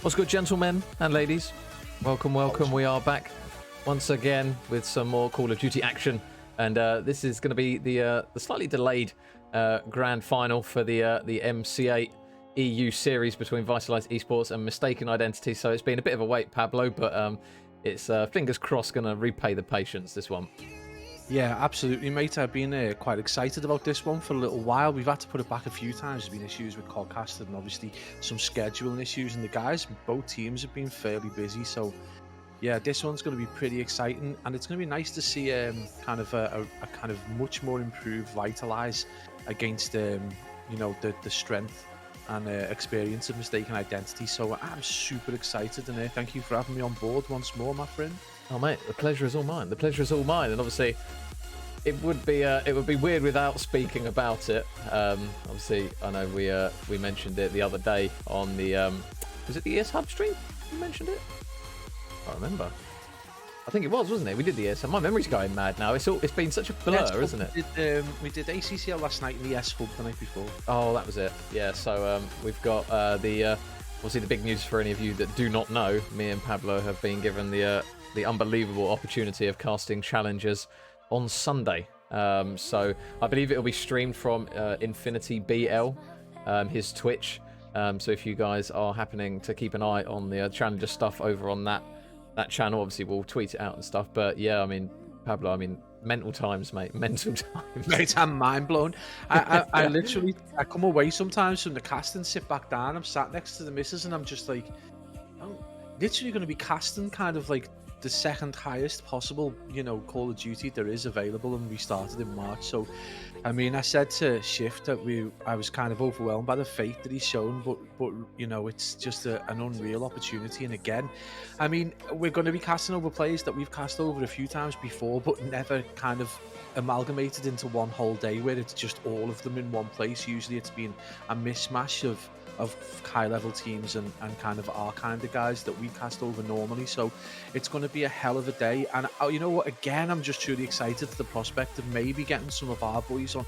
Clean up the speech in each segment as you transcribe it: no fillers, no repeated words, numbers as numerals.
What's good, gentlemen and ladies? Welcome, welcome. We are back once again with some more Call of Duty action, and this is going to be the slightly delayed grand final for the MCA EU series between Vitalize Esports and Mystaken Identity. So it's been a bit of a wait, Pablo, but it's fingers crossed going to repay the patience, this one. Yeah, absolutely, mate. I've been quite excited about this one for a little while. We've had to put it back a few times. There's been issues with Codcaster and obviously some scheduling issues, and the guys, both teams have been fairly busy. So, yeah, this one's going to be pretty exciting, and it's going to be nice to see kind of a kind of much more improved Vitalize against you know, the strength and experience of Mystaken Identity. So I'm super excited, and thank you for having me on board once more, my friend. Oh mate, the pleasure is all mine. The pleasure is all mine, and obviously, it would be weird without speaking about it. Obviously, I know we mentioned it the other day on the was it the ES Hub stream? You mentioned it. I can't remember. I think it was, wasn't it? We did the ES Hub. My memory's going mad now. It's been such a blur, isn't it? We did ACCL last night and the ES Hub the night before. Oh, that was it. Yeah. So we've got obviously the big news for any of you that do not know. Me and Pablo have been given the unbelievable opportunity of casting challenges on Sunday. So I believe it'll be streamed from Infinity BL, his Twitch. So if you guys are happening to keep an eye on the challenger stuff over on that channel, obviously we'll tweet it out and stuff. But yeah, I mean, Pablo, I mean, mental times, mate. Mental times. Mate, I'm mind blown. I literally come away sometimes from the cast and sit back down. I'm sat next to the missus and I'm just like, I'm literally going to be casting kind of like the second highest possible, Call of Duty there is available, and we started in March. So, I mean, I said to Shift that I was kind of overwhelmed by the faith that he's shown, but it's just an unreal opportunity. And again, I mean, we're going to be casting over players that we've cast over a few times before, but never kind of amalgamated into one whole day where it's just all of them in one place. Usually it's been a mismatch of high level teams and kind of our kind of guys that we cast over normally. So it's going to be a hell of a day. And you know what, again, I'm just truly excited to the prospect of maybe getting some of our boys on,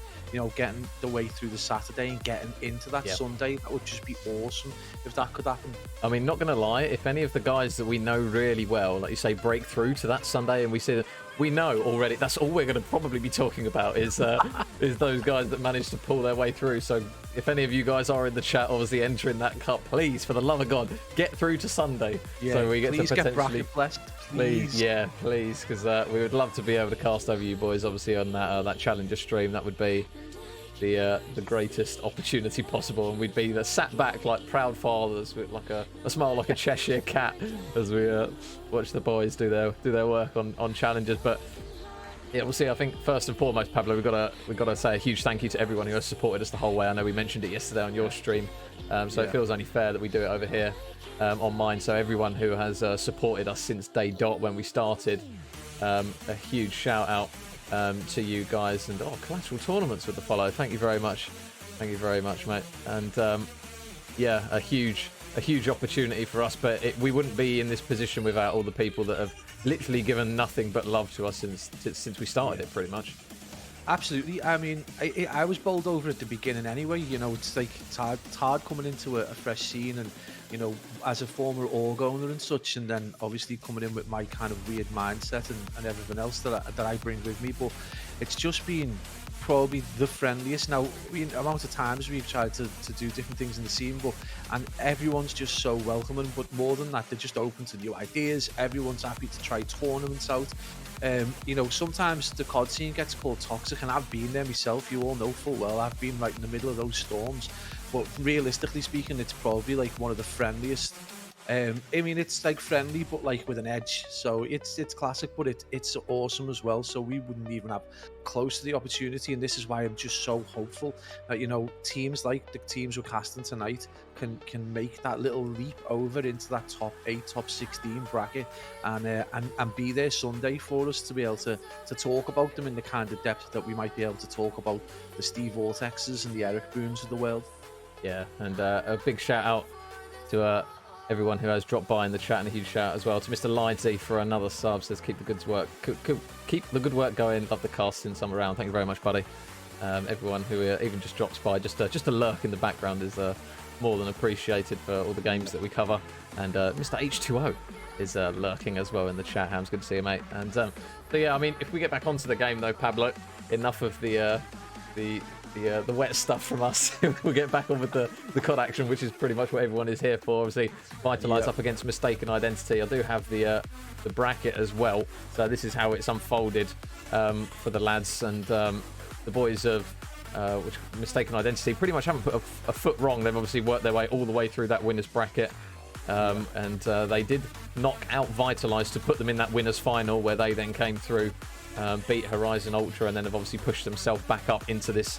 getting the way through the Saturday and getting into that Sunday. That would just be awesome if that could happen. I mean, not gonna lie, if any of the guys that we know really well, like you say, break through to that Sunday, and we know already, that's all we're going to probably be talking about is those guys that managed to pull their way through. So if any of you guys are in the chat, obviously entering that cup, please, for the love of God, get through to Sunday. Yeah, so we get please to potentially get bracket blessed, please. Please, because we would love to be able to cast over you boys, obviously, on that Challenger stream. That would be the greatest opportunity possible, and we'd be sat back like proud fathers with like a smile like a Cheshire cat as we watch the boys do their work on challenges. But yeah, we'll see. I think first and foremost, Pablo, we've got to say a huge thank you to everyone who has supported us the whole way. I know we mentioned it yesterday on your stream, so it feels only fair that we do it over here on mine. So everyone who has supported us since day dot when we started, a huge shout out to you guys. And Collateral Tournaments with the follow. Thank you very much, mate. And yeah, a huge opportunity for us, but we wouldn't be in this position without all the people that have literally given nothing but love to us since we started it, pretty much. Absolutely. I mean, I was bowled over at the beginning anyway. It's like it's hard coming into a fresh scene, and as a former org owner and such, and then obviously coming in with my kind of weird mindset and everything else that I bring with me. But it's just been probably the friendliest. Now, amount of times we've tried to do different things in the scene, and everyone's just so welcoming. But more than that, they're just open to new ideas. Everyone's happy to try tournaments out. Sometimes the COD scene gets called toxic, and I've been there myself. You all know full well I've been right in the middle of those storms. But realistically speaking, it's probably like one of the friendliest. I mean, it's like friendly, but like with an edge. So it's classic, but it's awesome as well. So we wouldn't even have close to the opportunity, and this is why I'm just so hopeful that teams like the teams we're casting tonight can make that little leap over into that top 8, top 16 bracket, and be there Sunday for us to be able to talk about them in the kind of depth that we might be able to talk about the Steve Vortexes and the Eric Boones of the world. Yeah, and a big shout out to everyone who has dropped by in the chat, and a huge shout out as well to Mr. Lidesy for another sub. Says keep the good work going. Love the casting some around. Thank you very much, buddy. Everyone who even just drops by, just a lurk in the background is more than appreciated for all the games that we cover. And Mr. H2O is lurking as well in the chat. Ham's good to see you, mate. And so yeah, I mean, if we get back onto the game though, Pablo, enough of the wet stuff from us. We'll get back on with the COD action, which is pretty much what everyone is here for. Obviously, Vitalize up against Mystaken Identity. I do have the bracket as well, so this is how it's unfolded for the lads and the boys of which Mystaken Identity pretty much haven't put a foot wrong. They've obviously worked their way all the way through that winners bracket, and they did knock out Vitalize to put them in that winners final, where they then came through. Beat Horizon Ultra, and then have obviously pushed themselves back up into this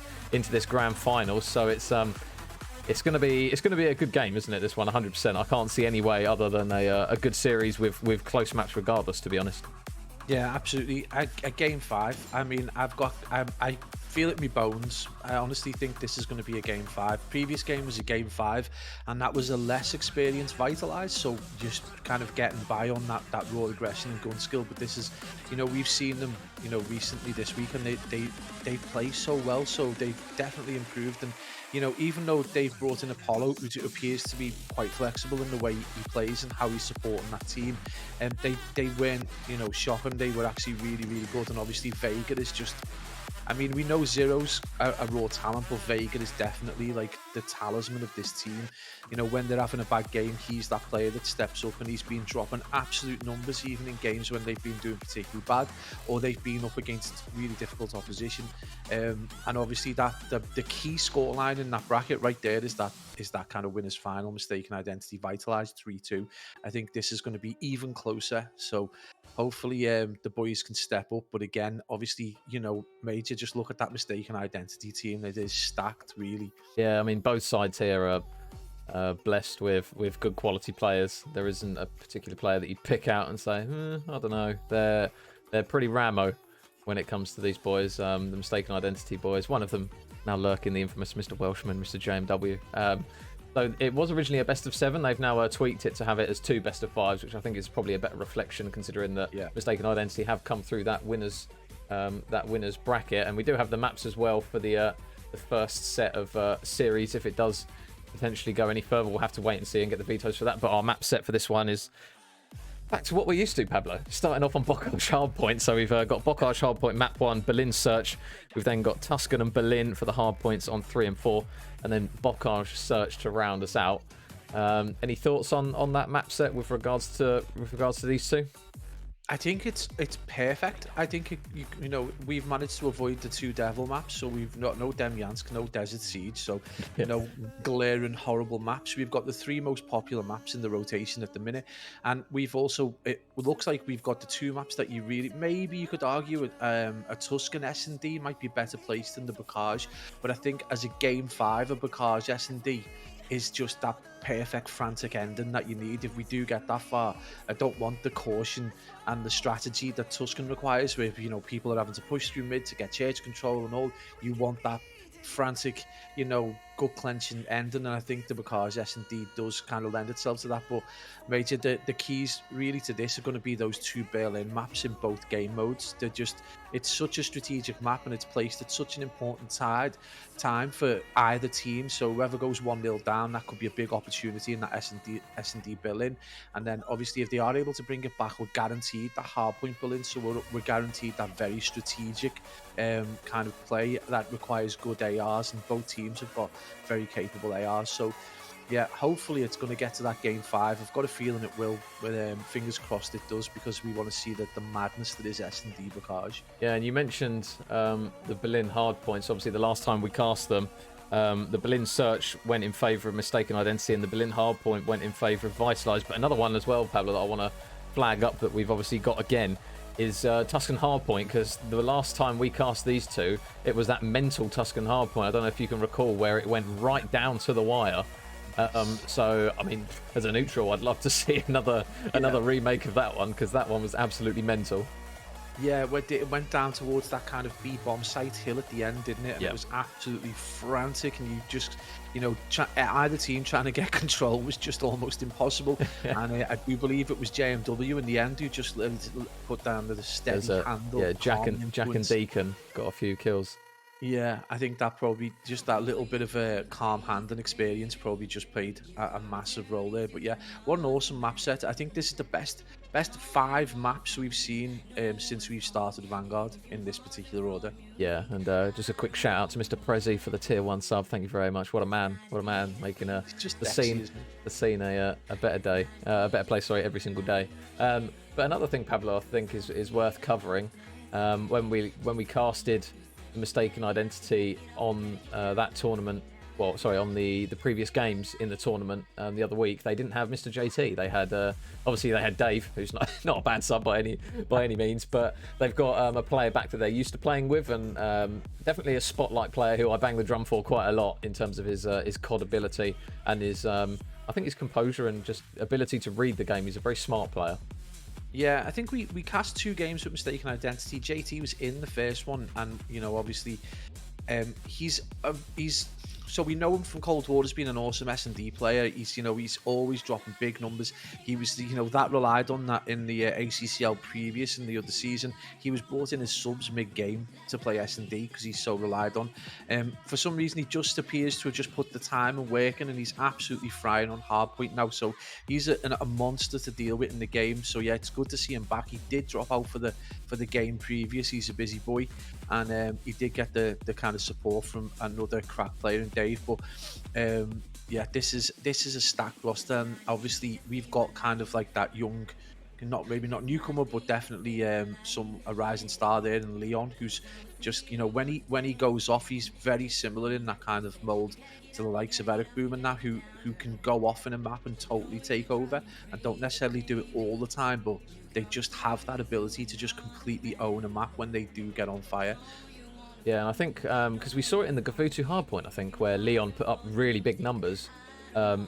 grand final. So it's going to be a good game, isn't it? This one, 100%. I can't see any way other than a good series with close match regardless, to be honest. Yeah, absolutely. A game 5. I mean, I feel it in my bones. I honestly think this is going to be a game 5. Previous game was a game 5, and that was a less experienced Vitalize, so just kind of getting by on that raw aggression and gun skill. But this is, we've seen them, recently this week, and they play so well, so they've definitely improved. And even though they've brought in Apollo, who appears to be quite flexible in the way he plays and how he's supporting that team, and they weren't, shocking. They were actually really, really good. And obviously Vega is just I mean, we know Zero's a raw talent, but Vega is definitely like the talisman of this team. You know, when they're having a bad game, he's that player that steps up, and he's been dropping absolute numbers even in games when they've been doing particularly bad or they've been up against really difficult opposition. And obviously that the key scoreline in that bracket right there is that kind of winners final. Mistaken Identity Vitalize 3-2. I think this is going to be even closer. So hopefully the boys can step up. But again, obviously, you know, Major, just look at that Mistaken Identity team. It is stacked, really. Yeah, I mean, both sides here are blessed with good quality players. There isn't a particular player that you'd pick out and say, I don't know. They're pretty ramo when it comes to these boys, the Mistaken Identity boys. One of them now lurking, the infamous Mr. Welshman, Mr. JMW. So it was originally a best of 7. They've now tweaked it to have it as 2 best of 5s, which I think is probably a better reflection considering that Mistaken Identity have come through that winners bracket, and we do have the maps as well for the first set of series. If it does potentially go any further, we'll have to wait and see and get the vetoes for that. But our map set for this one is back to what we're used to, Pablo. Starting off on Bocage Hardpoint. So we've got Bocage Hardpoint map 1, Berlin Search. We've then got Tuscan and Berlin for the hardpoints on 3 and 4, and then Bocage Search to round us out. Any thoughts on that map set with regards to these two? I think it's perfect. I think you know, we've managed to avoid the 2 devil maps, so we've got no Demyansk, no Desert Siege, so you know, glaring horrible maps. We've got the 3 most popular maps in the rotation at the minute, and we've also, it looks like we've got the 2 maps that you really, maybe you could argue a Tuscan S&D might be better placed than the Bocage, but I think as a game 5 of Bocage S&D is just that perfect frantic ending that you need if we do get that far. I don't want the caution and the strategy that Tuscan requires, where, you know, people are having to push through mid to get church control and all. You want that frantic, you know, gut clenching ending, and I think the Bocage S&D does kind of lend itself to that. But Major, the keys really to this are going to be those 2 Berlin maps in both game modes. They're just, it's such a strategic map, and it's placed at such an important time for either team. So whoever goes 1-0 down, that could be a big opportunity in that S&D Berlin. And then obviously if they are able to bring it back, we're guaranteed that hardpoint Berlin. So we're guaranteed that very strategic kind of play that requires good ARs, and both teams have got very capable ARs. So yeah, hopefully it's going to get to that game 5. I've got a feeling it will, but fingers crossed it does, because we want to see the madness that is S&D Bocage. Yeah, and you mentioned the Berlin hardpoints. Obviously, the last time we cast them, the Berlin Search went in favour of Mistaken Identity, and the Berlin hardpoint went in favour of Vitalize. But another one as well, Pablo, that I want to flag up that we've obviously got again is Tuscan Hardpoint, because the last time we cast these two, it was that mental Tuscan Hardpoint. I don't know if you can recall, where it went right down to the wire. So I mean, as a neutral, I'd love to see another remake of that one, because that one was absolutely mental. Yeah, it went down towards that kind of B-bomb site hill at the end, didn't it? And it was absolutely frantic, and you just, you know, either team trying to get control was just almost impossible. And I do believe it was JMW in the end who just put down the steady handle. Yeah, Jack and Deacon got a few kills. Yeah, I think that probably just that little bit of a calm hand and experience probably just played a massive role there. But yeah, what an awesome map set. I think this is the best 5 maps we've seen since we've started Vanguard in this particular order. Yeah, and just a quick shout out to Mr. Prezi for the tier 1 sub. Thank you very much. What a man, making the scene a better day, a better place. Sorry, every single day. But another thing, Pablo, I think is worth covering. When we casted the Mistaken Identity on that tournament, well, sorry, on the previous games in the tournament the other week, they didn't have Mr. JT. They had obviously they had Dave, who's not a bad sub by any means, but they've got a player back that they're used to playing with, and definitely a spotlight player who I bang the drum for quite a lot in terms of his COD ability and his I think his composure and just ability to read the game. He's a very smart player. Yeah, I think we cast 2 games with Mistaken Identity. JT was in the first one, and you know, obviously, he's so we know him from Cold War as being an awesome S&D player. He's, he's always dropping big numbers. He was, that relied on that in the ACCL previous in the other season. He was brought in as subs mid-game to play S&D because he's so relied on. For some reason, he just appears to have just put the time and work in, and he's absolutely frying on hardpoint now. So he's a monster to deal with in the game. So yeah, it's good to see him back. He did drop out for the game previous. He's a busy boy, and he did get the kind of support from another crack player in Dave. But yeah, this is a stacked roster, and obviously we've got kind of like that young, maybe not newcomer, but definitely a rising star there in Leon, who's just, when he goes off, he's very similar in that kind of mold to the likes of Eric Boom and that, who can go off in a map and totally take over, and don't necessarily do it all the time, but they just have that ability to just completely own a map when they do get on fire. Yeah, and I think because we saw it in the Gavutu hardpoint, I think, where Leon put up really big numbers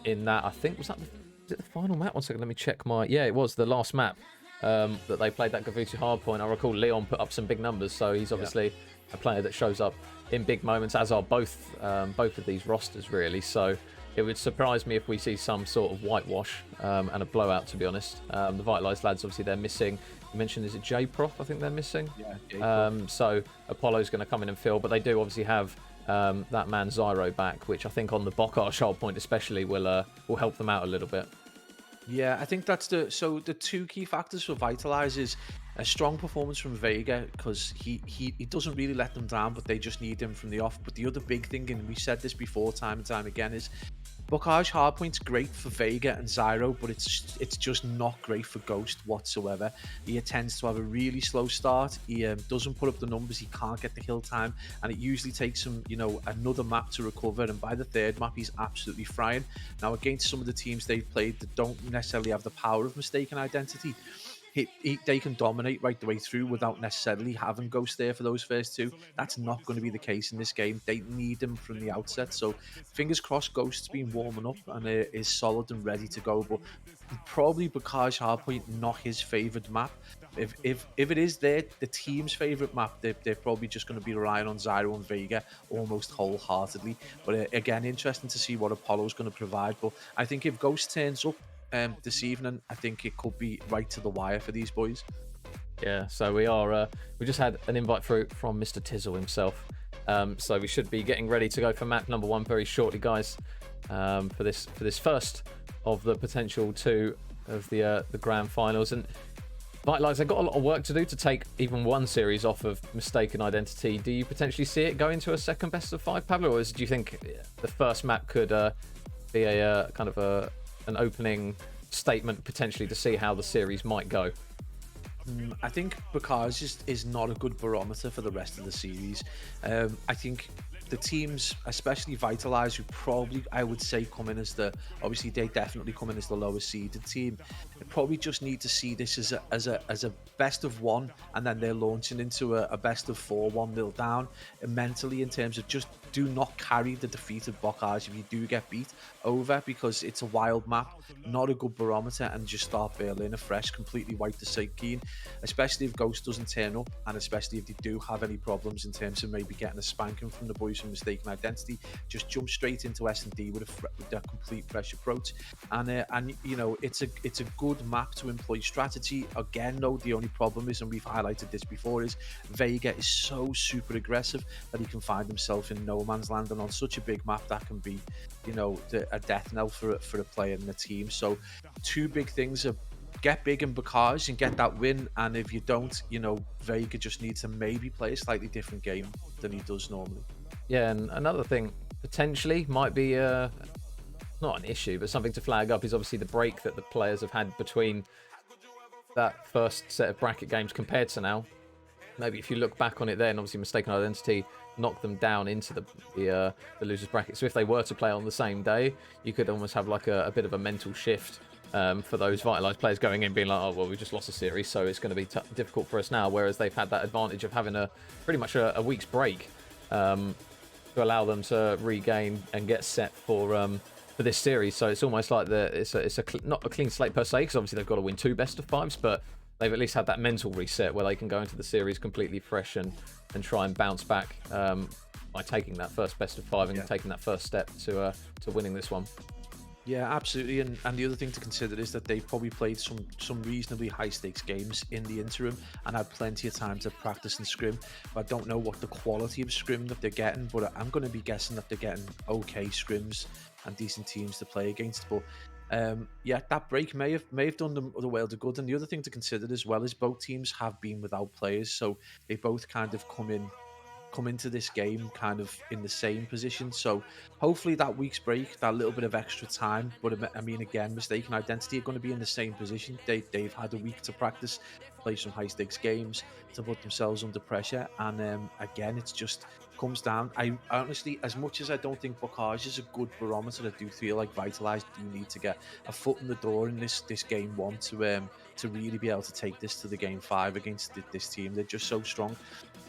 in that. I think was it the final map? One second, let me check my. Yeah, it was the last map that they played that Gavutu hardpoint. I recall Leon put up some big numbers, so he's obviously a player that shows up in big moments, as are both of these rosters really. So it would surprise me if we see some sort of whitewash and a blowout, to be honest. The Vitalize lads, obviously, they're missing. You mentioned, is it J-Prof? I think they're missing. Yeah. So Apollo's going to come in and fill, but they do obviously have that man Zyro back, which I think on the Bokar sharp point especially will help them out a little bit. Yeah, I think that's the two key factors for Vitalize is a strong performance from Vega, because he doesn't really let them down, but they just need him from the off. But the other big thing, and we said this before time and time again, is Bokar's hardpoint's great for Vega and Zyro, but it's just not great for Ghost whatsoever. He tends to have a really slow start. He doesn't put up the numbers. He can't get the kill time, and it usually takes him, another map to recover. And by the third map, he's absolutely frying. Now, against some of the teams they've played that don't necessarily have the power of Mystaken identity, they can dominate right the way through without necessarily having Ghost there for those first two. That's not going to be the case in this game. They need him from the outset. So fingers crossed Ghost's been warming up and is solid and ready to go. But probably because Hardpoint not his favourite map. If it is the team's favourite map, they're probably just going to be relying on Zyro and Vega almost wholeheartedly. But again, interesting to see what Apollo's going to provide. But I think if Ghost turns up this evening, I think it could be right to the wire for these boys. Yeah, so we just had an invite through from Mr. Tizzle himself, so we should be getting ready to go for map number 1 very shortly, guys, for this first of the potential 2 of the grand finals. And Vitalize, they've got a lot of work to do to take even one series off of Mystaken identity. Do you potentially see it go into a second best of 5, Pablo, or do you think the first map could be a kind of an opening statement potentially to see how the series might go? I think because is not a good barometer for the rest of the series. I think the teams, especially Vitalize, who probably I would say come in as obviously they definitely come in as the lowest seeded team. They probably just need to see this as a best of 1, and then they're launching into a best of 4, 1-0 down. And mentally, in terms of just do not carry the defeated Bokars if you do get beat over, because it's a wild map, not a good barometer, and just start Berlin afresh, completely wipe the slate clean, especially if Ghost doesn't turn up, and especially if they do have any problems in terms of maybe getting a spanking from the boys from Mystaken identity. Just jump straight into S&D with a complete fresh approach, and it's a good map to employ strategy. Again, though, the only problem is, and we've highlighted this before, is Vega is so super aggressive that he can find himself in no man's land, and on such a big map that can be a death knell for a player in the team. So 2 big things are get big in Bokars and get that win, and if you don't, Vega just needs to maybe play a slightly different game than he does normally. Yeah, and another thing potentially might be not an issue, but something to flag up is obviously the break that the players have had between that first set of bracket games compared to now. Maybe if you look back on it then, obviously Mystaken identity knocked them down into the losers bracket. So if they were to play on the same day, you could almost have like a bit of a mental shift for those Vitalized players going in, being like, oh, well, we just lost a series, so it's going to be difficult for us now. Whereas they've had that advantage of having pretty much a week's break to allow them to regain and get set for this series. So it's almost like not a clean slate per se, because obviously they've got to win 2 best of 5s, but they've at least had that mental reset where they can go into the series completely fresh and try and bounce back by taking that first best of 5 and Yeah. taking that first step to winning this one. Yeah, absolutely. And the other thing to consider is that they've probably played some reasonably high stakes games in the interim and had plenty of time to practice and scrim. But I don't know what the quality of scrim that they're getting, but I'm going to be guessing that they're getting okay scrims and decent teams to play against. But yeah, that break may have done them the world of good. And the other thing to consider as well is both teams have been without players, so they both kind of come into this game kind of in the same position. So hopefully that week's break, that little bit of extra time. But I mean, again, Mistaken Identity are going to be in the same position. They've had a week to practice, play some high stakes games to put themselves under pressure. And again, it's just comes down. I honestly, as much as I don't think Bocage is a good barometer, I do feel like Vitalize do need to get a foot in the door in this game one to really be able to take this to the game 5 against this team. They're just so strong.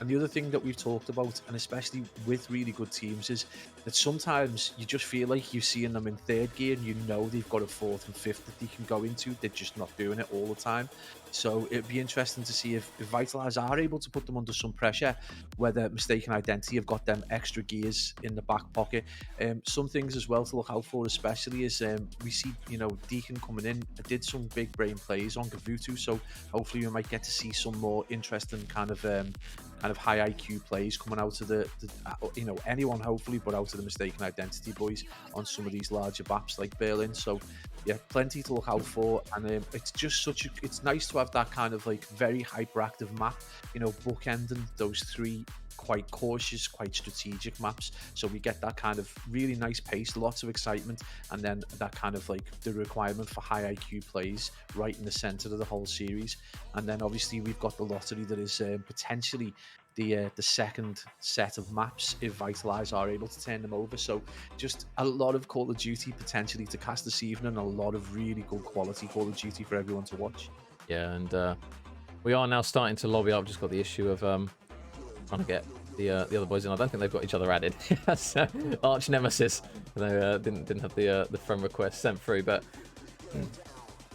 And the other thing that we've talked about, and especially with really good teams, is that sometimes you just feel like you're seeing them in third gear and you know they've got a fourth and fifth that they can go into. They're just not doing it all the time. So it'd be interesting to see if Vitalize are able to put them under some pressure, whether Mistaken Identity have got them extra gears in the back pocket. Some things as well to look out for, especially is we see, Deacon coming in, did some big brain plays on Gavutu, so hopefully we might get to see some more interesting kind of high IQ plays coming out of anyone hopefully, but out of the Mistaken Identity boys on some of these larger maps like Berlin. So yeah, plenty to look out for, and it's just it's nice to have that kind of like very hyperactive map, bookending those 3 quite cautious, quite strategic maps. So we get that kind of really nice pace, lots of excitement, and then that kind of like the requirement for high IQ plays right in the center of the whole series. And then obviously we've got the lottery that is potentially the second set of maps if Vitalize are able to turn them over. So just a lot of Call of Duty potentially to cast this evening, a lot of really good quality Call of Duty for everyone to watch. Yeah, and we are now starting to lobby up. Just got the issue of trying to get the other boys in. I don't think they've got each other added. So, arch nemesis. They didn't have the friend request sent through. But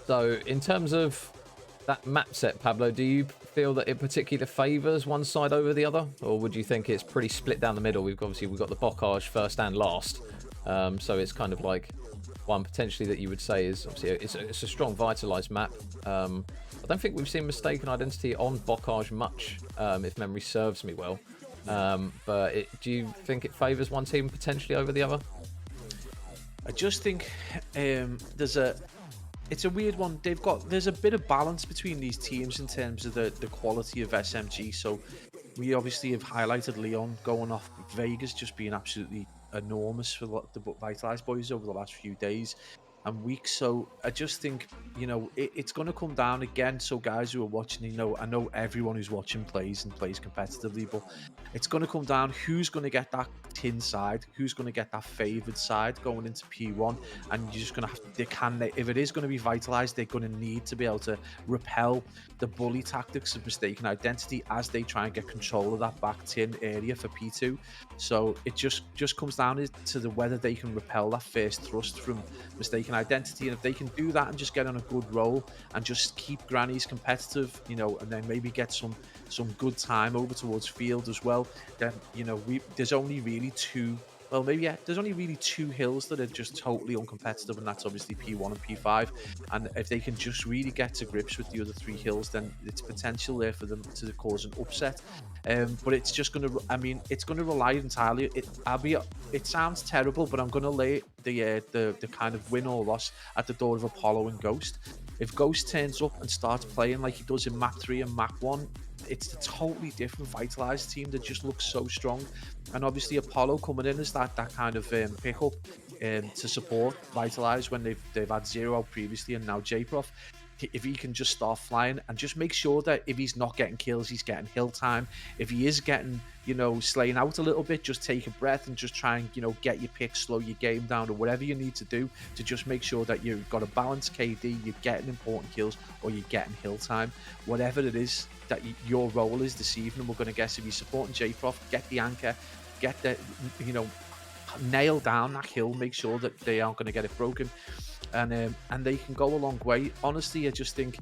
so in terms of that map set, Pablo, do you feel that it particularly favours one side over the other, or would you think it's pretty split down the middle? We've got the Bocage first and last, so it's kind of like one potentially that you would say is obviously it's a strong Vitalize map. I don't think we've seen Mistaken Identity on Bocage much, if memory serves me well. But do you think it favours one team potentially over the other? I just think it's a weird one. There's a bit of balance between these teams in terms of the quality of SMG. So we obviously have highlighted Leon going off Vegas just being absolutely enormous for the Vitalize boys over the last few days and weeks. So I just think, it's going to come down again. So guys who are watching, I know everyone who's watching plays competitively, but it's going to come down who's going to get that tin side, who's going to get that favoured side going into P1, and you're just going to have to, if it is going to be Vitalized, they're going to need to be able to repel the bully tactics of Mistaken Identity as they try and get control of that back tin area for P2. So it just comes down to whether they can repel that first thrust from Mistaken Identity, and if they can do that and just get on a good roll and just keep grannies competitive, and then maybe get some good time over towards field as well, then there's only really there's only really 2 hills that are just totally uncompetitive, and that's obviously P1 and P5. And if they can just really get to grips with the other 3 hills, then it's potential there for them to cause an upset. But it's just going to, it's going to rely entirely. It sounds terrible, but I'm going to lay the kind of win or loss at the door of Apollo and Ghost. If Ghost turns up and starts playing like he does in map 3 and map 1, it's a totally different Vitalized team that just looks so strong. And obviously Apollo coming in as that kind of pickup to support Vitalize when they've had Zero out previously and now J-Prof. If he can just start flying and just make sure that if he's not getting kills, he's getting hill time. If he is getting, slaying out a little bit, just take a breath and just try and, get your pick, slow your game down, or whatever you need to do to just make sure that you've got a balanced KD, you're getting important kills, or you're getting hill time. Whatever it is that your role is this evening, we're going to guess if you're supporting J-Prof, get the anchor, get the, nail down that hill, make sure that they aren't going to get it broken. And they can go a long way. Honestly, I just think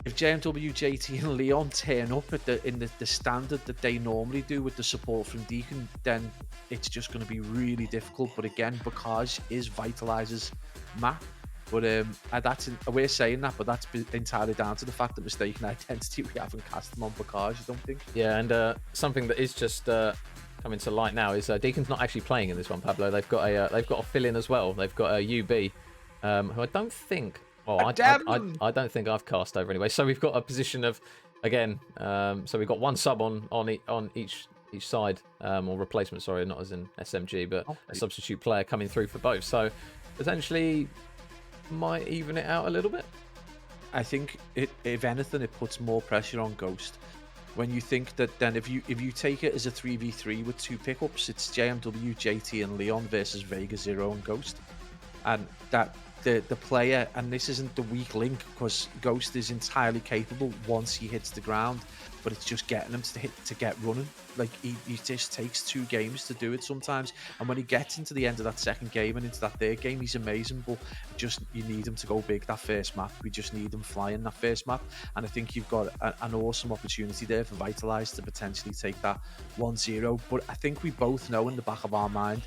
if JMW, JT, and Leon turn up at the standard that they normally do with the support from Deacon, then it's just going to be really difficult. But again, Bocage is Vitalize's map. But we're saying that, but that's entirely down to the fact that Mystaken Identity, we haven't cast them on Bocage, I don't think. Yeah, and something that is just coming to light now is Deacon's not actually playing in this one, Pablo. They've got a fill-in as well. They've got a UB, who I don't think. Well, I don't think I've cast over anyway. So we've got a position of, again, so we've got one sub on each side, or replacement. Sorry, not as in SMG, but a substitute player coming through for both. So essentially, might even it out a little bit. I think if anything, it puts more pressure on Ghost. When you think that, then if you take it as a 3v3 with 2 pickups, it's JMW, JT, and Leon versus Vega, Zero, and Ghost, and that the player, and this isn't the weak link because Ghost is entirely capable once he hits the ground, but it's just getting him to get running. Like he just takes 2 games to do it sometimes, and when he gets into the end of that second game and into that third game, he's amazing. But just you need him to go big that first map. We just need him flying that first map, and I think you've got an awesome opportunity there for Vitalize to potentially take that 1-0. But I think we both know in the back of our mind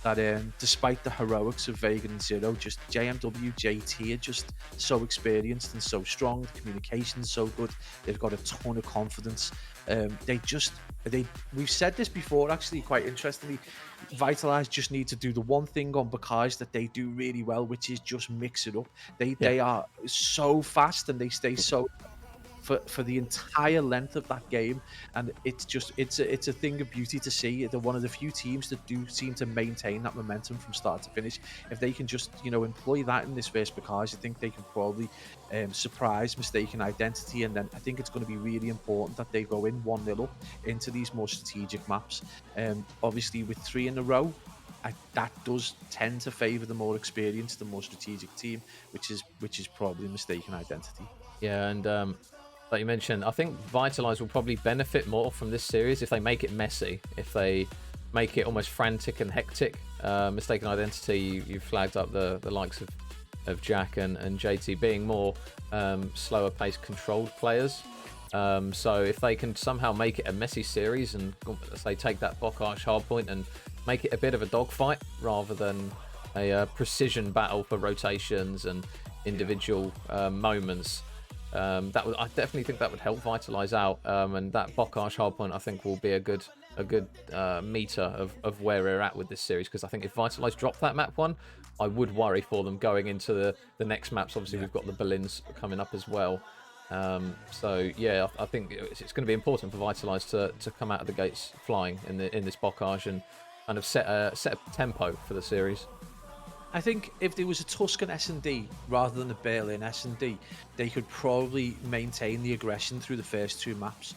that despite the heroics of Vega and Zero, just JMW, JT are just so experienced and so strong. The communication's so good. They've got a ton of confidence. We've said this before, actually, quite interestingly. Vitalize just need to do the one thing on Bocage that they do really well, which is just mix it up. They are so fast and they stay so for the entire length of that game, and it's a thing of beauty to see. They're one of the few teams that do seem to maintain that momentum from start to finish. If they can just employ that in this first Bocage, I think they can probably surprise Mystaken Identity, and then I think it's going to be really important that they go in 1-0 up into these more strategic maps. Obviously with 3 in a row, that does tend to favour the more experienced, the more strategic team, which is probably Mystaken Identity. Yeah, and like you mentioned, I think Vitalize will probably benefit more from this series if they make it messy, if they make it almost frantic and hectic. Mystaken Identity, you flagged up the likes of Jack and JT being more slower paced controlled players. So if they can somehow make it a messy series and say take that Bocage hardpoint and make it a bit of a dogfight rather than a precision battle for rotations and individual moments, I definitely think that would help Vitalize out, and that Bocage hardpoint I think will be a good meter of where we're at with this series, because I think if Vitalize drop that map 1, I would worry for them going into the next maps. Obviously we've got the Berlins coming up as well, so yeah, I think it's going to be important for Vitalize to come out of the gates flying in this Bocage and kind of set a tempo for the series. I think if there was a Tuscan S&D rather than a Berlin S&D, they could probably maintain the aggression through the first 2 maps.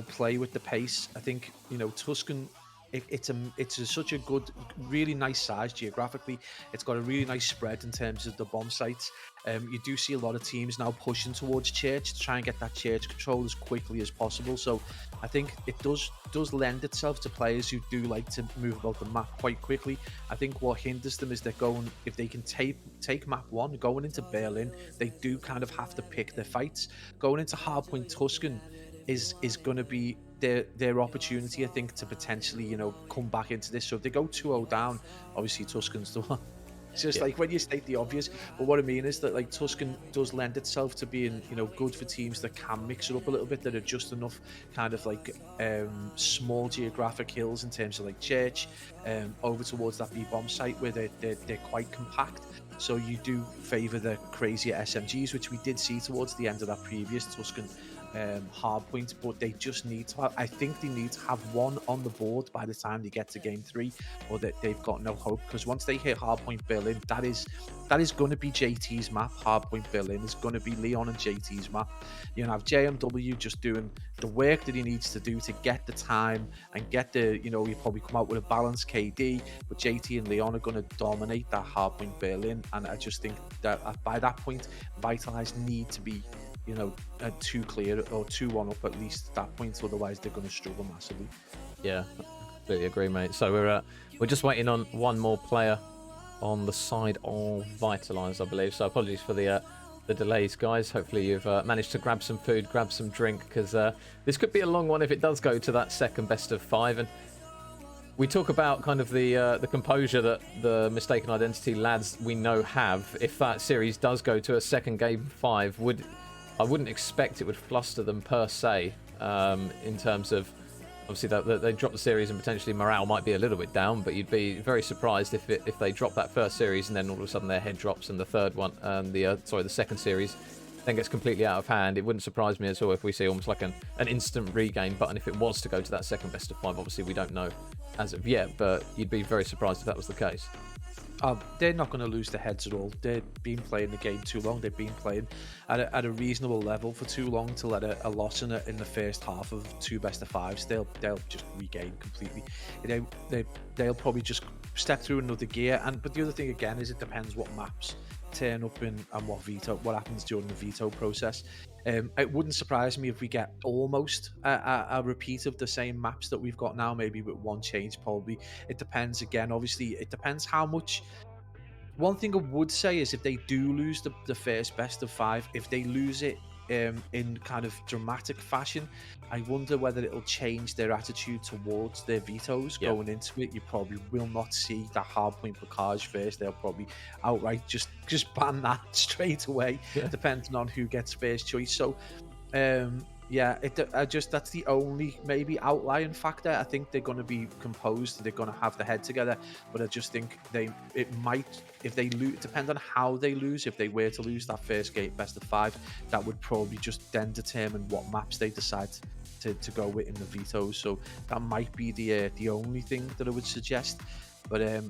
Play with the pace. I think Tuscan, it's such a good, really nice size geographically. It's got a really nice spread in terms of the bomb sites. You do see a lot of teams now pushing towards Church to try and get that Church control as quickly as possible. So I think it does lend itself to players who do like to move about the map quite quickly. I think what hinders them is if they can take map 1, going into Berlin, they do kind of have to pick their fights. Going into Hardpoint Tuscan is going to be their opportunity, I think, to potentially come back into this. So if they go 2-0 down, obviously Tuscan's the one. It's just like when you state the obvious, but what I mean is that like Tuscan does lend itself to being good for teams that can mix it up a little bit, that are just enough kind of like small geographic hills in terms of like Church, over towards that B bomb site where they're quite compact. So you do favour the crazier SMGs, which we did see towards the end of that previous Tuscan hard point, but they just need to have, I think they need to have 1 on the board by the time they get to game 3, or that they've got no hope, because once they hit hardpoint Berlin, that is going to be JT's map. Hardpoint Berlin is going to be Leon and JT's map. You have JMW just doing the work that he needs to do to get the time and get the, you probably come out with a balanced KD, but JT and Leon are going to dominate that hardpoint Berlin, and I just think that by that point Vitalize need to be 2 clear or 2-1 up at least at that point, otherwise they're going to struggle massively. Yeah, completely agree, mate. So we're just waiting on one more player on the side of Vitalize, I believe. So apologies for the the delays, guys. Hopefully you've managed to grab some food, grab some drink, because this could be a long one if it does go to that second best of 5. And we talk about kind of the composure that the Mistaken Identity lads we know have. If that series does go to a second game 5, I wouldn't expect it would fluster them per se, in terms of obviously that they drop the series and potentially morale might be a little bit down, but you'd be very surprised if they drop that first series and then all of a sudden their head drops and the third one and the second series then gets completely out of hand. It wouldn't surprise me at all if we see almost like an instant regain button if it was to go to that second best of 5. Obviously we don't know as of yet, but you'd be very surprised if that was the case. They're not going to lose their heads at all. They've been playing the game too long. They've been playing at a reasonable level for too long to let a loss in the first half of 2 best of 5s. They'll just regain completely. They'll probably just step through another gear. But the other thing again is it depends what maps turn up in and what happens during the veto process. It wouldn't surprise me if we get almost a repeat of the same maps that we've got now, maybe with one change probably. It depends again, obviously, it depends how much. One thing I would say is if they do lose the first best of 5, if they lose it in kind of dramatic fashion, I wonder whether it'll change their attitude towards their vetoes going into it. You probably will not see that hardpoint placage first. They'll probably outright just ban that straight away, depending on who gets first choice. So that's the only maybe outlying factor. I think they're going to be composed, they're going to have their head together, but I just think it might, if they lose, depend on how they lose. If they were to lose that first game best of 5, that would probably just then determine what maps they decide to go with in the vetoes. So that might be the only thing that I would suggest. But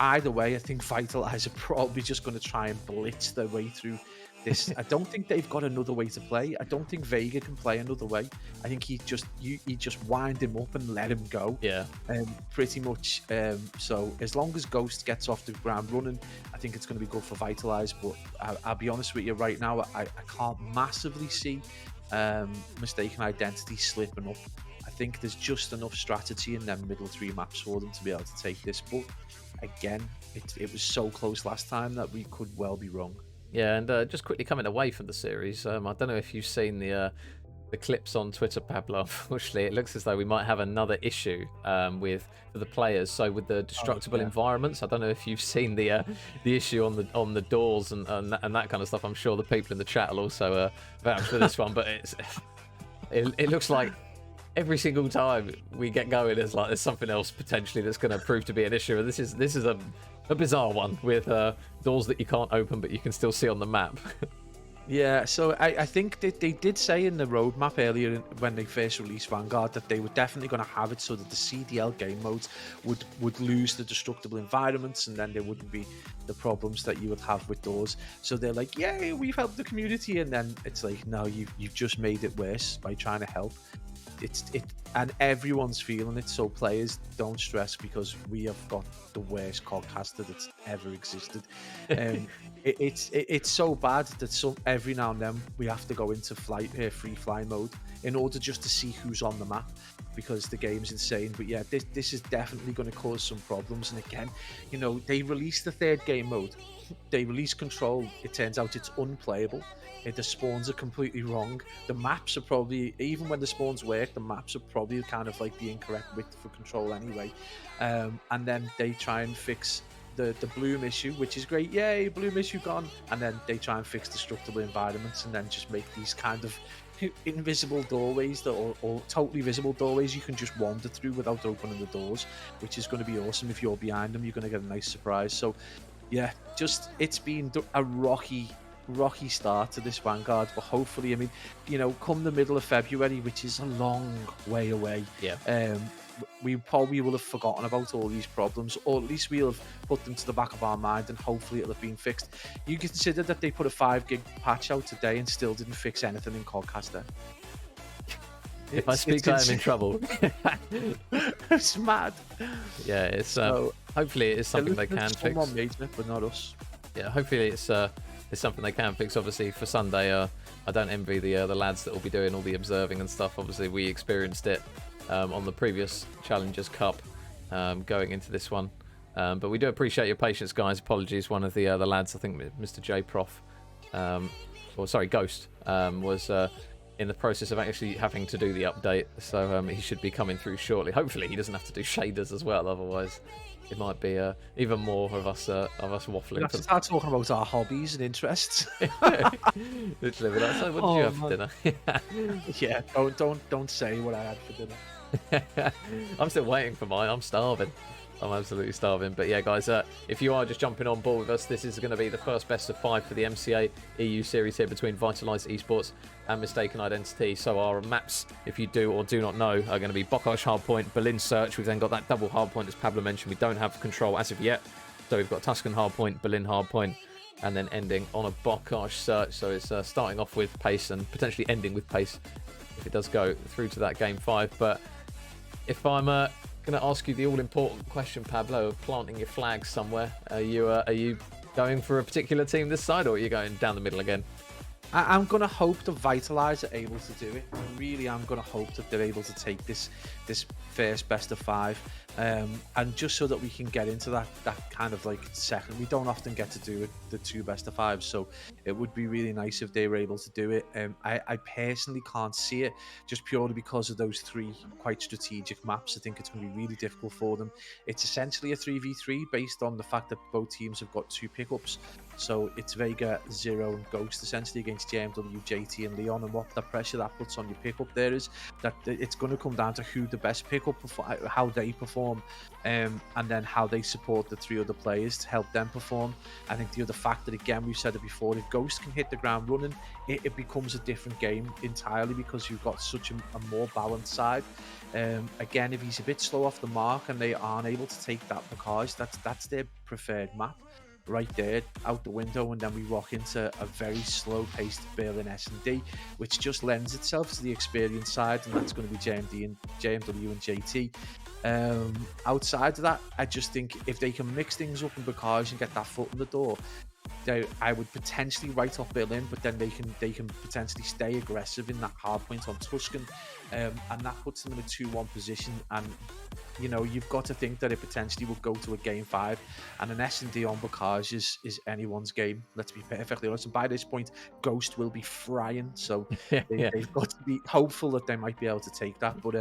either way, I think Vitalize are probably just going to try and blitz their way through this. I don't think they've got another way to play. I don't think Vega can play another way. I think he just wind him up and let him go. Yeah. Pretty much. So as long as Ghost gets off the ground running, I think it's going to be good for Vitalize. But I'll be honest with you right now, I can't massively see Mistaken Identity slipping up. I think there's just enough strategy in them middle 3 maps for them to be able to take this. But again, it was so close last time that we could well be wrong. Yeah, and just quickly coming away from the series, I don't know if you've seen the clips on Twitter, Pablo. Unfortunately, it looks as though we might have another issue for the players. So with the destructible environments, I don't know if you've seen the issue on the doors and that kind of stuff. I'm sure the people in the chat will also vouch for this one, but it looks like every single time we get going, there's something else potentially that's going to prove to be an issue. And this is a bizarre one with doors that you can't open but you can still see on the map. Yeah, so I think that they did say in the roadmap earlier when they first released Vanguard that they were definitely going to have it so that the CDL game modes would lose the destructible environments, and then there wouldn't be the problems that you would have with doors. So they're like, yay, we've helped the community, and then it's like, no, you've just made it worse by trying to help. And everyone's feeling it, so players, don't stress, because we have got the worst codcaster that's ever existed. It's so bad that every now and then we have to go into free fly mode in order just to see who's on the map, because the game's insane. But yeah, this is definitely going to cause some problems. And again, they released the 3rd game mode, they released Control, it turns out it's unplayable. The spawns are completely wrong. The maps are probably, even when the spawns work, the maps are probably kind of like the incorrect width for Control anyway. And then they try and fix the bloom issue, which is great. Yay, bloom issue gone. And then they try and fix destructible environments and then just make these kind of invisible doorways or totally visible doorways you can just wander through without opening the doors, which is going to be awesome. If you're behind them, you're going to get a nice surprise. So yeah, it's been a rocky start to this Vanguard, but hopefully, I mean, come the middle of February, which is a long way away, we probably will have forgotten about all these problems, or at least we'll have put them to the back of our mind, and hopefully it'll have been fixed. You consider that they put a 5 gig patch out today and still didn't fix anything in Codcaster. If I speak, I am in trouble. It's mad. Yeah, it's hopefully it is something they can fix. Someone made it, but not us. Yeah, hopefully it's something they can fix. Obviously, for Sunday, I don't envy the lads that will be doing all the observing and stuff. Obviously, we experienced it on the previous Challengers Cup going into this one. But we do appreciate your patience, guys. Apologies, one of the lads, I think Mr. J Prof, or sorry, Ghost, was in the process of actually having to do the update, so he should be coming through shortly. Hopefully he doesn't have to do shaders as well, otherwise it might be even more of us waffling. We have to start talking about our hobbies and interests. Literally, be like, so what did you have for dinner? Yeah, don't say what I had for dinner. I'm still waiting for mine. I'm starving. I'm absolutely starving. But yeah, guys, if you are just jumping on board with us, this is going to be the first best of 5 for the MCA EU series here between Vitalize Esports and Mystaken Identity. So our maps, if you do or do not know, are going to be Bocage Hardpoint, Berlin Search. We've then got that double hardpoint, as Pablo mentioned. We don't have control as of yet. So we've got Tuscan Hardpoint, Berlin Hardpoint, and then ending on a Bocage Search. So it's starting off with pace and potentially ending with pace if it does go through to that game 5. But if I'm going to ask you the all-important question, Pablo, of planting your flag somewhere, are you going for a particular team this side, or are you going down the middle again? I'm going to hope the Vitalize are able to do it. I really am going to hope that they're able to take this first best of 5, and just so that we can get into that kind of like second. We don't often get to do it, the 2 best of 5s, so it would be really nice if they were able to do it. I personally can't see it, just purely because of those 3 quite strategic maps. I think it's going to be really difficult for them. It's essentially a 3v3 based on the fact that both teams have got 2 pickups. So it's Vega, Zero, and Ghost essentially against JMW, JT, and Leon. And what the pressure that puts on your pickup there is that it's going to come down to who the best pickup, how they perform, and then how they support the 3 other players to help them perform. I think the other factor, again, we've said it before, if Ghost can hit the ground running, it becomes a different game entirely, because you've got such a more balanced side. Again, if he's a bit slow off the mark and they aren't able to take that Bocage, that's their preferred map right there out the window, and then we rock into a very slow-paced Berlin S&D, which just lends itself to the experienced side, and that's going to be JMW and JT. Outside of that, I just think if they can mix things up in Bocage and get that foot in the door, I would potentially write off Berlin, but then they can potentially stay aggressive in that hard point on Tuscan, and that puts them in a 2-1 position. And you know, you've got to think that it potentially will go to a game 5, and an S&D on Bocage is anyone's game. Let's be perfectly honest. And by this point, Ghost will be frying, so they've got to be hopeful that they might be able to take that. But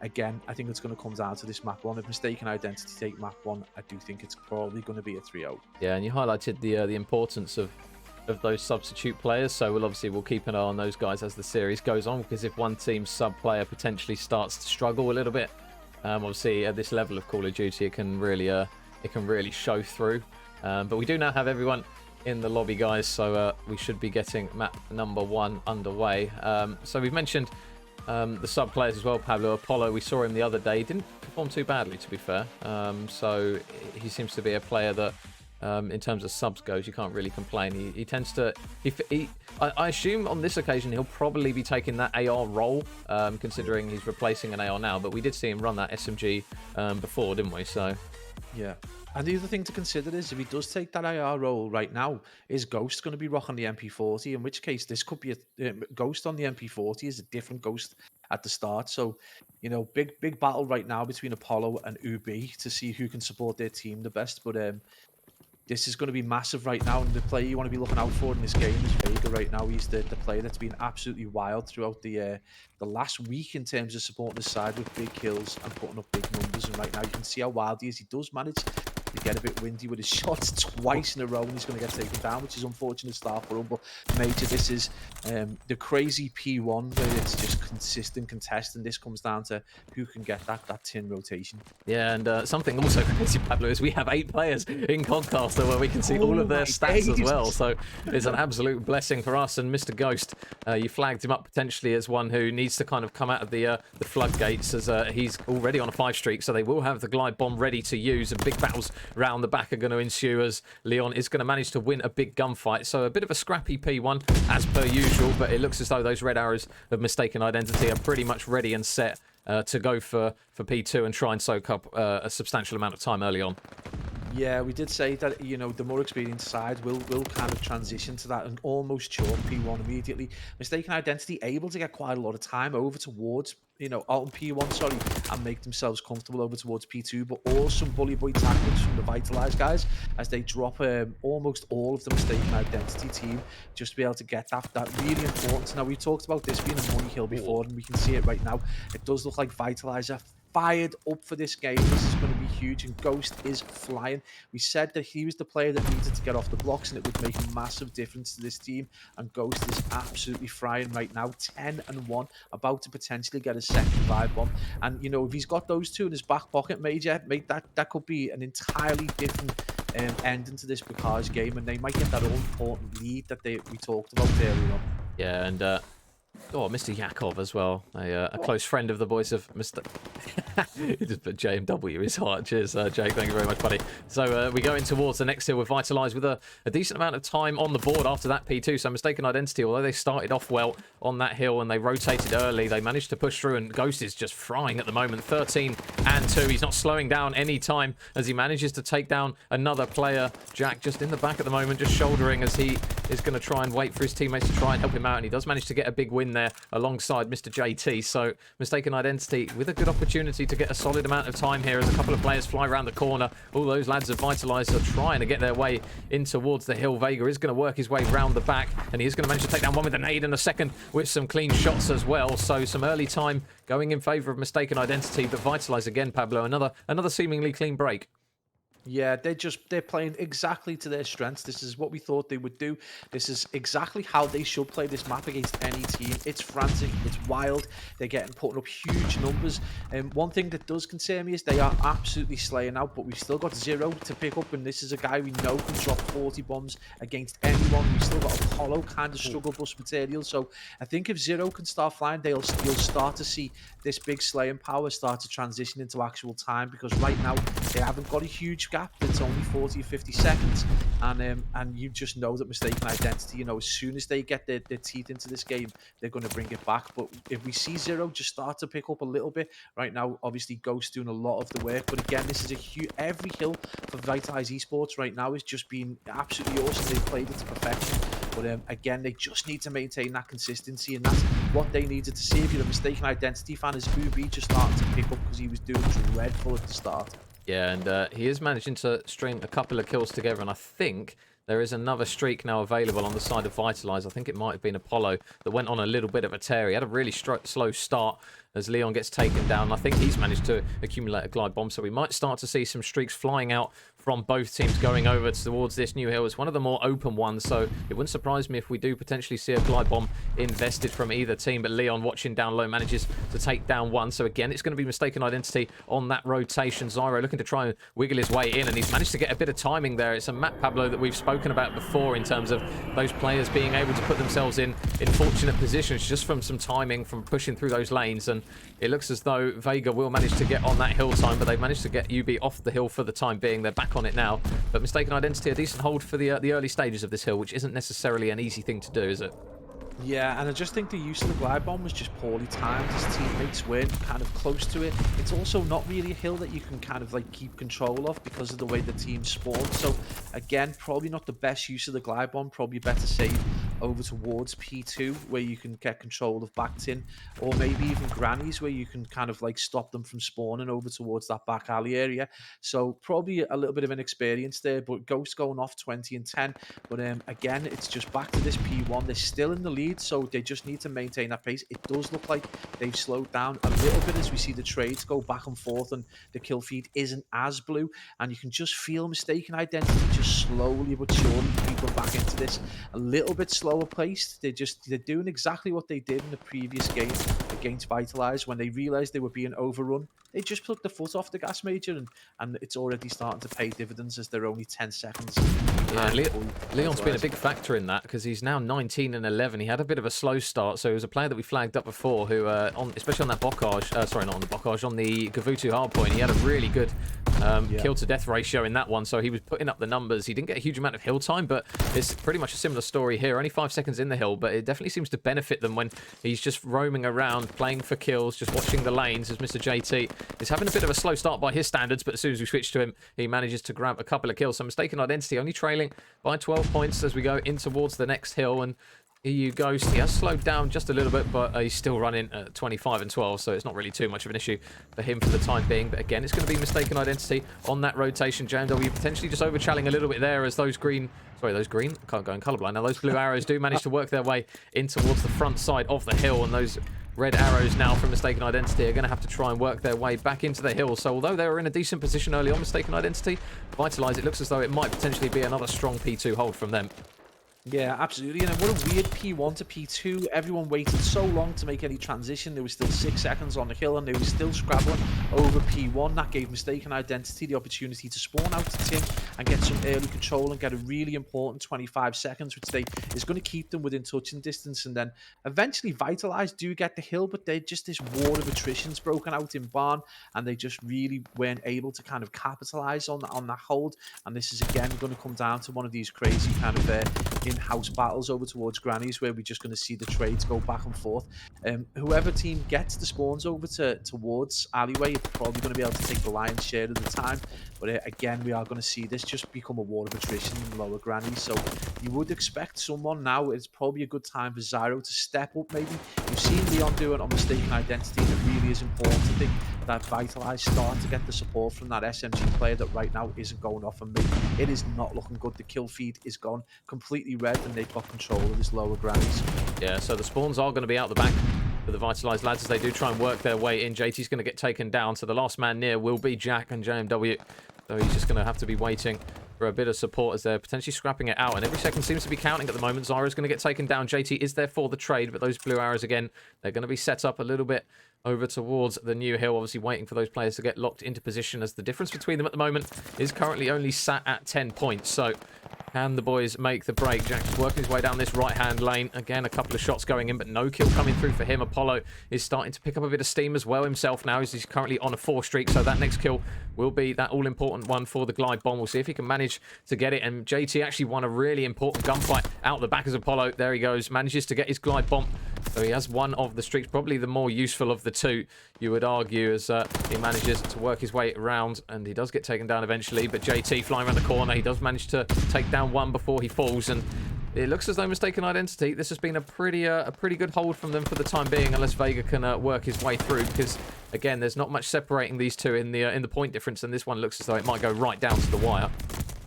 again, I think it's going to come down to this map 1. If Mystaken Identity take map 1, I do think it's probably going to be a 3-0. Yeah, and you highlighted the importance of those substitute players, so we'll keep an eye on those guys as the series goes on, because if one team's sub player potentially starts to struggle a little bit, obviously at this level of Call of Duty, it can really show through. But we do now have everyone in the lobby, guys, so we should be getting map number 1 underway. So we've mentioned the sub players as well. Pablo Apollo, we saw him the other day. He didn't perform too badly, to be fair. So he seems to be a player that, in terms of subs goes, you can't really complain. He tends to... I assume on this occasion he'll probably be taking that AR role, considering he's replacing an AR now. But we did see him run that SMG before, didn't we? So yeah. And the other thing to consider is, if he does take that IR role right now, is Ghost going to be rocking the MP40? In which case, this could be a Ghost on the MP40 is a different Ghost at the start. So, you know, big battle right now between Apollo and Ubi to see who can support their team the best. But this is going to be massive right now, and the player you want to be looking out for in this game is Vega right now. He's the player that's been absolutely wild throughout the last week in terms of supporting the side with big kills and putting up big numbers. And right now you can see how wild he is. He does manage to get a bit windy with his shots twice in a row, and he's going to get taken down, which is unfortunate start for him. But Major, this is the crazy P1 where it's just consistent contest, and this comes down to who can get that tin rotation. Yeah, and something also crazy, Pablo, is we have 8 players in Concaster where we can see all of their stats as well. So it's an absolute blessing for us. And Mr. Ghost, you flagged him up potentially as one who needs to kind of come out of the floodgates, as he's already on a 5 streak, so they will have the glide bomb ready to use, and big battles round the back are going to ensue as Leon is going to manage to win a big gunfight. So a bit of a scrappy P1 as per usual, but it looks as though those red arrows of Mystaken Identity are pretty much ready and set to go for P2 and try and soak up a substantial amount of time early on. Yeah, we did say that, you know, the more experienced side will kind of transition to that and almost chalk P1 immediately. Mistaken Identity able to get quite a lot of time over towards, you know, on P1, sorry, and make themselves comfortable over towards P2, but all some bully boy tactics from the Vitalize guys as they drop almost all of the Mistaken Identity team just to be able to get that really important. Now, we talked about this being a money hill Ooh. before, and we can see it right now. It does look like Vitalizer fired up for this game. This is going to be huge, and Ghost is flying. We said that he was the player that needed to get off the blocks, and it would make a massive difference to this team. And Ghost is absolutely frying right now, 10-1, about to potentially get a second vibe bomb. And you know, if he's got those two in his back pocket, Major, mate, that could be an entirely different ending to this Bakars game, and they might get that all important lead that we talked about earlier on. Yeah, and oh, Mr. Yakov as well, a close friend of the boys of Mr. He just put JMW his heart. Cheers, Jake. Thank you very much, buddy. So we go in towards the next hill with Vitalize with a decent amount of time on the board after that P2. So Mistaken Identity, although they started off well on that hill and they rotated early, they managed to push through, and Ghost is just frying at the moment. 13-2. He's not slowing down any time as he manages to take down another player. Jack just in the back at the moment, just shouldering as he is going to try and wait for his teammates to try and help him out, and he does manage to get a big win there alongside Mr. JT. So Mistaken Identity with a good opportunity to get a solid amount of time here as a couple of players fly around the corner. All those lads of Vitalize are trying to get their way in towards the hill. Vega is going to work his way round the back, and he is going to manage to take down one with a nade and a second with some clean shots as well. So some early time going in favour of Mistaken Identity, but Vitalize again, Pablo, another seemingly clean break. Yeah, they're playing exactly to their strengths. This is what we thought they would do. This is exactly how they should play this map against any team. It's frantic, it's wild. They're putting up huge numbers. And one thing that does concern me is they are absolutely slaying out, but we've still got Zero to pick up, and this is a guy we know can drop 40 bombs against anyone. We've still got Apollo kind of struggle bus material. So I think if Zero can start flying, you'll start to see this big slaying power start to transition into actual time, because right now they haven't got a huge gap. It's only 40 or 50 seconds, and you just know that Mistaken Identity, you know, as soon as they get their teeth into this game, they're going to bring it back. But if we see Zero just start to pick up a little bit right now, obviously Ghost doing a lot of the work, but again, this is a huge, every hill for Vitalize Esports right now is just been absolutely awesome. They've played it to perfection. But again, they just need to maintain that consistency, and that's what they needed to see. If you're a Mistaken Identity fan, is Ubi just starting to pick up, because he was doing dreadful at the start. Yeah, and he is managing to string a couple of kills together, and I think there is another streak now available on the side of Vitalize. I think it might have been Apollo that went on a little bit of a tear. He had a really slow start as Leon gets taken down. I think he's managed to accumulate a glide bomb, so we might start to see some streaks flying out from both teams going over towards this new hill. It's one of the more open ones, so it wouldn't surprise me if we do potentially see a glide bomb invested from either team. But Leon, watching down low, manages to take down one. So again, it's going to be Mistaken Identity on that rotation. Zyro looking to try and wiggle his way in, and he's managed to get a bit of timing there. It's a map, Pablo, that we've spoken about before in terms of those players being able to put themselves in fortunate positions just from some timing, from pushing through those lanes. And it looks as though Vega will manage to get on that hill time, but they've managed to get UB off the hill for the time being. They're back on it now, but Mistaken Identity, a decent hold for the early stages of this hill, which isn't necessarily an easy thing to do, is it? Yeah, and I just think the use of the glide bomb was just poorly timed. His teammates weren't kind of close to it. It's also not really a hill that you can kind of like keep control of because of the way the team spawned. So again, probably not the best use of the glide bomb. Probably better save over towards P2, where you can get control of back tin, or maybe even grannies, where you can kind of like stop them from spawning over towards that back alley area. So probably a little bit of inexperience there, but Ghost going off 20-10. But again, it's just back to this P1. They're still in the lead, so they just need to maintain that pace. It does look like they've slowed down a little bit as we see the trades go back and forth, and the kill feed isn't as blue, and you can just feel Mistaken Identity just slowly but surely creeping back into this a little bit slower paced. They're doing exactly what they did in the previous game against Vitalize when they realized they were being overrun. They just took the foot off the gas, Major, and it's already starting to pay dividends as they're only 10 seconds. Yeah, Leon's been a big factor in that, because he's now 19-11. He had a bit of a slow start, so he was a player that we flagged up before who, especially on that Bocage, sorry, not on the Bocage, on the Gavutu hardpoint, he had a really good kill to death ratio in that one, so he was putting up the numbers. He didn't get a huge amount of hill time, but it's pretty much a similar story here. Only 5 seconds in the hill, but it definitely seems to benefit them when he's just roaming around, playing for kills, just watching the lanes, as Mr. JT is having a bit of a slow start by his standards, but as soon as we switch to him, he manages to grab a couple of kills. So Mystaken Identity only trailing by 12 points as we go in towards the next hill, and EU Ghost, he has slowed down just a little bit, but he's still running at 25 and 12, so it's not really too much of an issue for him for the time being. But again, it's going to be Mystaken Identity on that rotation. JMW potentially just overchalling a little bit there as those green... Sorry, those green? I can't go in colourblind now. Those blue arrows do manage to work their way in towards the front side of the hill, and those red arrows now from Mystaken Identity are going to have to try and work their way back into the hill. So although they were in a decent position early on, Mystaken Identity, Vitalize, it looks as though it might potentially be another strong P2 hold from them. Yeah, absolutely. And what a weird P1 to P2. Everyone waited so long to make any transition. There was still 6 seconds on the hill, and they were still scrabbling over P1. That gave Mystaken Identity the opportunity to spawn out to Tim and get some early control and get a really important 25 seconds, which is going to keep them within touching distance. And then eventually Vitalize do get the hill, but they just this war of attrition's broken out in Barn, and they just really weren't able to kind of capitalize on that hold. And this is again going to come down to one of these crazy kind of in-house battles over towards Granny's, where we're just going to see the trades go back and forth. Whoever team gets the spawns over towards Alleyway is probably going to be able to take the lion's share of the time. But again, we are going to see this just become a war of attrition in lower Granny. So you would expect someone now, it's probably a good time for Zyro to step up maybe. You've seen Leon do it on Mystaken Identity, and it really is important, I think, that Vitalize start to get the support from that SMG player that right now isn't going off on me. It is not looking good. The kill feed is gone completely red, and they've got control of this lower Grannies. Yeah, so the spawns are going to be out the back for the Vitalized lads as they do try and work their way in. JT's going to get taken down, so the last man near will be Jack and JMW. So he's just going to have to be waiting for a bit of support as they're potentially scrapping it out, and every second seems to be counting at the moment. Zyro's going to get taken down. JT is there for the trade, but those blue arrows again, they're going to be set up a little bit over towards the new hill, obviously waiting for those players to get locked into position, as the difference between them at the moment is currently only sat at 10 points. So can the boys make the break? Jack's working his way down this right-hand lane. Again, a couple of shots going in, but no kill coming through for him. Apollo is starting to pick up a bit of steam as well himself now, as he's currently on a 4 streak. So that next kill will be that all-important one for the glide bomb. We'll see if he can manage to get it. And JT actually won a really important gunfight out the back as Apollo. There he goes, manages to get his glide bomb. So he has one of the streaks, probably the more useful of the two, you would argue, as he manages to work his way around, and he does get taken down eventually. But JT flying around the corner, he does manage to take down one before he falls, and it looks as though Mystaken Identity, this has been a pretty good hold from them for the time being, unless Vega can work his way through, because again, there's not much separating these two in the point difference, and this one looks as though it might go right down to the wire.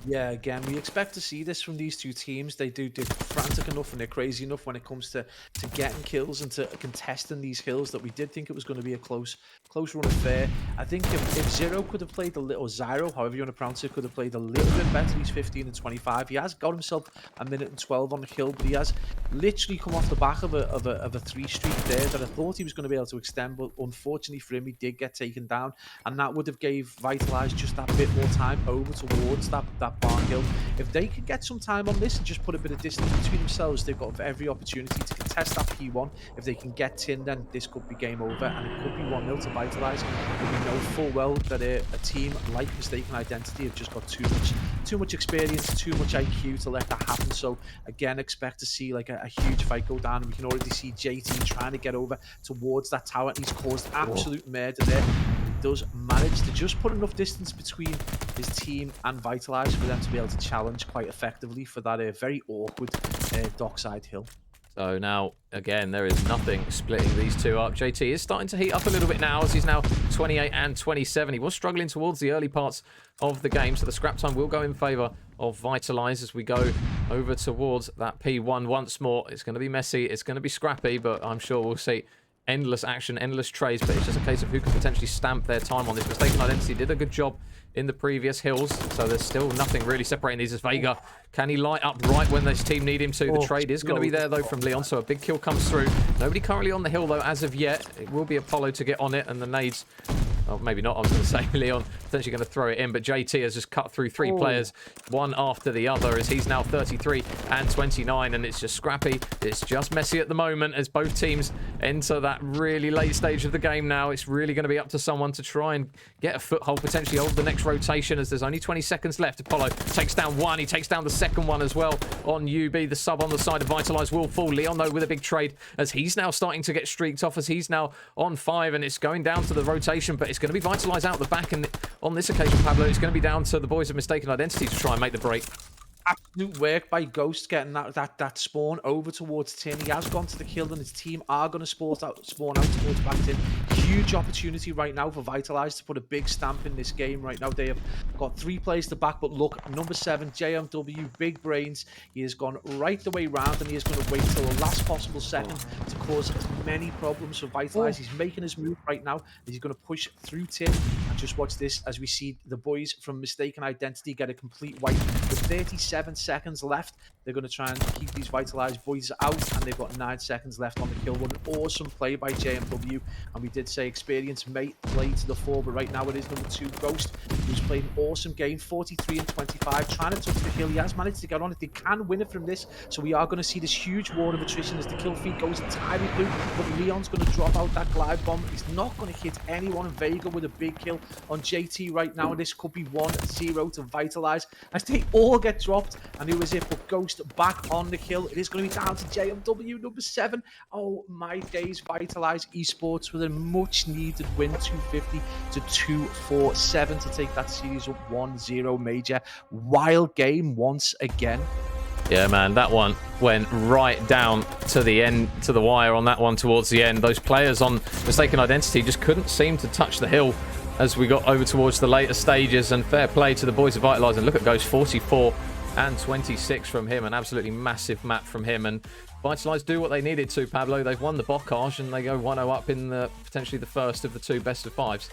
Yeah, again, we expect to see this from these two teams. They're frantic enough and they're crazy enough when it comes to getting kills and to contesting these hills, that we did think it was going to be a close run affair. I think if Zero could have played a little, Zyro, however you want to pronounce it, could have played a little bit better. He's 15 and 25. He has got himself a minute and 12 on the hill, but he has literally come off the back of a 3 streak there that I thought he was going to be able to extend, but unfortunately for him, he did get taken down, and that would have gave Vitalize just that bit more time over towards that Barn hill. If they could get some time on this and just put a bit of distance between themselves, they've got every opportunity to contest that P1. If they can get Tin, then this could be game over, and it could be 1-0 to Vitalize. But we know full well that a team like Mystaken Identity have just got too much experience, too much IQ to let that happen. So again, expect to see like a huge fight go down, and we can already see JT trying to get over towards that tower, and he's caused absolute murder there. Does manage to just put enough distance between his team and Vitalize for them to be able to challenge quite effectively for that very awkward dockside hill. So now, again, there is nothing splitting these two up. JT is starting to heat up a little bit now, as he's now 28 and 27. He was struggling towards the early parts of the game, so the scrap time will go in favour of Vitalize as we go over towards that P1 once more. It's going to be messy, it's going to be scrappy, but I'm sure we'll see endless action, endless trades, but it's just a case of who can potentially stamp their time on this. Mystaken Identity did a good job in the previous hills, so there's still nothing really separating these. As Vega, can he light up right when this team need him to? The trade is going to be there though from Leon, so a big kill comes through. Nobody currently on the hill though as of yet. It will be Apollo to get on it, and the nades Oh, maybe not. I was going to say Leon potentially going to throw it in, but JT has just cut through 3 players, one after the other, as he's now 33 and 29, and it's just scrappy. It's just messy at the moment as both teams enter that really late stage of the game now. It's really going to be up to someone to try and get a foothold, potentially over the next rotation, as there's only 20 seconds left. Apollo takes down one. He takes down the second one as well on UB. The sub on the side of Vitalize will fall. Leon, though, with a big trade, as he's now starting to get streaked off, as he's now on 5, and it's going down to the rotation, but it's going to be Vitalize out the back, and on this occasion, Pablo, it's going to be down to the boys of Mystaken Identity to try and make the break. Absolute work by Ghost getting that spawn over towards Tin. He has gone to the kill, and his team are going to spawn out towards back Tin. Huge opportunity right now for Vitalize to put a big stamp in this game right now. They have got 3 players to back, but look, number 7, JMW, big brains. He has gone right the way round, and he is going to wait till the last possible second to cause as many problems for Vitalize. He's making his move right now, and he's going to push through Tin. And just watch this as we see the boys from Mystaken Identity get a complete wipe with 37 seconds left. They're going to try and keep these Vitalized boys out, and they've got 9 seconds left on the kill. What an awesome play by JMW, and we did say experience may play to the fore, but right now it is number 2, Ghost, who's played an awesome game, 43 and 25, trying to touch the kill. He has managed to get on it. They can win it from this, so we are going to see this huge war of attrition as the kill feed goes entirely blue, but Leon's going to drop out that glide bomb. He's not going to hit anyone. Vega with a big kill on JT right now, and this could be 1-0 to Vitalize as they all get dropped. And who is it but Ghost back on the kill? It is going to be down to JMW, number 7. Oh my days, Vitalize Esports with a much needed win, 250 to 247 to take that series up 1-0 major. Wild game once again. Yeah, man, that one went right down to the end, to the wire on that one towards the end. Those players on Mystaken Identity just couldn't seem to touch the hill as we got over towards the later stages, and fair play to the boys of Vitalize. And look at Ghost, 44 and 26 from him, an absolutely massive map from him. And Vitalize do what they needed to, Pablo. They've won the Bocage, and they go 1-0 up in the potentially the first of the 2 best of 5s.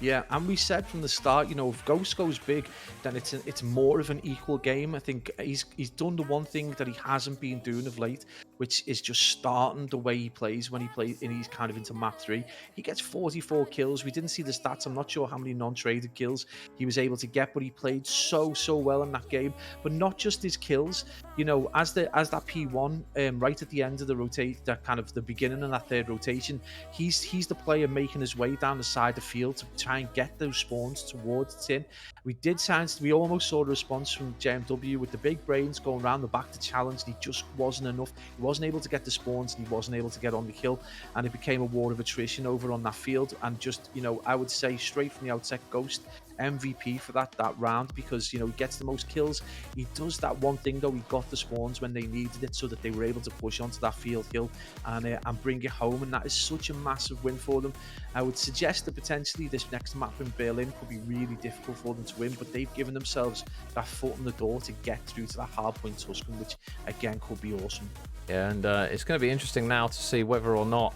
Yeah, and we said from the start, you know, if Ghost goes big, then it's more of an equal game. I think he's done the one thing that he hasn't been doing of late, which is just starting the way he plays when he plays, and he's kind of into map 3. He gets 44 kills. We didn't see the stats. I'm not sure how many non-traded kills he was able to get, but he played so well in that game. But not just his kills, you know, as that P1 right at the end of the rotate, that kind of the beginning of that 3rd rotation, he's the player making his way down the side of the field to try and get those spawns towards Tin. We almost saw a response from JMW with the big brains going around the back to challenge, and he just wasn't enough. He wasn't able to get the spawns, and he wasn't able to get on the kill, and it became a war of attrition over on that field. And just, you know, I would say straight from the outset, Ghost MVP for that round, because, you know, he gets the most kills. He does that one thing though, he got the spawns when they needed it, so that they were able to push onto that field hill and bring it home, and that is such a massive win for them. I would suggest that potentially this next map in Berlin could be really difficult for them to win, but they've given themselves that foot in the door to get through to that hardpoint Tuscan, which again could be awesome. Yeah, and it's going to be interesting now to see whether or not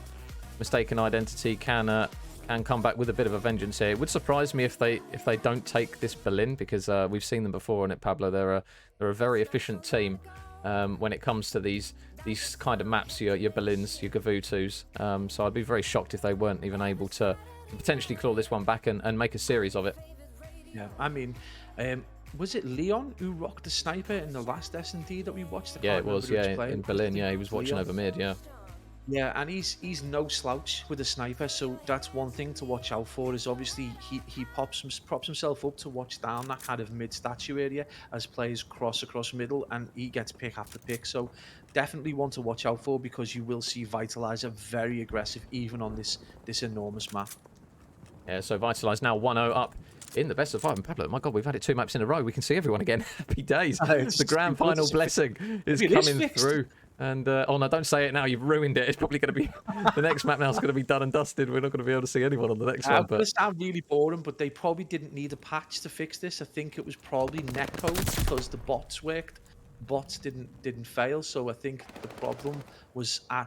Mystaken Identity can come back with a bit of a vengeance here. It would surprise me if they don't take this Berlin, because we've seen them before on it, Pablo. They're a very efficient team when it comes to these kind of maps, your Berlins, your Gavutus. So I'd be very shocked if they weren't even able to potentially claw this one back and make a series of it. Yeah, I mean, was it Leon who rocked the sniper in the last S&D that we watched? Yeah, it was. Yeah, in Berlin. Yeah, he was watching over mid. Yeah. Yeah, and he's no slouch with a sniper, so that's one thing to watch out for. Is obviously he props himself up to watch down that kind of mid statue area as players cross across middle, and he gets pick after pick. So definitely one to watch out for, because you will see Vitalizer very aggressive even on this enormous map. Yeah, so Vitalize now 1-0 up in the best of 5. And Pablo, my God, we've had it 2 maps in a row. We can see everyone again. Happy days. The grand final blessing is coming through. And, oh no, don't say it now. You've ruined it. It's probably going to be, the next map now is going to be done and dusted. We're not going to be able to see anyone on the next one. I'm going to sound really boring, but they probably didn't need a patch to fix this. I think it was probably netcode, because the bots worked. Bots didn't fail, so I think the problem was at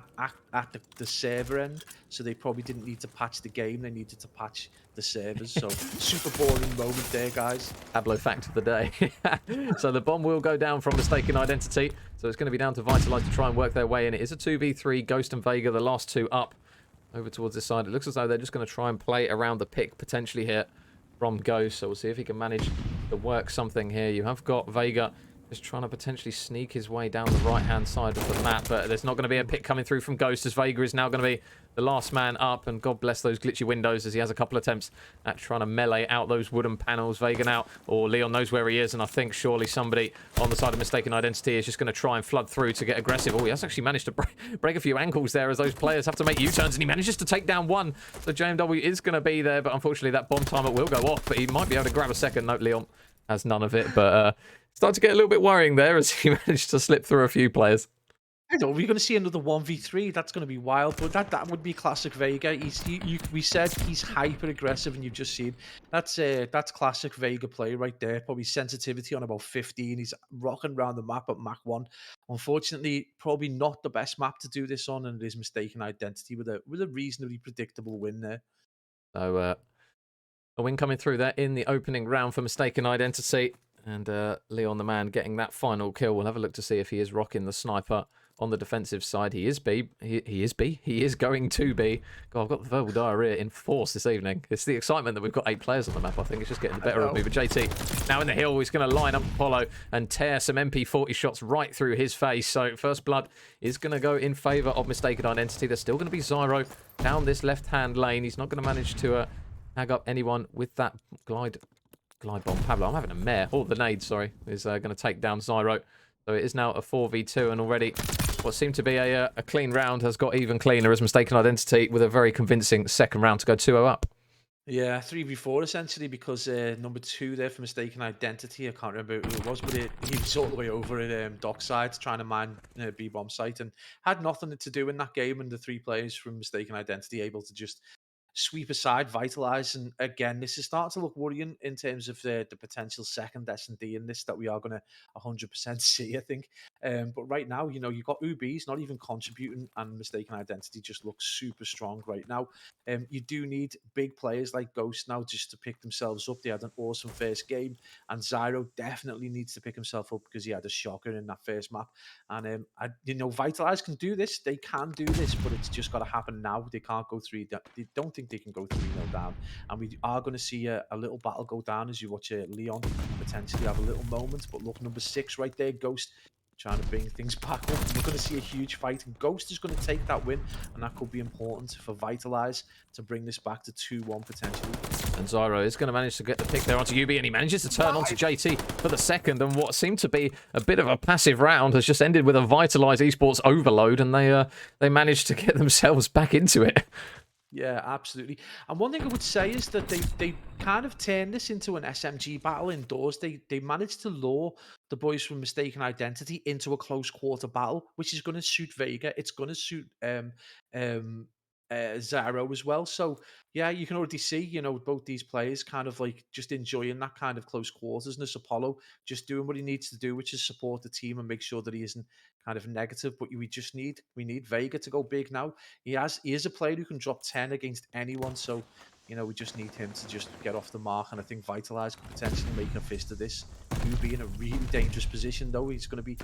the server end, so they probably didn't need to patch the game, they needed to patch the servers. So super boring moment there, guys. Pablo fact of the day. So the bomb will go down from Mystaken Identity, so it's going to be down to Vitalize to try and work their way in. It is a 2v3, Ghost and Vega, the last 2 up over towards this side. It looks as though they're just going to try and play around the pick potentially here from Ghost. So we'll see if he can manage to work something here. You have got Vega just trying to potentially sneak his way down the right-hand side of the map, but there's not going to be a pick coming through from Ghost, as Vega is now going to be the last man up, and God bless those glitchy windows as he has a couple attempts at trying to melee out those wooden panels. Vega now, or Leon knows where he is, and I think surely somebody on the side of Mystaken Identity is just going to try and flood through to get aggressive. Oh, he has actually managed to break a few ankles there as those players have to make U-turns, and he manages to take down one. So JMW is going to be there, but unfortunately that bomb timer will go off, but he might be able to grab a second. No, Leon has none of it, but started to get a little bit worrying there as he managed to slip through a few players. I know we're going to see another 1v3. That's going to be wild, but that would be classic Vega. We said he's hyper aggressive, and you've just seen that's classic Vega play right there. Probably sensitivity on about 15. He's rocking around the map at Mach 1. Unfortunately, probably not the best map to do this on, and it is Mystaken Identity with a reasonably predictable win there. So a win coming through there in the opening round for Mystaken Identity, and Leon the man getting that final kill. We'll have a look to see if he is rocking the sniper on the defensive side. He is B. He is B. He is going to be. God, I've got the verbal diarrhea in force this evening. It's the excitement that we've got 8 players on the map. I think it's just getting the better of me. But JT now in the hill. He's going to line up Apollo and tear some MP40 shots right through his face. So first blood is going to go in favour of Mystaken Identity. There's still going to be Zyro down this left-hand lane. He's not going to manage to tag up anyone with that glide bomb. Pablo, I'm having a mare. Oh, the nade, sorry, is going to take down Zyro. So it is now a 4v2, and already what seemed to be a clean round has got even cleaner as Mystaken Identity with a very convincing second round to go 2-0 up. Yeah, 3v4 essentially, because number 2 there for Mystaken Identity, I can't remember who it was, but he was all the way over at Dockside trying to mine B-bomb site and had nothing to do in that game, and the 3 players from Mystaken Identity able to just sweep aside, Vitalize, and again, this is starting to look worrying in terms of the potential second S&D in this that we are going to 100% see, I think. But right now, you know, you've got UBs not even contributing, and Mystaken Identity just looks super strong right now. You do need big players like Ghost now just to pick themselves up. They had an awesome first game, and Zyro definitely needs to pick himself up because he had a shocker in that first map. And you know, Vitalize can do this. They can do this, but it's just got to happen now. They can't go 3. They don't think they can go 3-0 down, and we are going to see a little battle go down as you watch Leon potentially have a little moment. But look, number 6 right there, Ghost, trying to bring things back up. We're going to see a huge fight, and Ghost is going to take that win, and that could be important for Vitalize to bring this back to 2-1 potentially. And Zyro is going to manage to get the pick there onto UB, and he manages to turn onto JT for the second, and what seemed to be a bit of a passive round has just ended with a Vitalize esports overload, and they managed to get themselves back into it. Yeah, absolutely. And one thing I would say is that they kind of turned this into an SMG battle indoors. They managed to lure the boys from Mystaken Identity into a close quarter battle, which is going to suit Vega. It's going to suit Zaro as well. So yeah, you can already see, you know, both these players kind of like just enjoying that kind of close quarters. And Apollo just doing what he needs to do, which is support the team and make sure that he isn't kind of negative. But we need Vega to go big now. He is a player who can drop 10 against anyone. So, you know, we just need him to just get off the mark. And I think Vitalize could potentially make a fist of this. He'll be in a really dangerous position, though. He's going to be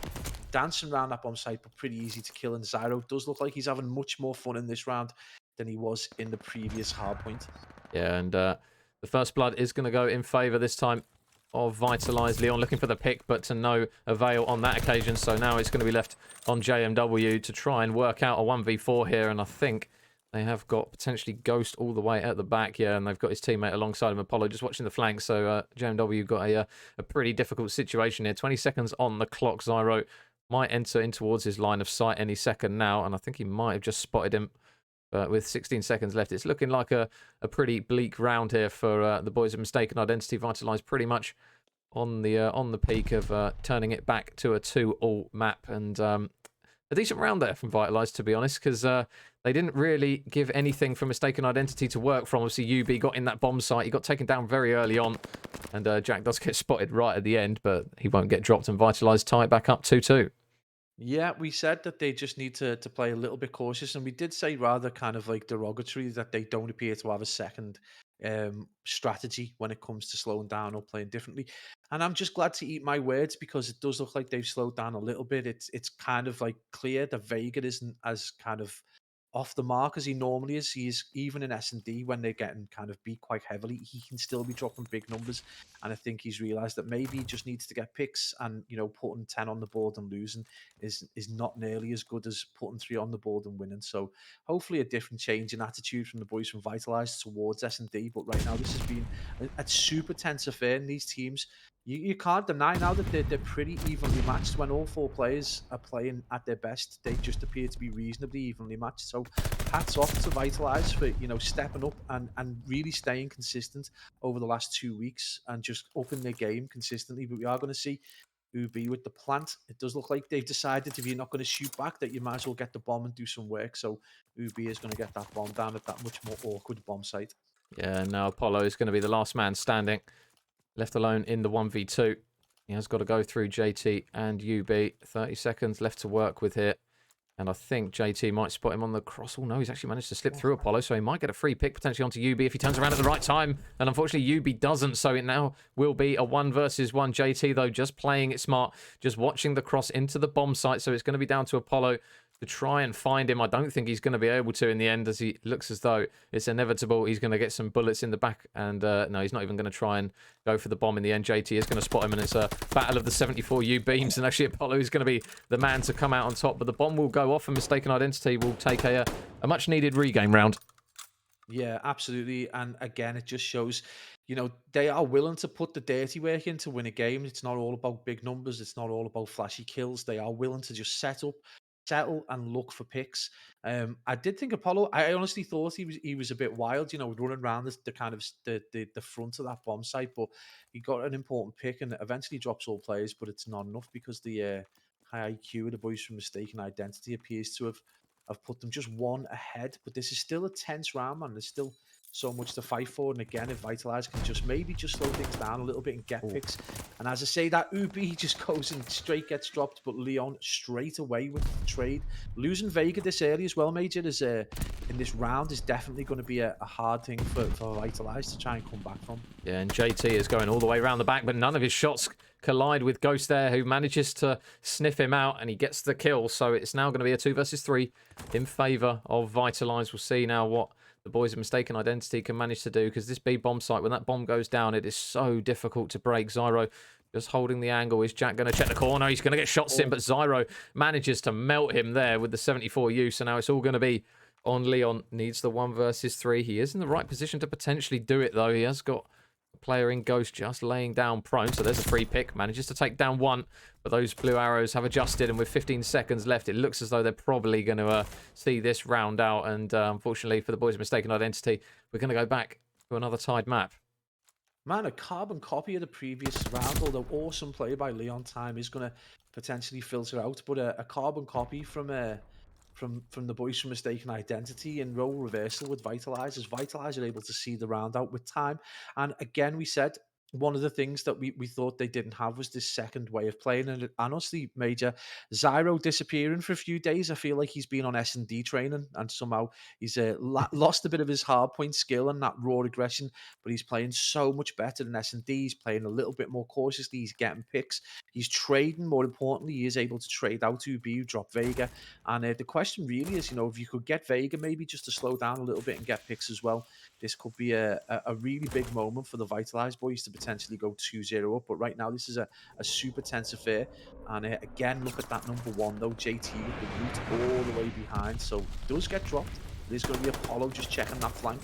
dancing around that bomb site, but pretty easy to kill. And Zyro does look like he's having much more fun in this round than he was in the previous hardpoint. Yeah, and the first blood is going to go in favour this time of Vitalize. Leon looking for the pick, but to no avail on that occasion. So now it's going to be left on JMW to try and work out a 1v4 here. And I think they have got potentially Ghost all the way at the back. Yeah, and they've got his teammate alongside him, Apollo, just watching the flank. So JMW got a pretty difficult situation here. 20 seconds on the clock. Zyro might enter in towards his line of sight any second now. And I think he might have just spotted him. But with 16 seconds left, it's looking like a pretty bleak round here for the boys of Mystaken Identity. Vitalize pretty much on the peak of turning it back to a 2-all map. And a decent round there from Vitalize, to be honest, because they didn't really give anything for Mystaken Identity to work from. Obviously, UB got in that bomb site. He got taken down very early on. And Jack does get spotted right at the end, but he won't get dropped. And Vitalize tie it back up 2-2. Yeah, we said that they just need to play a little bit cautious, and we did say rather kind of like derogatory that they don't appear to have a second strategy when it comes to slowing down or playing differently. And I'm just glad to eat my words because it does look like they've slowed down a little bit. It's kind of like clear that Vega isn't as kind of off the mark as he normally is. He's even in S&D when they're getting kind of beat quite heavily, he can still be dropping big numbers. And I think he's realised that maybe he just needs to get picks, and putting 10 on the board and losing is not nearly as good as putting 3 on the board and winning. So hopefully a different change in attitude from the boys from Vitalize towards S&D. But right now this has been a super tense affair in these teams. You can't deny now that they're pretty evenly matched. When all 4 players are playing at their best, they just appear to be reasonably evenly matched. So hats off to Vitalize for stepping up and really staying consistent over the last 2 weeks and just upping their game consistently. But we are going to see Ubi with the plant. It does look like they've decided if you're not going to shoot back, that you might as well get the bomb and do some work. So Ubi is going to get that bomb down at that much more awkward bomb site. Yeah, now Apollo is going to be the last man standing, left alone in the 1v2. He has got to go through JT and UB. 30 seconds left to work with here. And I think JT might spot him on the cross. Oh, no, he's actually managed to slip through Apollo, so he might get a free pick potentially onto UB if he turns around at the right time. And unfortunately, UB doesn't, so it now will be a 1 versus 1. JT, though, just playing it smart, just watching the cross into the bomb site. So it's going to be down to Apollo to try and find him. I don't think he's going to be able to in the end, as he looks as though it's inevitable. He's going to get some bullets in the back, and no, he's not even going to try and go for the bomb in the end. JT is going to spot him, and it's a battle of the 74 U beams, and actually Apollo is going to be the man to come out on top, but the bomb will go off, and Mystaken Identity will take a much needed regame round. Yeah, absolutely. And again, it just shows, they are willing to put the dirty work in to win a game. It's not all about big numbers. It's not all about flashy kills. They are willing to just settle and look for picks. I did think Apollo, I honestly thought he was a bit wild, running around the kind of the front of that bomb site, but he got an important pick and eventually drops all players, but it's not enough because the high IQ of the boys from Mystaken Identity appears to have put them just 1 ahead. But this is still a tense round, man. There's still so much to fight for. And again, if Vitalize can just slow things down a little bit and get picks. And as I say, that Ubi just goes and straight gets dropped, but Leon straight away with the trade. Losing Vega this early as well, Major, is in this round is definitely going to be a hard thing for Vitalize to try and come back from. Yeah, and JT is going all the way around the back, but none of his shots collide with Ghost there, who manages to sniff him out, and he gets the kill. So it's now going to be a 2 versus 3 in favour of Vitalize. We'll see now what the boys of Mystaken Identity can manage to do, because this B bomb site, when that bomb goes down, it is so difficult to break. Zyro just holding the angle. Is Jack going to check the corner? He's going to get shots in, but Zyro manages to melt him there with the 74U. So now it's all going to be on Leon. Needs the 1 versus 3. He is in the right position to potentially do it, though. He has got a player in Ghost just laying down prone. So there's a free pick. Manages to take down 1. But those blue arrows have adjusted, and with 15 seconds left, it looks as though they're probably going to see this round out. And unfortunately for the boys of Mystaken Identity, we're going to go back to another tied map. Man, a carbon copy of the previous round, although awesome play by Leon Time is going to potentially filter out, but a carbon copy from the boys from Mystaken Identity in role reversal with Vitalize, as Vitalize are able to see the round out with Time. And again, we said one of the things that we thought they didn't have was this second way of playing. And honestly, Major, Zyro disappearing for a few days, I feel like he's been on S&D training, and somehow he's lost a bit of his hardpoint skill and that raw aggression, but he's playing so much better than S&D. He's playing a little bit more cautiously. He's getting picks. He's trading. More importantly, he is able to trade out to UB, drop Vega. And the question really is, if you could get Vega maybe just to slow down a little bit and get picks as well, this could be a really big moment for the Vitalize boys to potentially go 2-0 up. But right now, this is a super tense affair. And again, look at that number 1, though, JT with the root all the way behind. So it does get dropped. There's going to be Apollo just checking that flank.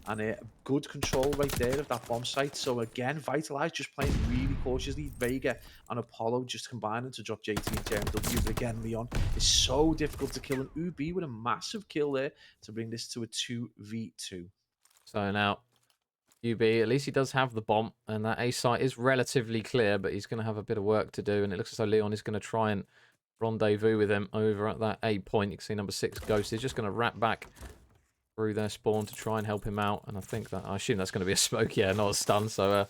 And good control right there of that bomb site. So again, Vitalize just playing really cautiously. Vega and Apollo just combining to drop JT and JMW. But again, Leon is so difficult to kill. And Ubi with a massive kill there to bring this to a 2v2. So now, UB, at least he does have the bomb, and that A site is relatively clear, but he's going to have a bit of work to do, and it looks as though Leon is going to try and rendezvous with him over at that A point. You can see number 6, Ghost, is just going to wrap back through their spawn to try and help him out, and I assume that's going to be a smoke, yeah, not a stun, so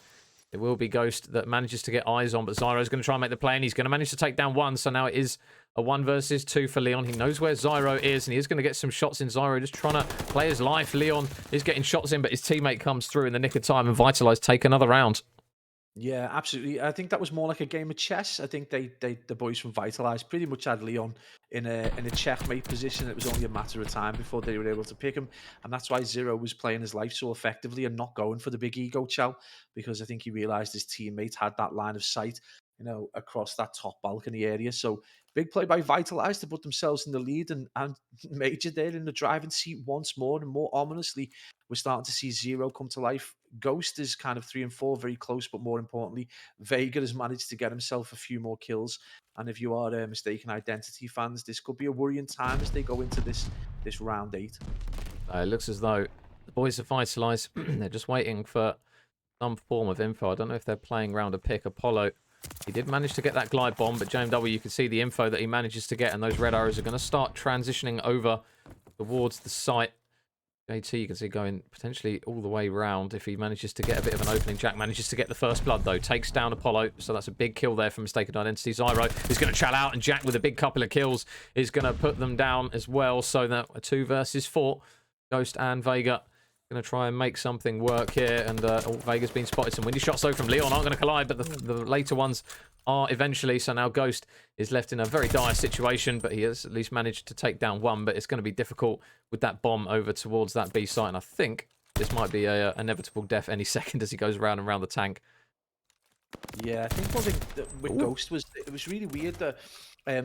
it will be Ghost that manages to get eyes on, but Zyro's going to try and make the play, and he's going to manage to take down 1, so now it is a 1 versus 2 for Leon. He knows where Zyro is, and he is going to get some shots in. Zyro just trying to play his life. Leon is getting shots in, but his teammate comes through in the nick of time, and Vitalize take another round. Yeah, absolutely. I think that was more like a game of chess. I think the boys from Vitalize pretty much had Leon in a checkmate position. It was only a matter of time before they were able to pick him, and that's why Zero was playing his life so effectively and not going for the big ego chow, because I think he realized his teammate had that line of sight, across that top balcony area. So big play by Vitalize to put themselves in the lead, and Major there in the driving seat once more, and more ominously, we're starting to see Zero come to life. Ghost is kind of 3 and 4, very close, but more importantly, Vega has managed to get himself a few more kills. And if you are Mistaken Identity fans, this could be a worrying time as they go into this round 8. It looks as though the boys have Vitalize. They're just waiting for some form of info. I don't know if they're playing round a pick. Apollo, he did manage to get that glide bomb, but JMW, you can see the info that he manages to get, and those red arrows are going to start transitioning over towards the site. JT, you can see going potentially all the way round if he manages to get a bit of an opening. Jack manages to get the first blood, though. Takes down Apollo, so that's a big kill there for Mistaken Identity. Zyro is going to chat out, and Jack, with a big couple of kills, is going to put them down as well. So that a 2 versus 4. Ghost and Vega going to try and make something work here. And Vega's been spotted. Some windy shots, though, from Leon. Aren't going to collide, but the later ones are eventually. So now Ghost is left in a very dire situation, but he has at least managed to take down one. But it's going to be difficult with that bomb over towards that B site. And I think this might be a inevitable death any second as he goes round and round the tank. Yeah, I think one thing that with Ghost was it was really weird that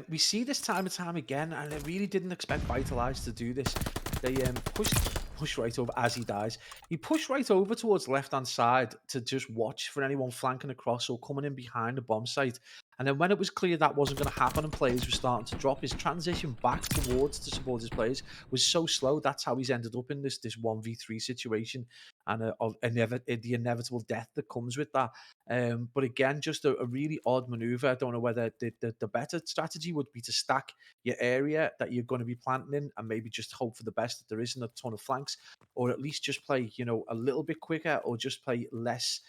we see this time and time again, and I really didn't expect Vitalize to do this. They push right over as he dies. He pushed right over towards left hand side to just watch for anyone flanking across or coming in behind the bomb site. And then when it was clear that wasn't going to happen and players were starting to drop, his transition back towards to support his players was so slow. That's how he's ended up in this 1v3 situation, and the inevitable death that comes with that. But again, just a really odd maneuver. I don't know whether the better strategy would be to stack your area that you're going to be planting in and maybe just hope for the best that there isn't a ton of flanks, or at least just play, a little bit quicker, or just play less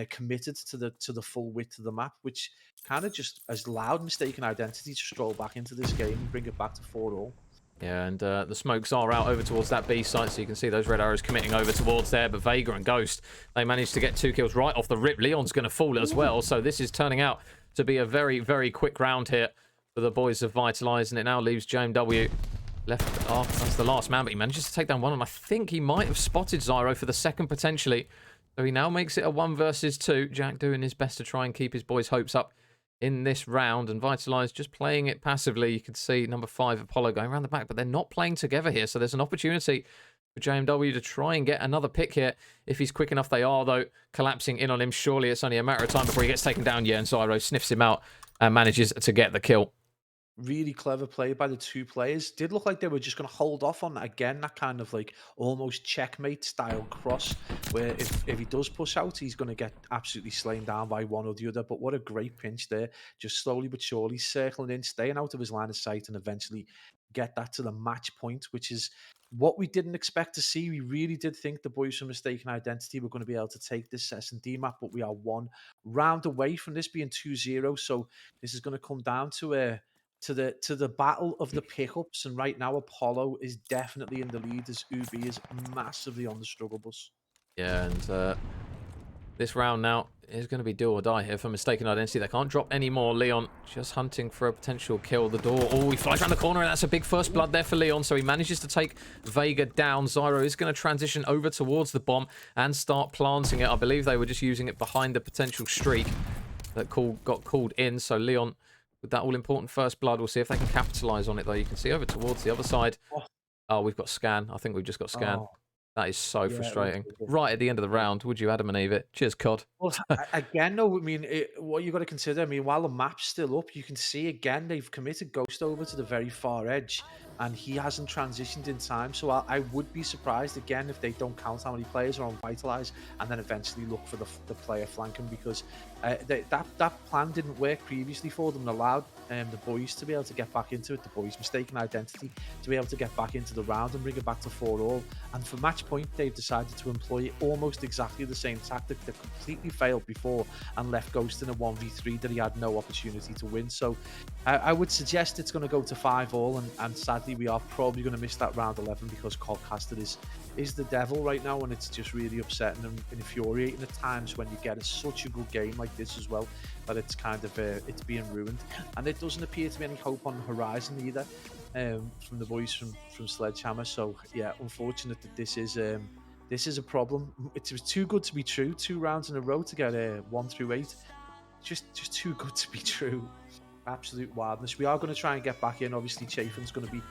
committed to the full width of the map, which kind of just has allowed Mistaken Identity to stroll back into this game and bring it back to 4-all. Yeah, and the smokes are out over towards that B site, so you can see those red arrows committing over towards there. But Vega and Ghost, they managed to get 2 kills right off the rip. Leon's going to fall as well, so this is turning out to be a very, very quick round here for the boys of Vitalize, and it now leaves JMW left off as the last man, but he manages to take down one, and I think he might have spotted Zyro for the second potentially. So he now makes it a 1 versus 2. Jack doing his best to try and keep his boys' hopes up in this round, and Vitalize just playing it passively. You can see number 5 Apollo going around the back, but they're not playing together here, so there's an opportunity for JMW to try and get another pick here if he's quick enough. They are, though, collapsing in on him. Surely it's only a matter of time before he gets taken down. Yeah, and Zyro sniffs him out and manages to get the kill. Really clever play by the 2 players. Did look like they were just going to hold off on that again, that kind of like almost checkmate style cross, where if he does push out, he's going to get absolutely slain down by one or the other. But what a great pinch there, just slowly but surely circling in, staying out of his line of sight, and eventually get that to the match point, which is what we didn't expect to see. We really did think the boys from Mistaken Identity were going to be able to take this S&D map, but we are 1 round away from this being 2-0. So this is going to come down to the battle of the pickups, and right now Apollo is definitely in the lead as Ubi is massively on the struggle bus. Yeah, and this round now is going to be do or die here for Mistaken Identity. They can't drop any more. Leon just hunting for a potential kill. The door. Oh, he flies around the corner, and that's a big first blood there for Leon. So he manages to take Vega down. Zyro is going to transition over towards the bomb and start planting it. I believe they were just using it behind the potential streak that got called in. So Leon, with that all-important first blood, we'll see if they can capitalize on it, though. You can see over towards the other side. Oh, we've got scan. I think we've just got scan. Oh. That is so frustrating. Right at the end of the round, would you Adam and Eve it? Cheers, COD. Well, again, though, I mean, what you got to consider, I mean, while the map's still up, you can see again they've committed Ghost over to the very far edge, and he hasn't transitioned in time. So I would be surprised again if they don't count how many players are on Vitalize, and then eventually look for the player flanking, because that plan didn't work previously for them. It allowed the boys to be able to get back into it, the boys Mistaken Identity to be able to get back into the round and bring it back to 4-all. And for match point, they've decided to employ almost exactly the same tactic that completely failed before and left Ghost in a 1v3 that he had no opportunity to win. So I would suggest it's going to go to 5-all, and sadly sadly, we are probably going to miss that round 11 because Colcaster is the devil right now, and it's just really upsetting and infuriating at times when you get such a good game like this as well, that it's kind of it's being ruined, and it doesn't appear to be any hope on the horizon either, from the boys from Sledgehammer. So yeah, unfortunate that this is a problem. It was too good to be true. 2 rounds in a row to get 1 through 8. Just too good to be true. Absolute wildness. We are going to try and get back in. Obviously, Chafin's going to be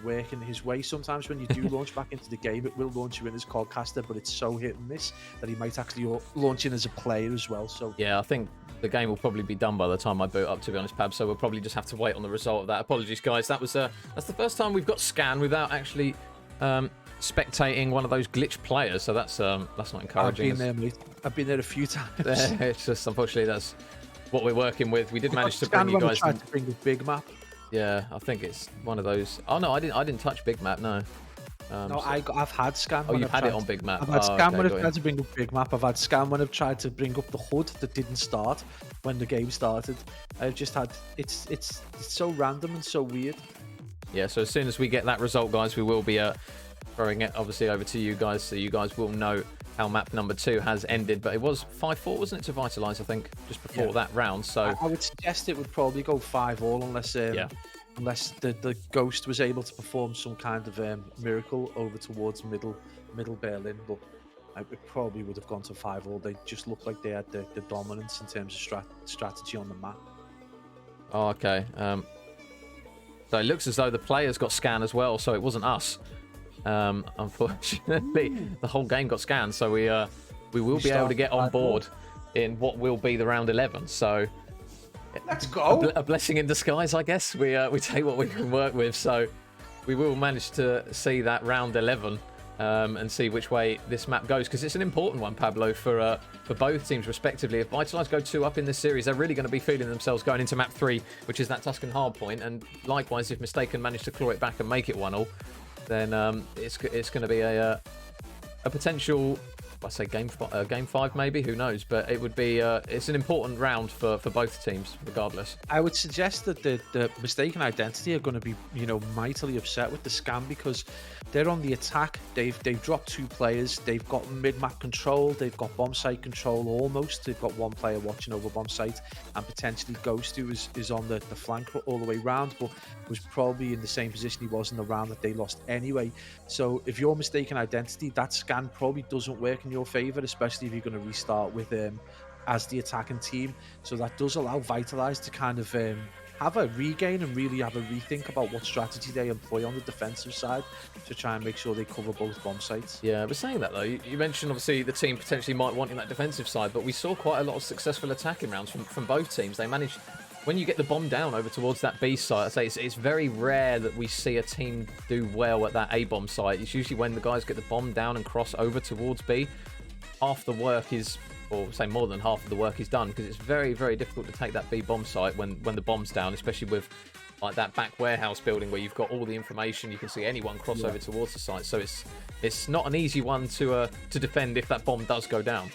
working his way. Sometimes when you do launch back into the game, it will launch you in as Codcaster, but it's so hit and miss that he might actually launch in as a player as well. So yeah, I think the game will probably be done by the time I boot up, to be honest, Pab. So we'll probably just have to wait on the result of that. Apologies, guys. That's the first time we've got Scan without actually spectating one of those glitch players. So that's not encouraging. I've been there, mate. I've been there a few times. It's just, unfortunately, that's what we're working with. We did manage to bring you guys. Tried to bring the big map. Yeah, I think it's one of those. Oh no, I didn't touch Big Map. No. No, so... I've had Scan. Oh, you've had it on Big Map. I've had Scan when I've tried to bring up Big Map. I've had Scan when I've tried to bring up the HUD that didn't start when the game started. I've just had it's so random and so weird. Yeah, so as soon as we get that result, guys, we will be throwing it obviously over to you guys, so you guys will know how map number 2 has ended. But it was 5-4, wasn't it, to Vitalize, I think, just before that round. So I would suggest it would probably go 5-all unless the Ghost was able to perform some kind of miracle over towards middle Berlin. But it probably would have gone to 5-all. They just looked like they had the dominance in terms of strategy on the map. Oh, okay. So it looks as though the players got Scan as well, so it wasn't us. Unfortunately, the whole game got scanned, so we will be able to get on board in what will be the round 11. So let's go. A blessing in disguise, I guess. We take what we can work with, so we will manage to see that round 11 and see which way this map goes, because it's an important one, Pablo, for both teams respectively. If Vitalize go 2 up in this series, they're really going to be feeling themselves going into map 3, which is that Tuscan hardpoint, and likewise, if Mystaken manage to claw it back and make it 1-all, then it's going to be a potential, I say game 5 maybe, who knows, but it would be it's an important round for both teams regardless. I would suggest that the Mystaken Identity are going to be mightily upset with the Scan, because they're on the attack. They've dropped 2 players. They've got mid-map control. They've got bomb site control almost. They've got 1 player watching over bomb site, and potentially Ghost, who is on the flank all the way round, but was probably in the same position he was in the round that they lost anyway. So if you're Mystaken Identity, that Scan probably doesn't work in your favor, especially if you're going to restart with as the attacking team. So that does allow Vitalize to kind of have a regain and really have a rethink about what strategy they employ on the defensive side to try and make sure they cover both bomb sites. Yeah, but saying that though, you mentioned obviously the team potentially might want in that defensive side, but we saw quite a lot of successful attacking rounds from both teams. They managed, when you get the bomb down over towards that B site, I say it's very rare that we see a team do well at that A bomb site. It's usually when the guys get the bomb down and cross over towards B, half the work is, or say more than half of the work is done, because it's very, very difficult to take that B bomb site when the bomb's down, especially with like that back warehouse building where you've got all the information. You can see anyone cross over towards the site, so it's not an easy one to defend if that bomb does go down.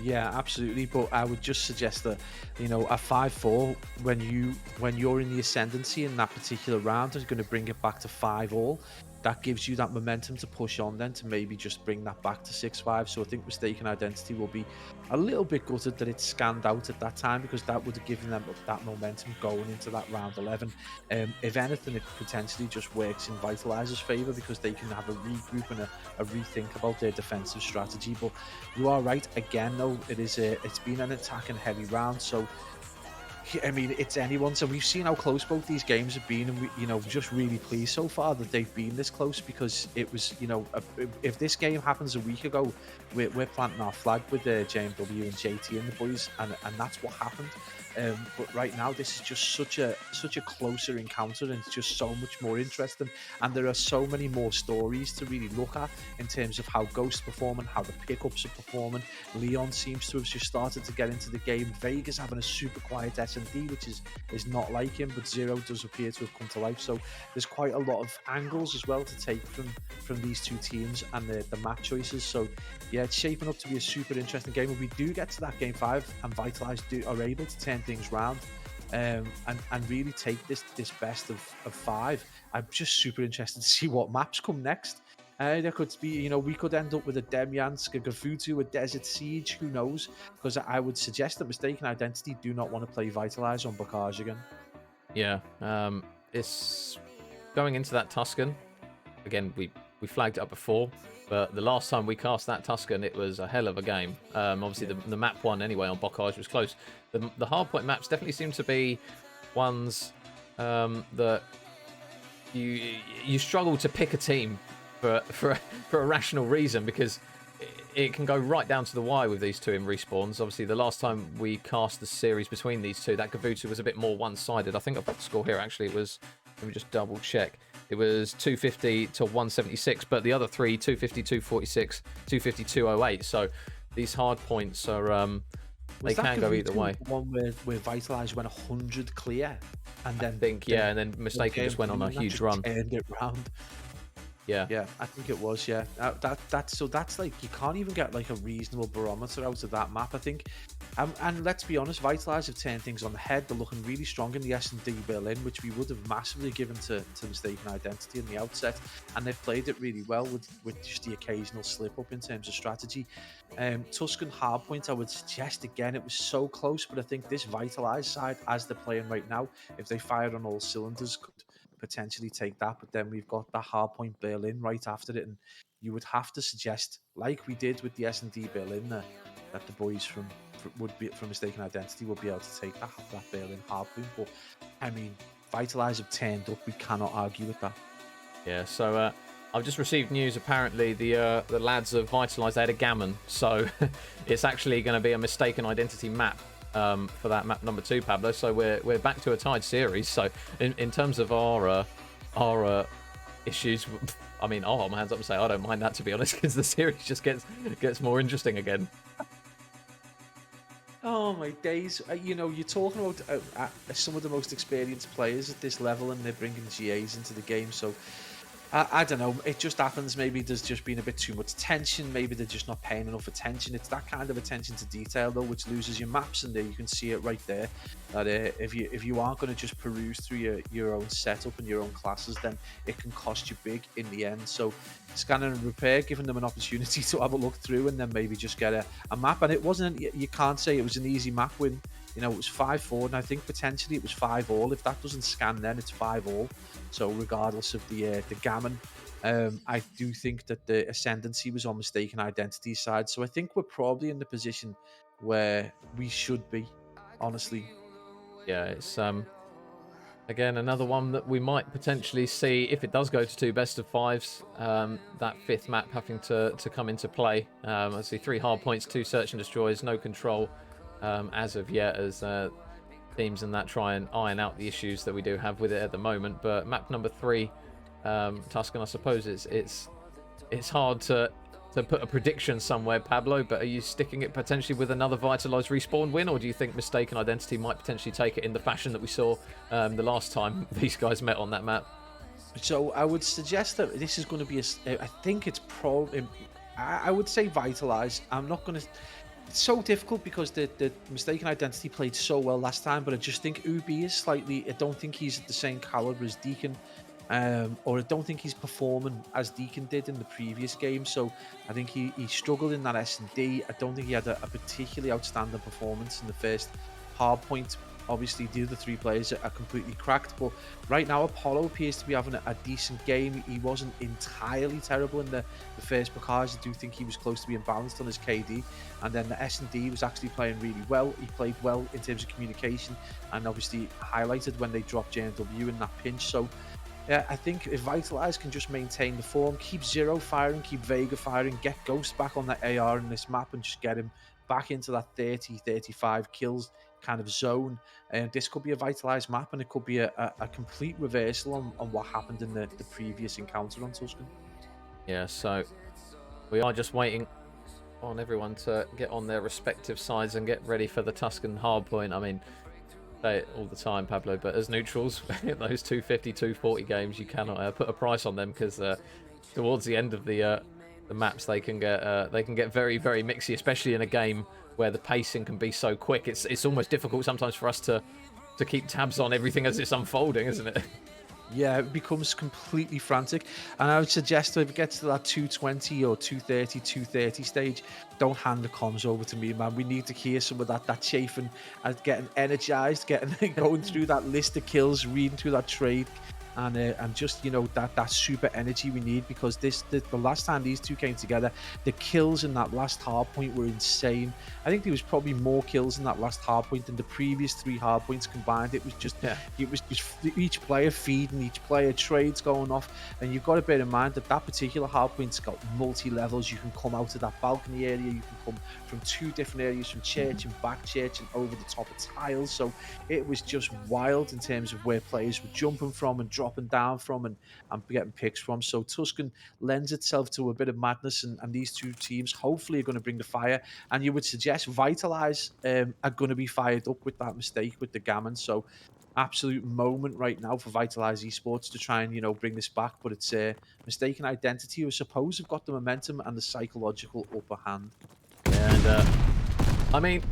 Yeah, absolutely. But I would just suggest that, a 5-4 when you're in the ascendancy in that particular round is going to bring it back to 5-all. That gives you that momentum to push on then to maybe just bring that back to 6-5. So I think Mystaken Identity will be a little bit gutted that it scanned out at that time, because that would have given them that momentum going into that round 11. If anything, it potentially just works in Vitalize's favour, because they can have a regroup and a rethink about their defensive strategy. But you are right, again though, it's been an attacking heavy round, so I mean, it's anyone. So we've seen how close both these games have been, and we're just really pleased so far that they've been this close, because it was, if this game happens a week ago, we're planting our flag with JMW and JT and the boys, and that's what happened. But right now, this is just such a closer encounter, and it's just so much more interesting. And there are so many more stories to really look at in terms of how Ghost's performing, how the pickups are performing. Leon seems to have just started to get into the game. Vega's having a super quiet S&D, which is not like him, but Zero does appear to have come to life. So there's quite a lot of angles as well to take from these two teams and the map choices. So yeah, it's shaping up to be a super interesting game. If we do get to that game 5 and Vitalize are able to turn things round, and really take this best of 5. I'm just super interested to see what maps come next. There could be, you know, we could end up with a Demyansk, a Gafutu, a Desert Siege, who knows? Because I would suggest that Mistaken Identity do not want to play Vitalize on Bocage again. Yeah, it's going into that Tuscan. Again, we flagged it up before, but the last time we cast that Tuscan, it was a hell of a game. Obviously, the map one anyway on Bocage was close. The hardpoint maps definitely seem to be ones that you struggle to pick a team for a rational reason, because it can go right down to the wire with these two in respawns. Obviously, the last time we cast the series between these two, that Gavutu was a bit more one-sided. I think I've got the score here, actually. It was, let me just double check. It was 250 to 176, but the other three, 250, 246, 250, 208. So these hard points are, they can go either way. One where Vitalize went 100 clear, and then I think, yeah, and then Mystaken just went on a huge run. Turned it round. Yeah, I think it was. Yeah, that's like, you can't even get like a reasonable barometer out of that map, I think. And let's be honest, Vitalize have turned things on the head. They're looking really strong in the S&D Berlin, which we would have massively given to Mistaken Identity in the outset, and they've played it really well with just the occasional slip up in terms of strategy. Tuscan Hardpoint, I would suggest again, it was so close, but I think this Vitalize side, as they're playing right now, if they fired on all cylinders, could potentially take that. But then we've got the Hardpoint Berlin right after it, and you would have to suggest, like we did with the S&D Berlin, that the boys from Mistaken Identity would be able to take that Berlin Hardpoint. But I mean, Vitalize have turned up. We cannot argue with that. Yeah. So I've just received news. Apparently, the lads of Vitalize, they had a gammon, so it's actually going to be a Mistaken Identity map. For that map number 2, Pablo. So we're back to a tied series. So in terms of our issues, I mean, I'll hold my hands up and say I don't mind that, to be honest, because the series just gets more interesting again. Oh my days! You know, you're talking about some of the most experienced players at this level, and they're bringing GAs into the game. So I don't know, it just happens. Maybe there's just been a bit too much tension. Maybe they're just not paying enough attention. It's that kind of attention to detail, though, which loses your maps, and there you can see it right there. That if you aren't going to just peruse through your own setup and your own classes, then it can cost you big in the end. So scanning and repair, giving them an opportunity to have a look through, and then maybe just get a map. And it wasn't, you can't say it was an easy map win. You know, it was 5-4, and I think potentially it was 5-all. If that doesn't scan, then it's 5-all. So regardless of the gammon, I do think that the ascendancy was on Mistaken Identity side. So I think we're probably in the position where we should be, honestly. Yeah, it's again another one that we might potentially see if it does go to 2 best of 5s. That 5th map having to come into play. I see 3 hard points, 2 search and destroys, no control as of yet, as teams and that try and iron out the issues that we do have with it at the moment. But map number 3, Tuscan, I suppose it's hard to put a prediction somewhere, Pablo, but are you sticking it potentially with another Vitalize respawn win, or do you think Mistaken Identity might potentially take it in the fashion that we saw the last time these guys met on that map? So I would suggest that this is going to be I think it's I would say Vitalize. I'm not going to. It's so difficult because the Mistaken Identity played so well last time, but I just think Ubi is slightly. I don't think he's at the same caliber as Deacon, or I don't think he's performing as Deacon did in the previous game. So I think he struggled in that S&D. I don't think he had a particularly outstanding performance in the first hard point. Obviously, the other 3 players are completely cracked, but right now Apollo appears to be having a decent game. He wasn't entirely terrible in the first Bocage. I do think he was close to being balanced on his KD, and then the S&D was actually playing really well. He played well in terms of communication, and obviously highlighted when they dropped JW in that pinch. So yeah, I think if Vitalize can just maintain the form, keep Zero firing, keep Vega firing, get Ghost back on that AR in this map, and just get him back into that 30-35 kills kind of zone, and this could be a Vitalized map, and it could be a complete reversal on what happened in the previous encounter on Tuscan. Yeah, so we are just waiting on everyone to get on their respective sides and get ready for the Tuscan hardpoint. I mean, say it all the time, Pablo, but as neutrals, those 250, 240 games, you cannot put a price on them, because towards the end of the maps, they can get very, very mixy, especially in a game where the pacing can be so quick. It's almost difficult sometimes for us to to keep tabs on everything as it's unfolding, isn't it? Yeah, it becomes completely frantic. And I would suggest that if it gets to that 220 or 230 stage, don't hand the comms over to me, man. We need to hear some of that chafing and getting energized, getting going through that list of kills, reading through that trade. And just that super energy we need, because the last time these two came together, the kills in that last hard point were insane. I think there was probably more kills in that last hard point than the previous 3 hard points combined. It was just each player feeding each player, trades going off, and you've got to bear in mind that particular hard point's got multi levels. You can come out of that balcony area, you can come from 2 different areas, from church and back church and over the top of tiles. So it was just wild in terms of where players were jumping from and dropping down from and getting picks from. So Tuscan lends itself to a bit of madness, and these two teams hopefully are going to bring the fire. And you would suggest Vitalize are going to be fired up with that mistake with the gammon. So absolute moment right now for Vitalize Esports to try and bring this back, but it's Mistaken Identity who I suppose have got the momentum and the psychological upper hand. Yeah, and I mean,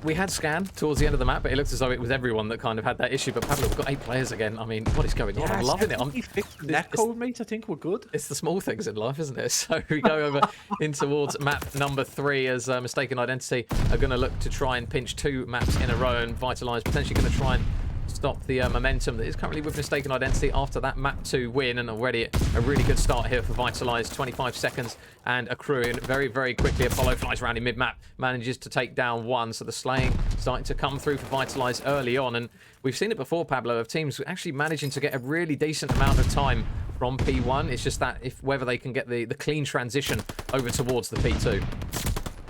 we had Scan towards the end of the map, but it looks as though it was everyone that kind of had that issue. But Pablo, we've got 8 players again. I mean, what is going on? I'm loving it. Netcode, mate. I think we're good. It's the small things in life, isn't it? So we go over in towards map number 3 as Mistaken Identity are going to look to try and pinch 2 maps in a row, and Vitalize potentially going to try and stop the momentum that is currently with Mistaken Identity after that map 2 win. And already a really good start here for Vitalize. 25 seconds and accruing very, very quickly. Apollo flies around in mid-map, manages to take down 1. So the slaying starting to come through for Vitalize early on. And we've seen it before, Pablo, of teams actually managing to get a really decent amount of time from P1. It's just that whether they can get the clean transition over towards the P2.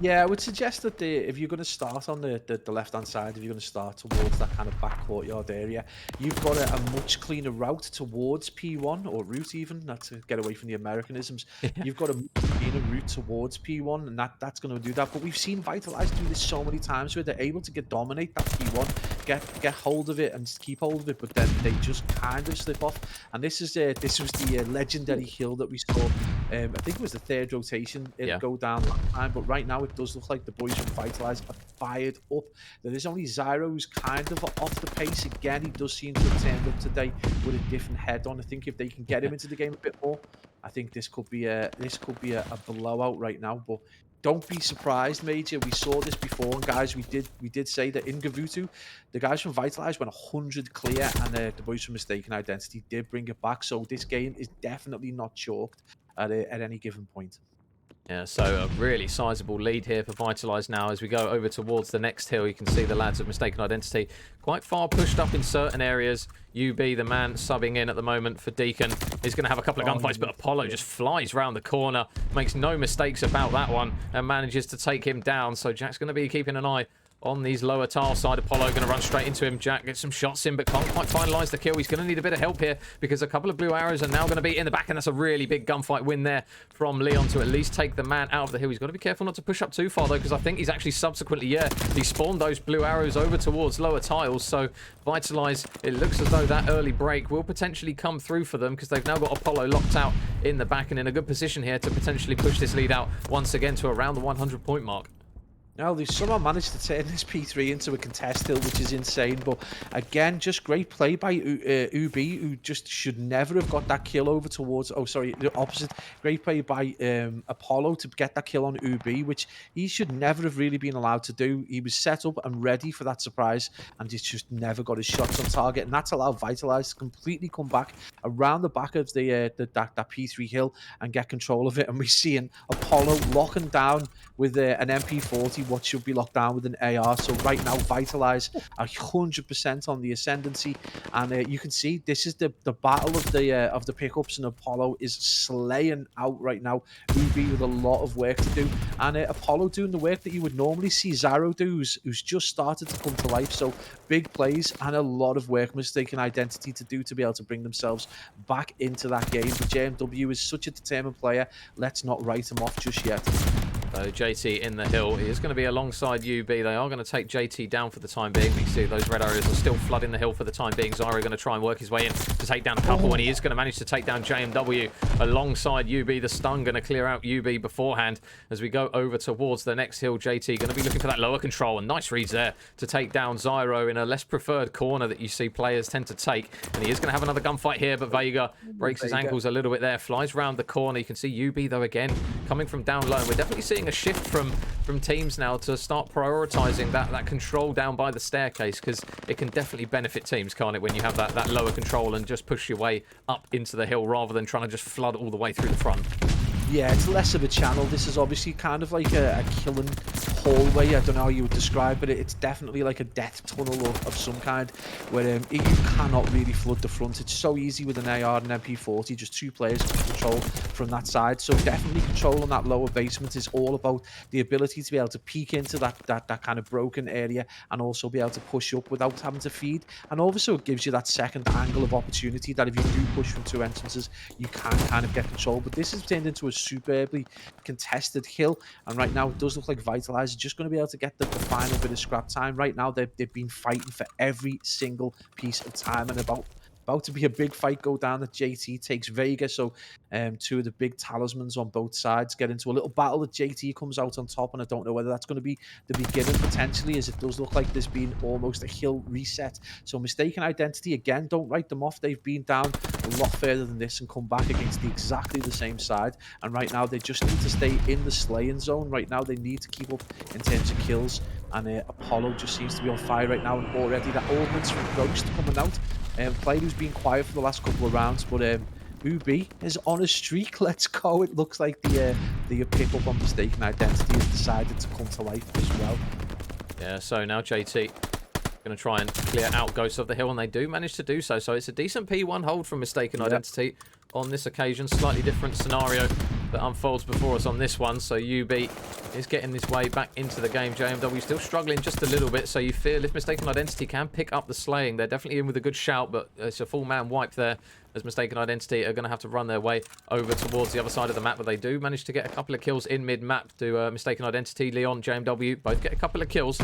Yeah, I would suggest that if you're going to start on the left-hand side, if you're going to start towards that kind of back courtyard area, you've got a much cleaner route towards P1, or route even, not to get away from the Americanisms. Yeah. You've got a much cleaner route towards P1, and that's going to do that. But we've seen Vitalize do this so many times where they're able to dominate that P1, get hold of it and keep hold of it, but then they just kind of slip off. And this was the legendary hill that we saw. I think it was the 3rd rotation it'd go down last time, but right now it does look like the boys from Vitalize are fired up. There is only Zyro who's kind of off the pace again. He does seem to have turned up today with a different head on. I think if they can get him into the game a bit more, I think this could be a blowout right now. But don't be surprised, Major. We saw this before, and guys, we did say that in Gavutu, the guys from Vitalize went 100 clear, and the boys from Mistaken Identity did bring it back. So this game is definitely not chalked at any given point. Yeah, so a really sizable lead here for Vitalize now. As we go over towards the next hill, you can see the lads of Mistaken Identity quite far pushed up in certain areas. UB, the man subbing in at the moment for Deacon, is going to have a couple of gunfights, but Apollo just flies round the corner, makes no mistakes about that one, and manages to take him down. So Jack's going to be keeping an eye on these lower tile side. Apollo going to run straight into him. Jack gets some shots in, but can't quite finalize the kill. He's going to need a bit of help here because a couple of blue arrows are now going to be in the back, and that's a really big gunfight win there from Leon to at least take the man out of the hill. He's got to be careful not to push up too far, though, because I think he's actually subsequently, he spawned those blue arrows over towards lower tiles. So Vitalize, it looks as though that early break will potentially come through for them because they've now got Apollo locked out in the back and in a good position here to potentially push this lead out once again to around the 100-point mark. Now, they've somehow managed to turn this P3 into a contest hill, which is insane. But again, just great play by Ubi, who just should never have got that kill over towards... Oh, sorry, the opposite. Great play by Apollo to get that kill on Ubi, which he should never have really been allowed to do. He was set up and ready for that surprise, and he's just never got his shots on target. And that's allowed Vitalize to completely come back around the back of that P3 hill and get control of it. And we're seeing Apollo locking down with an MP40 what should be locked down with an AR. So right now, Vitalize are 100% on the ascendancy, and you can see this is the battle of the pickups, and Apollo is slaying out right now. Ubi with a lot of work to do, and Apollo doing the work that you would normally see Zyro do, who's just started to come to life. So big plays and a lot of work, Mistaken Identity to do to be able to bring themselves back into that game. But JMW is such a determined player. Let's not write him off just yet. So JT in the hill. He is going to be alongside UB. They are going to take JT down for the time being. We see those red areas are still flooding the hill for the time being. Zyro going to try and work his way in to take down a couple, and he is going to manage to take down JMW alongside UB. The stun going to clear out UB beforehand as we go over towards the next hill. JT going to be looking for that lower control, and nice reads there to take down Zyro in a less preferred corner that you see players tend to take. And he is going to have another gunfight here, but Vega breaks his ankles a little bit there, flies round the corner. You can see UB though again coming from down low, and we're definitely seeing a shift from teams now to start prioritizing that control down by the staircase, because it can definitely benefit teams, can't it, when you have that lower control and just push your way up into the hill rather than trying to just flood all the way through the front. Yeah, it's less of a channel. This is obviously kind of like a killing hallway. I don't know how you would describe it. It's definitely like a death tunnel of some kind, where you cannot really flood the front. It's so easy with an AR and an MP40, just two players can control from that side. So definitely controlling that lower basement is all about the ability to be able to peek into that kind of broken area, and also be able to push up without having to feed. And also it gives you that second angle of opportunity that if you do push from two entrances, you can kind of get control. But this has turned into a superbly contested hill, and right now it does look like Vitalize is just going to be able to get the final bit of scrap time. Right now they've been fighting for every single piece of time, and about to be a big fight go down that JT takes Vega. So two of the big talismans on both sides get into a little battle that JT comes out on top, and I don't know whether that's going to be the beginning potentially, as it does look like there's been almost a hill reset. So Mystaken Identity, again, don't write them off. They've been down a lot further than this and come back against exactly the same side, and right now they just need to stay in the slaying zone. Right now they need to keep up in terms of kills, and Apollo just seems to be on fire right now, and already that ordnance from Ghost coming out. Player who's been quiet for the last couple of rounds, but Ubi is on a streak. Let's go. It looks like the pick-up on Mystaken Identity has decided to come to life as well. Yeah, so now JT going to try and clear out Ghost of the Hill, and they do manage to do so. So it's a decent P1 hold from Mystaken Identity on this occasion. Slightly different scenario that unfolds before us on this one. So UB is getting his way back into the game. JMW still struggling just a little bit, so you feel if Mystaken Identity can pick up the slaying, they're definitely in with a good shout, but it's a full man wipe there, as Mystaken Identity are going to have to run their way over towards the other side of the map, but they do manage to get a couple of kills in mid-map to Mystaken Identity. Leon, JMW both get a couple of kills.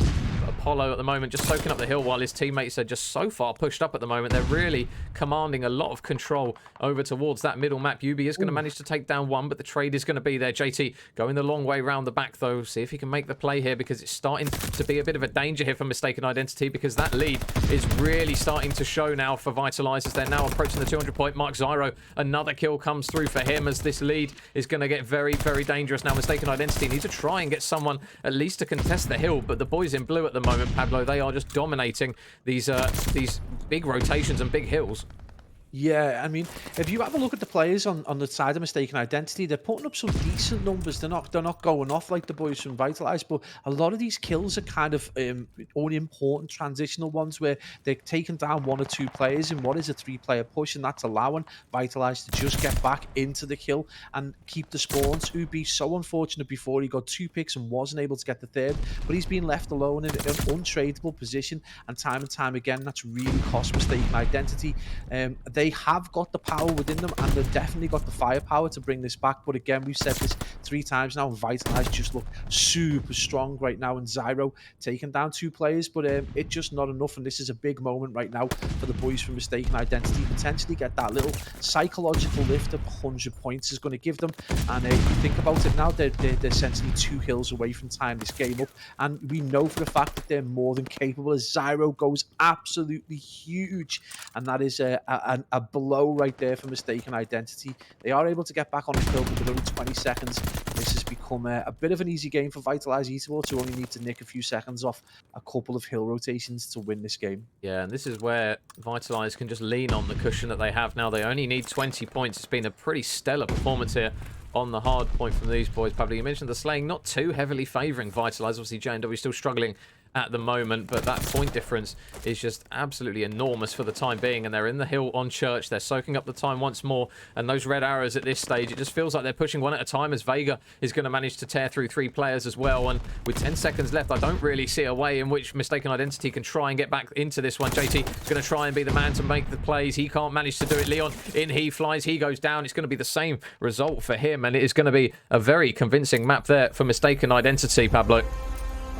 Apollo at the moment just soaking up the hill while his teammates are just so far pushed up at the moment. They're really commanding a lot of control over towards that middle map. UB is going to manage to take down one, but the trade is going to be there. JT going the long way round the back though. See if he can make the play here, because it's starting to be a bit of a danger here for Mystaken Identity, because that lead is really starting to show now for Vitalize as they're now approaching the 200-point mark. Zyro, another kill comes through for him as this lead is going to get very, very dangerous now. Mystaken Identity need to try and get someone at least to contest the hill, but the boys in blue at the moment, Pablo, they are just dominating these big rotations and big hills. Yeah, I mean, if you have a look at the players on the side of Mystaken Identity, they're putting up some decent numbers. They're not going off like the boys from Vitalize, but a lot of these kills are kind of only important transitional ones where they're taking down one or two players in what is a three-player push, and that's allowing Vitalize to just get back into the kill and keep the spawns. Who'd be so unfortunate before he got two picks and wasn't able to get the third, but he's been left alone in an untradeable position, and time again, that's really cost Mystaken Identity. They have got the power within them, and they've definitely got the firepower to bring this back. But again, we've said this 3 times now, and Vitalize just look super strong right now, and Zyro taking down 2 players, but it's just not enough, and this is a big moment right now for the boys from Mystaken Identity. Potentially get that little psychological lift of 100 points is going to give them, and if you think about it now, they're essentially 2 hills away from tying this game up, and we know for a fact that they're more than capable as Zyro goes absolutely huge, and that is a blow right there for Mystaken Identity. They are able to get back on the field with only 20 seconds. This has become a bit of an easy game for Vitalize Esports, who only need to nick a few seconds off a couple of hill rotations to win this game. Yeah, and this is where Vitalize can just lean on the cushion that they have now. They only need 20 points. It's been a pretty stellar performance here on the hard point from these boys. Pablo, you mentioned the slaying not too heavily favouring Vitalize. Obviously, JMW still struggling at the moment, but that point difference is just absolutely enormous for the time being, and they're in the hill on Church. They're soaking up the time once more, and those red arrows at this stage, it just feels like they're pushing one at a time, as Vega is going to manage to tear through 3 players as well. And with 10 seconds left, I don't really see a way in which Mystaken Identity can try and get back into this one. JT is going to try and be the man to make the plays. He can't manage to do it. Leon in, he flies, he goes down. It's going to be the same result for him, and it is going to be a very convincing map there for Mystaken Identity, Pablo.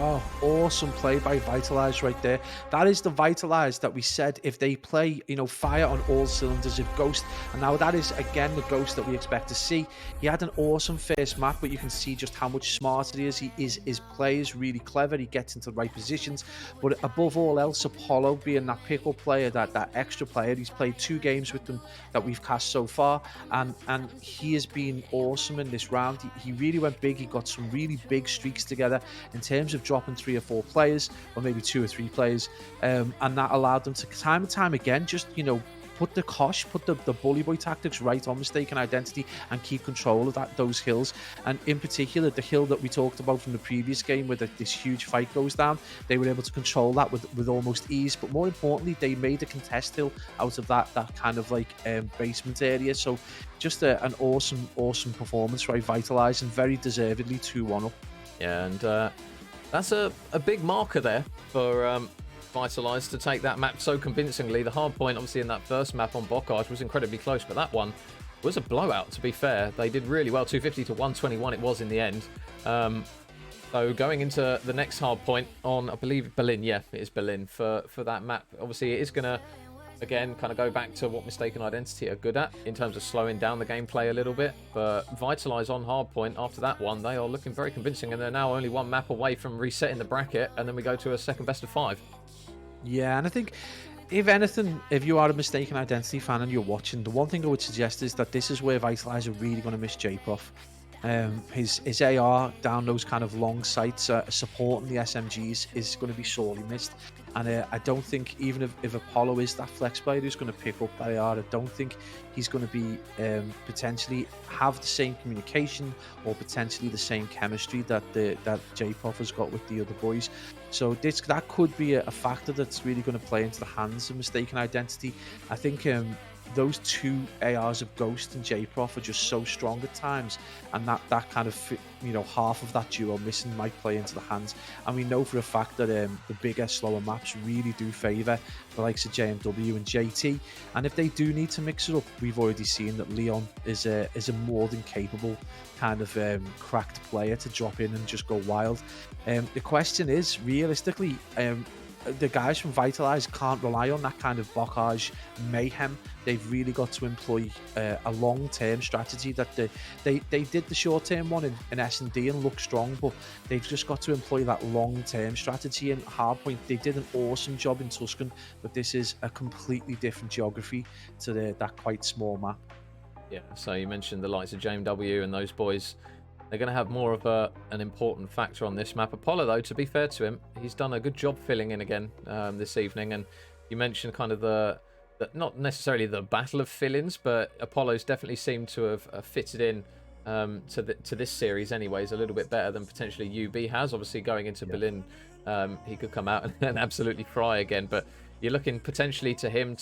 Oh, awesome play by Vitalize right there. That is the Vitalize that we said if they play, you know, fire on all cylinders of Ghost. And now that is, again, the Ghost that we expect to see. He had an awesome first map, but you can see just how much smarter he is. His play is really clever. He gets into the right positions. But above all else, Apollo being that pickle player, that extra player, he's played 2 games with them that we've cast so far. And he has been awesome in this round. He really went big. He got some really big streaks together in terms of dropping 3 or 4 players, or maybe 2 or 3 players, and that allowed them to time and time again just, you know, put the bully boy tactics right on Mystaken Identity and keep control of those hills. And in particular, the hill that we talked about from the previous game, where this huge fight goes down, they were able to control that with almost ease. But more importantly, they made a contest hill out of that kind of like basement area. So just an awesome performance, right? Vitalize, and very deservedly 2-1 up. Yeah, and that's a big marker there for Vitalize to take that map so convincingly. The hard point, obviously, in that first map on Bocage was incredibly close, but that one was a blowout, to be fair. They did really well. 250 to 121 it was in the end. So going into the next hard point on, I believe, Berlin. Yeah, it is Berlin for that map. Obviously, it is going to, again, kind of go back to what Mystaken Identity are good at in terms of slowing down the gameplay a little bit. But Vitalize on hardpoint after that one, they are looking very convincing, and they're now only 1 map away from resetting the bracket, and then we go to a second best of 5. Yeah, and I think, if anything, if you are a Mystaken Identity fan and you're watching, the one thing I would suggest is that this is where Vitalize are really going to miss J-Prof. His AR down those kind of long sights, supporting the SMGs, is going to be sorely missed. And I don't think, even if Apollo is that flex player who's going to pick up that AR, I don't think he's going to be potentially have the same communication or potentially the same chemistry that J-Prof has got with the other boys. So that could be a factor that's really going to play into the hands of Mystaken Identity. I think those 2 ARs of Ghost and J-Prof are just so strong at times, and that kind of, you know, half of that duo missing might play into the hands. And we know for a fact that the bigger, slower maps really do favour the likes of JMW and JT. And if they do need to mix it up, we've already seen that Leon is a more than capable kind of cracked player to drop in and just go wild. The question is, realistically, the guys from Vitalize can't rely on that kind of Bocage mayhem. They've really got to employ a long-term strategy. That they did the short-term one in S&D and look strong, but they've just got to employ that long-term strategy. In Hardpoint, they did an awesome job in Tuscan, but this is a completely different geography to that quite small map. Yeah, so you mentioned the likes of JMW and those boys. They're going to have more of an important factor on this map. Apollo, though, to be fair to him, he's done a good job filling in again this evening. And you mentioned kind of the not necessarily the battle of fill-ins, but Apollo's definitely seemed to have fitted in to this series anyways a little bit better than potentially UB has. Obviously, going into Berlin, he could come out and absolutely fry again. But you're looking potentially to him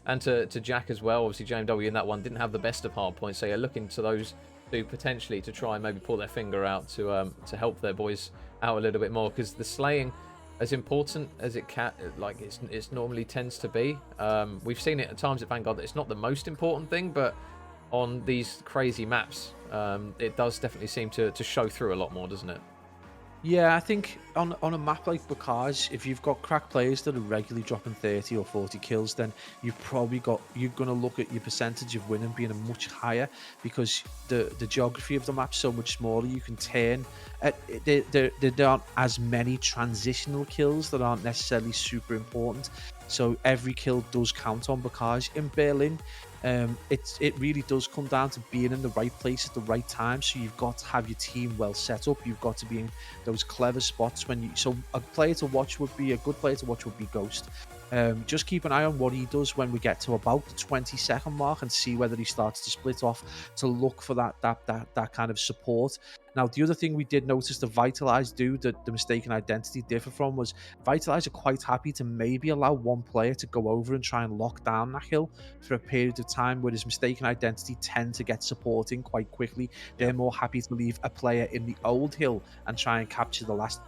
and to Jack as well. Obviously, JMW in that one didn't have the best of hard points, so you're looking to those two potentially to try and maybe pull their finger out to help their boys out a little bit more, because the slaying, as important as it can, like it's normally tends to be, we've seen it at times at Vanguard that it's not the most important thing, but on these crazy maps, it does definitely seem to show through a lot more, doesn't it? Yeah, I think on a map like Bocage, if you've got crack players that are regularly dropping 30 or 40 kills, then you're going to look at your percentage of winning being much higher, because the geography of the map's so much smaller. You can turn, there aren't as many transitional kills that aren't necessarily super important. So every kill does count on Bocage. In Berlin, It really does come down to being in the right place at the right time. So you've got to have your team well set up. You've got to be in those clever spots when you. So a player to watch would be a good player to watch would be Ghost. Just keep an eye on what he does when we get to about the 20-second mark and see whether he starts to split off to look for that kind of support. Now, the other thing we did notice the Vitalize do that the Mistaken Identity differ from was Vitalize are quite happy to maybe allow one player to go over and try and lock down that hill for a period of time, whereas Mistaken Identity tend to get supporting quite quickly. They're more happy to leave a player in the old hill and try and capture the last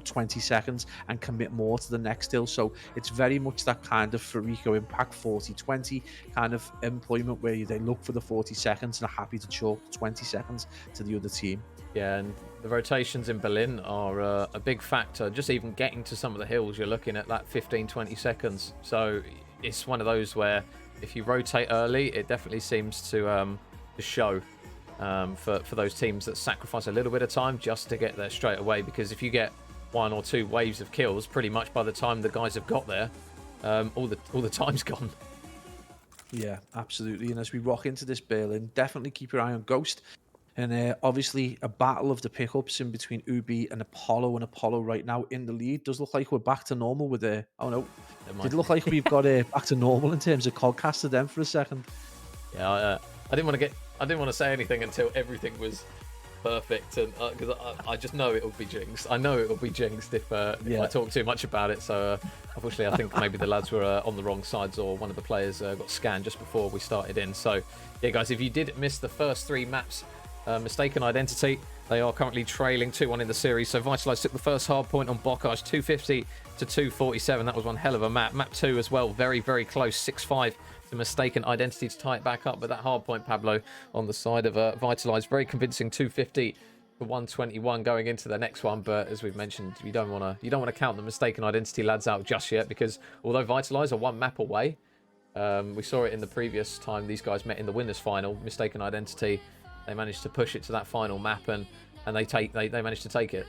20 seconds and commit more to the next hill. So it's very much that kind of Farico impact 40-20 kind of employment where they look for the 40 seconds and are happy to chalk 20 seconds to the other team. Yeah, and the rotations in Berlin are a big factor. Just even getting to some of the hills, you're looking at that 15-20 seconds. So it's one of those where if you rotate early, it definitely seems to show for those teams that sacrifice a little bit of time just to get there straight away. Because if you get 1 or 2 waves of kills, pretty much by the time the guys have got there, all the time's gone. Yeah, absolutely. And as we rock into this Berlin, definitely keep your eye on Ghost. And obviously a battle of the pickups in between Ubi and Apollo. And Apollo right now in the lead. Does look like we're back to normal with oh no, did look like we've got back to normal in terms of Codcaster then for a second. Yeah, I didn't want to say anything until everything was perfect, and because I just know it will be jinxed. I know it will be jinxed if I talk too much about it. So unfortunately, I think maybe the lads were on the wrong sides, or one of the players got scanned just before we started in. So yeah, guys, if you did miss the first 3 maps, Mistaken Identity, they are currently trailing 2-1 in the series. So Vitalize took the first hard point on Bocage, 250 to 247. That was one hell of a map. Map 2 as well, very, very close, 6-5 to Mistaken Identity to tie it back up. But that hard point, Pablo, on the side of Vitalize, very convincing, 250 to 121 going into the next one. But as we've mentioned, you don't want to count the Mistaken Identity lads out just yet, because although Vitalize are 1 map away, we saw it in the previous time these guys met in the winners final. Mistaken Identity, they managed to push it to that final map, and they managed to take it.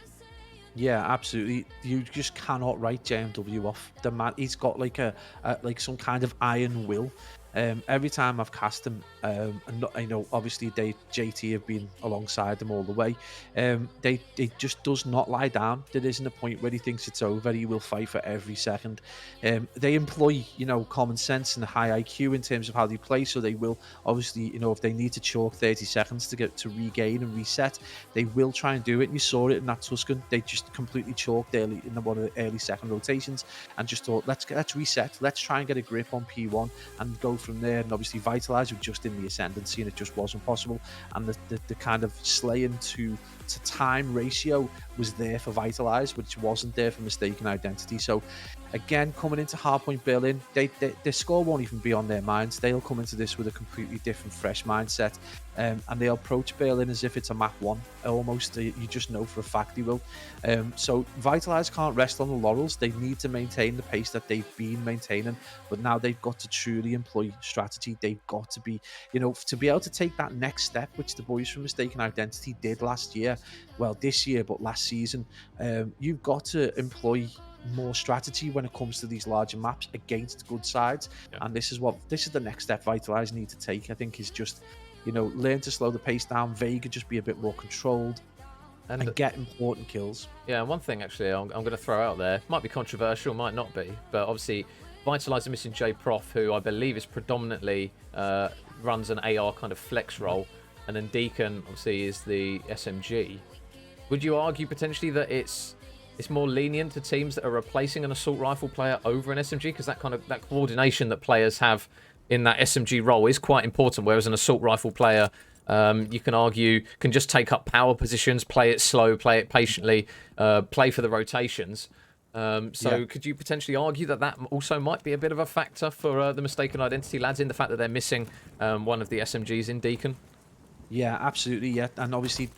Yeah, absolutely. You just cannot write JMW off. The man, he's got like like some kind of iron will. Every time I've cast him, and I know obviously JT have been alongside them all the way. They just does not lie down. There isn't a point where he thinks it's over. He will fight for every second. They employ common sense and high IQ in terms of how they play. So they will obviously if they need to chalk 30 seconds to get to regain and reset, they will try and do it. And you saw it in that Tuscan. They just completely chalked early in one of the early second rotations and just thought let's reset. Let's try and get a grip on P1 and go from there. And obviously Vitalize were just in the ascendancy and it just wasn't possible, and the kind of slaying to time ratio was there for Vitalize, which wasn't there for Mistaken Identity. So again, coming into Hardpoint Berlin, their score won't even be on their minds. They'll come into this with a completely different, fresh mindset, and they'll approach Berlin as if it's a map 1 almost. You just know for a fact they will. So Vitalize can't rest on the laurels. They need to maintain the pace that they've been maintaining, but now they've got to truly employ strategy. They've got to be, to be able to take that next step, which the boys from Mistaken Identity did last year, well, this year, but last season. You've got to employ more strategy when it comes to these larger maps against good sides. And this is the next step Vitalize need to take. I think is just learn to slow the pace down. Vega just be a bit more controlled and get important kills. Yeah, one thing actually I'm going to throw out there, might be controversial, might not be, but obviously Vitalize are missing J Prof, who I believe is predominantly runs an AR kind of flex role, and then Deacon obviously is the SMG. Would you argue potentially that it's more lenient to teams that are replacing an assault rifle player over an SMG, because that coordination that players have in that SMG role is quite important, whereas an assault rifle player, you can argue, can just take up power positions, play it slow, play it patiently, play for the rotations. Could you potentially argue that also might be a bit of a factor for the Mistaken Identity lads, in the fact that they're missing one of the SMGs in Deacon? Yeah, absolutely. Yeah, and obviously,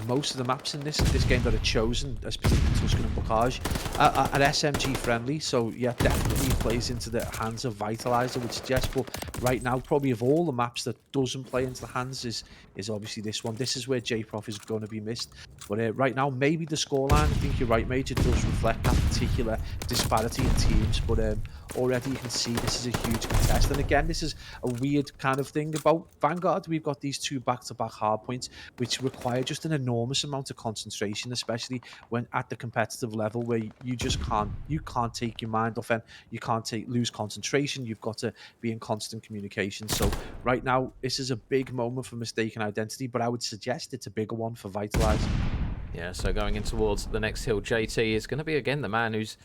most of the maps in this game that are chosen as Tuscan and Bocage are SMG friendly. So yeah, definitely plays into the hands of Vitalize, I would suggest. But right now, probably of all the maps that doesn't play into the hands is obviously this one. This is where J-Prof is going to be missed. But right now, maybe the scoreline, I think you're right, Major, does reflect that. The particular disparity in teams, but already you can see this is a huge contest. And again, this is a weird kind of thing about Vanguard. We've got these two back-to-back hard points, which require just an enormous amount of concentration, especially when at the competitive level, where you just can't take your mind off, and you can't lose concentration. You've got to be in constant communication. So right now, this is a big moment for Mystaken Identity, but I would suggest it's a bigger one for Vitalize. Yeah, so going in towards the next hill, JT is going to be again the man who's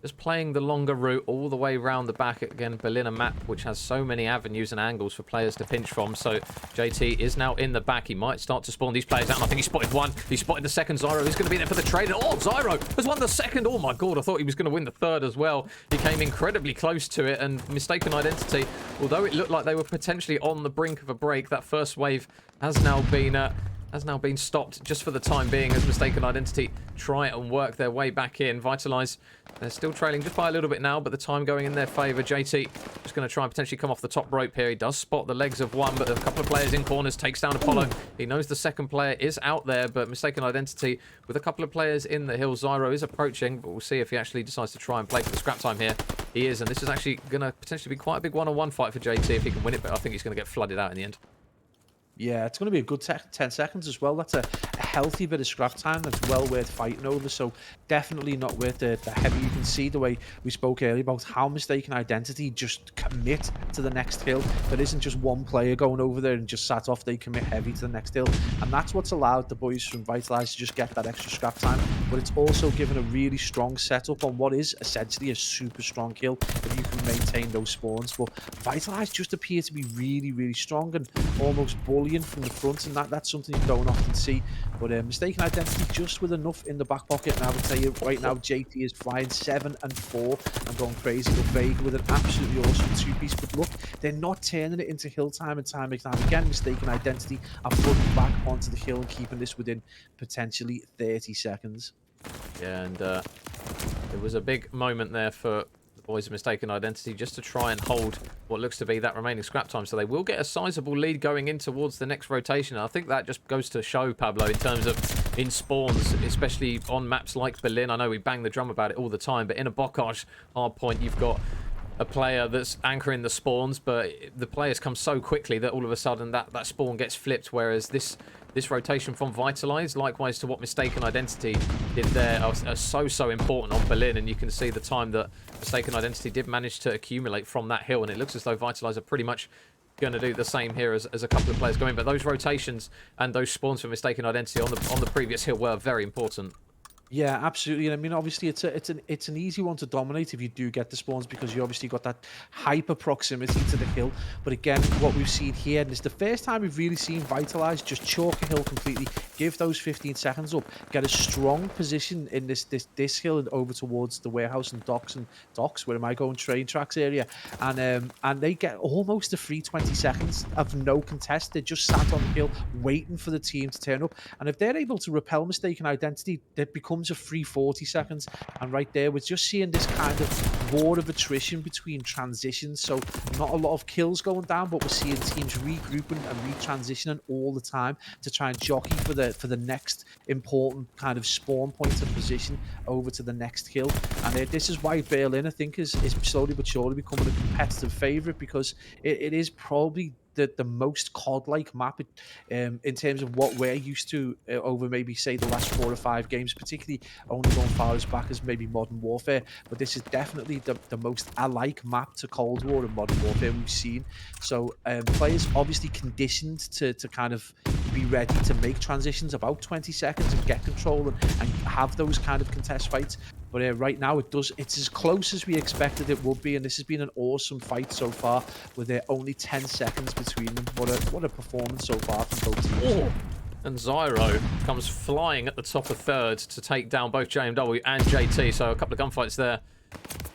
just playing the longer route all the way around the back. Again, Berliner map, which has so many avenues and angles for players to pinch from. So JT is now in the back. He might start to spawn these players out. And I think he spotted one. He spotted the second. Zyro is going to be there for the trade. Oh, Zyro has won the second. Oh my god, I thought he was going to win the third as well. He came incredibly close to it. And Mystaken Identity, although it looked like they were potentially on the brink of a break, that first wave has now been stopped just for the time being as Mystaken Identity try and work their way back in. Vitalize, they're still trailing just by a little bit now, but the time going in their favour. JT just going to try and potentially come off the top rope here. He does spot the legs of one, but a couple of players in corners, takes down Apollo. He knows the second player is out there, but Mystaken Identity with a couple of players in the hill. Zyro is approaching, but we'll see if he actually decides to try and play for the scrap time here. He is, and this is actually going to potentially be quite a big one-on-one fight for JT if he can win it, but I think he's going to get flooded out in the end. Yeah, it's going to be a good 10 seconds as well. That's a healthy bit of scrap time that's well worth fighting over. So definitely not worth the heavy. You can see the way we spoke earlier about how Mystaken Identity just commit to the next hill. There isn't just one player going over there and just sat off. They commit heavy to the next hill. And that's what's allowed the boys from Vitalize to just get that extra scrap time. But it's also given a really strong setup on what is essentially a super strong kill if you can maintain those spawns. But Vitalize just appear to be really, really strong and almost bullying from the front, and that's something you don't often see. But Mystaken Identity just with enough in the back pocket, and I would tell you right now, JT is flying 7 and 4 and going crazy. But Vega with an absolutely awesome two-piece. But look, they're not turning it into hill time and time again. Mystaken Identity are flooding back onto the hill and keeping this within potentially 30 seconds. Yeah, and it was a big moment there for the boys of Mystaken Identity just to try and hold what looks to be that remaining scrap time. So they will get a sizable lead going in towards the next rotation. And I think that just goes to show, Pablo, in terms of in spawns, especially on maps like Berlin. I know we bang the drum about it all the time, but in a Bocage hard point, you've got a player that's anchoring the spawns, but the players come so quickly that all of a sudden that spawn gets flipped, whereas this rotation from Vitalize, likewise to what Mystaken Identity did there, are so important on Berlin. And you can see the time that Mystaken Identity did manage to accumulate from that hill, and it looks as though Vitalize are pretty much going to do the same here as a couple of players go in. But those rotations and those spawns for Mystaken Identity on the previous hill were very important. Yeah, absolutely. And I mean, obviously, it's an easy one to dominate if you do get the spawns, because you obviously got that hyper proximity to the hill. But again, what we've seen here, and it's the first time we've really seen Vitalize just chalk a hill completely, give those 15 seconds up, get a strong position in this hill and over towards the warehouse and docks. Where am I going? Train tracks area, and they get almost a free 20 seconds of no contest. They just sat on the hill waiting for the team to turn up, and if they're able to repel Mystaken Identity, it becomes a free 40 seconds. And right there, we're just seeing this kind of war of attrition between transitions. So not a lot of kills going down, but we're seeing teams regrouping and retransitioning all the time to try and jockey for the next important kind of spawn point of position over to the next hill. And this is why Berlin, I think, is slowly but surely becoming a competitive favourite, because it is probably the most COD-like map in terms of what we're used to over maybe, say, the last 4 or 5 games, particularly only going far as back as maybe Modern Warfare. But this is definitely the most alike map to Cold War and Modern Warfare we've seen. So players obviously conditioned to kind of be ready to make transitions about 20 seconds and get control and have those kind of contest fights. But right now, it's as close as we expected it would be, and this has been an awesome fight so far, with only 10 seconds between them. What a performance so far from both teams. Oh. And Zyro comes flying at the top of third to take down both JMW and JT. So a couple of gunfights there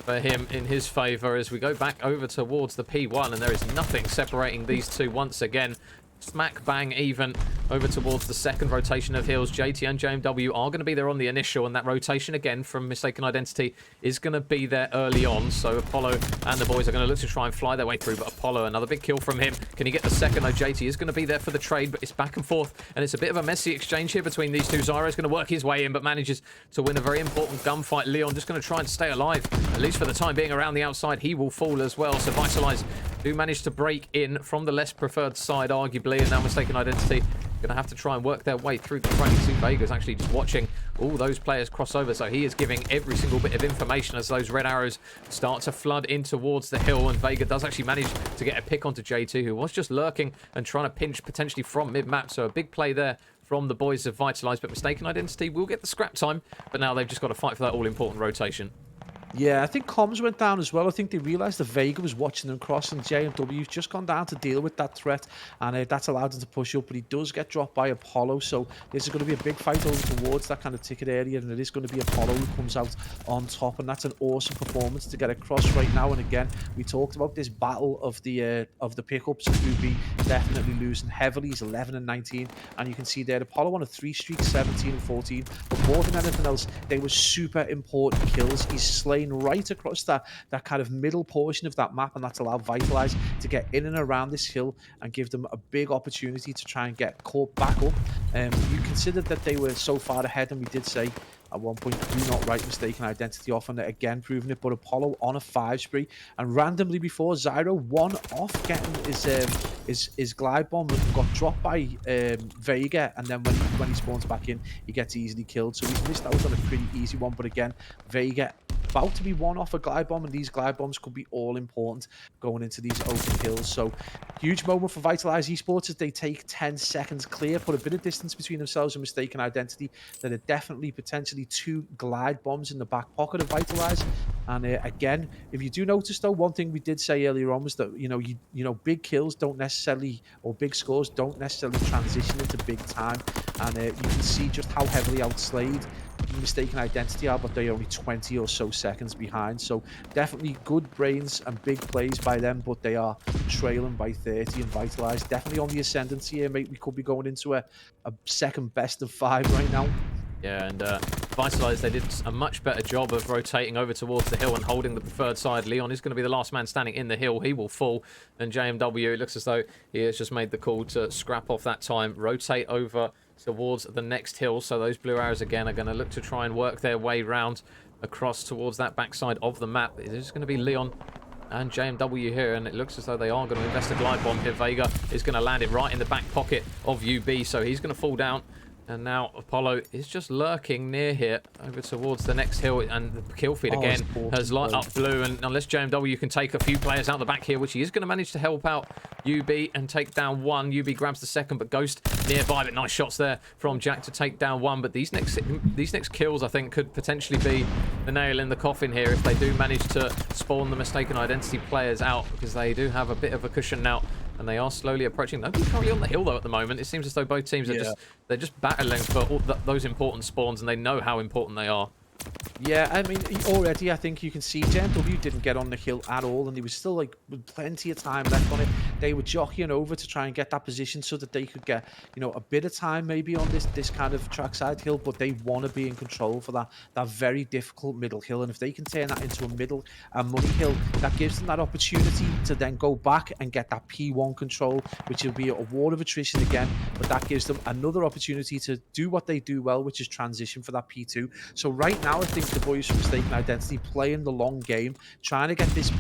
for him in his favour as we go back over towards the P1, and there is nothing separating these two once again. Smack bang even over towards the second rotation of hills. JT and JMW are going to be there on the initial, and that rotation again from Mystaken Identity is going to be there early on. So Apollo and the boys are going to look to try and fly their way through, but Apollo, another big kill from him. Can he get the second? No, JT is going to be there for the trade, but it's back and forth, and it's a bit of a messy exchange here between these two. Zyro's going to work his way in, but manages to win a very important gunfight. Leon just going to try and stay alive, at least for the time being. Around the outside, he will fall as well. So Vitalize do manage to break in from the less preferred side, arguably, and now Mystaken Identity going to have to try and work their way through the fray. Vega's actually just watching all those players cross over, so he is giving every single bit of information as those red arrows start to flood in towards the hill, and Vega does actually manage to get a pick onto J2, who was just lurking and trying to pinch potentially from mid-map. So a big play there from the boys of Vitalize, but Mystaken Identity will get the scrap time, but now they've just got to fight for that all-important rotation. Yeah, I think comms went down as well. I think they realised that Vega was watching them cross, and JMW's just gone down to deal with that threat, and that's allowed him to push up, but he does get dropped by Apollo, so this is going to be a big fight over towards that kind of ticket area, and it is going to be Apollo who comes out on top, and that's an awesome performance to get across right now. And again, we talked about this battle of the pickups, and UB definitely losing heavily. He's 11 and 19, and you can see there Apollo on a 3 streak, 17 and 14, but more than anything else, they were super important kills. He's slain right across that kind of middle portion of that map, and that's allowed Vitalize to get in and around this hill and give them a big opportunity to try and get caught back up. You considered that they were so far ahead, and we did say at one point, do not write Mystaken Identity off, and they're again proving it. But Apollo on a 5 spree, and randomly before Zyro one off getting his glide bomb and got dropped by Vega, and then when he spawns back in, he gets easily killed. So he's missed out on a pretty easy one. But again, Vega about to be one off a glide bomb, and these glide bombs could be all important going into these open hills. So huge moment for Vitalize Esports as they take 10 seconds clear, put a bit of distance between themselves and Mystaken Identity. There are definitely potentially 2 glide bombs in the back pocket of Vitalize. And again, if you do notice though, one thing we did say earlier on was that you know big kills don't necessarily, or big scores don't necessarily transition into big time, and you can see just how heavily outslayed Mystaken Identity are, but they're only 20 or so seconds behind. So definitely good brains and big plays by them, but they are trailing by 30, and Vitalize definitely on the ascendancy here, mate. We could be going into a second best of 5 right now. Yeah, and Vitalize, they did a much better job of rotating over towards the hill and holding the preferred side. Leon is going to be the last man standing in the hill. He will fall. And JMW, it looks as though he has just made the call to scrap off that time, rotate over towards the next hill. So those blue arrows again are going to look to try and work their way round across towards that backside of the map. It is going to be Leon and JMW here, and it looks as though they are going to invest a glide bomb here. Vega is going to land it right in the back pocket of UB, so he's going to fall down. And now Apollo is just lurking near here over towards the next hill, and the kill feed again has light up blue. And unless JMW can take a few players out the back here, which he is going to manage to help out UB and take down one. UB grabs the second, but Ghost nearby. But nice shots there from Jack to take down one. But these next kills, I think, could potentially be the nail in the coffin here if they do manage to spawn the Mystaken Identity players out, because they do have a bit of a cushion now. And they are slowly approaching. Nobody's currently on the hill, though, at the moment. It seems as though both teams are they're just battling for all those important spawns, and they know how important they are. Yeah, I mean, already I think you can see JMW didn't get on the hill at all, and there was still like plenty of time left on it. They were jockeying over to try and get that position so that they could get, a bit of time maybe on this kind of trackside hill, but they want to be in control for that very difficult middle hill. And if they can turn that into a middle and money hill, that gives them that opportunity to then go back and get that P1 control, which will be a war of attrition again, but that gives them another opportunity to do what they do well, which is transition for that P2. So right now, I think the boys from Mystaken Identity playing the long game, trying to get this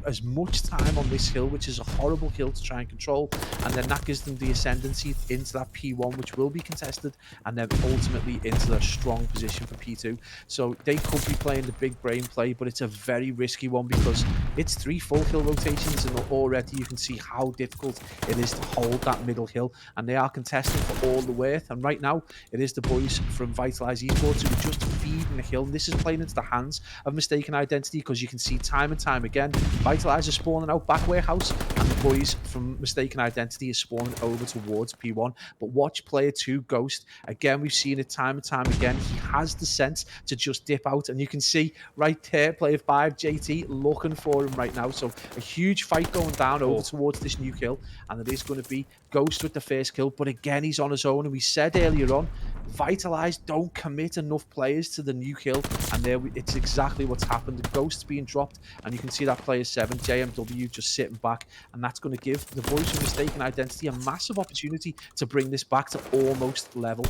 as much time on this hill, which is a horrible hill to try and control, and then that gives them the ascendancy into that P1, which will be contested, and then ultimately into their strong position for P2. So they could be playing the big brain play, but it's a very risky one because it's 3 full hill rotations, and already you can see how difficult it is to hold that middle hill, and they are contesting for all the worth. And right now it is the boys from Vitalize Esports who are just feeding the hill, and this is playing into the hands of Mystaken Identity, because you can see time and time again Vitalize is spawning out back warehouse, and the boys from Mistaken Identity is spawning over towards P1. But watch player 2, Ghost. Again, we've seen it time and time again. He has the sense to just dip out, and you can see right there, player 5, JT, looking for him right now. So a huge fight going down over towards this new kill, and it is going to be Ghost with the first kill. But again, he's on his own, and we said earlier on, Vitalize don't commit enough players to the new kill, and it's exactly what's happened. The Ghost's being dropped, and you can see that player 7, JMW, just sitting back, and that's going to give the boys from Mistaken Identity a massive opportunity to bring this back to almost level.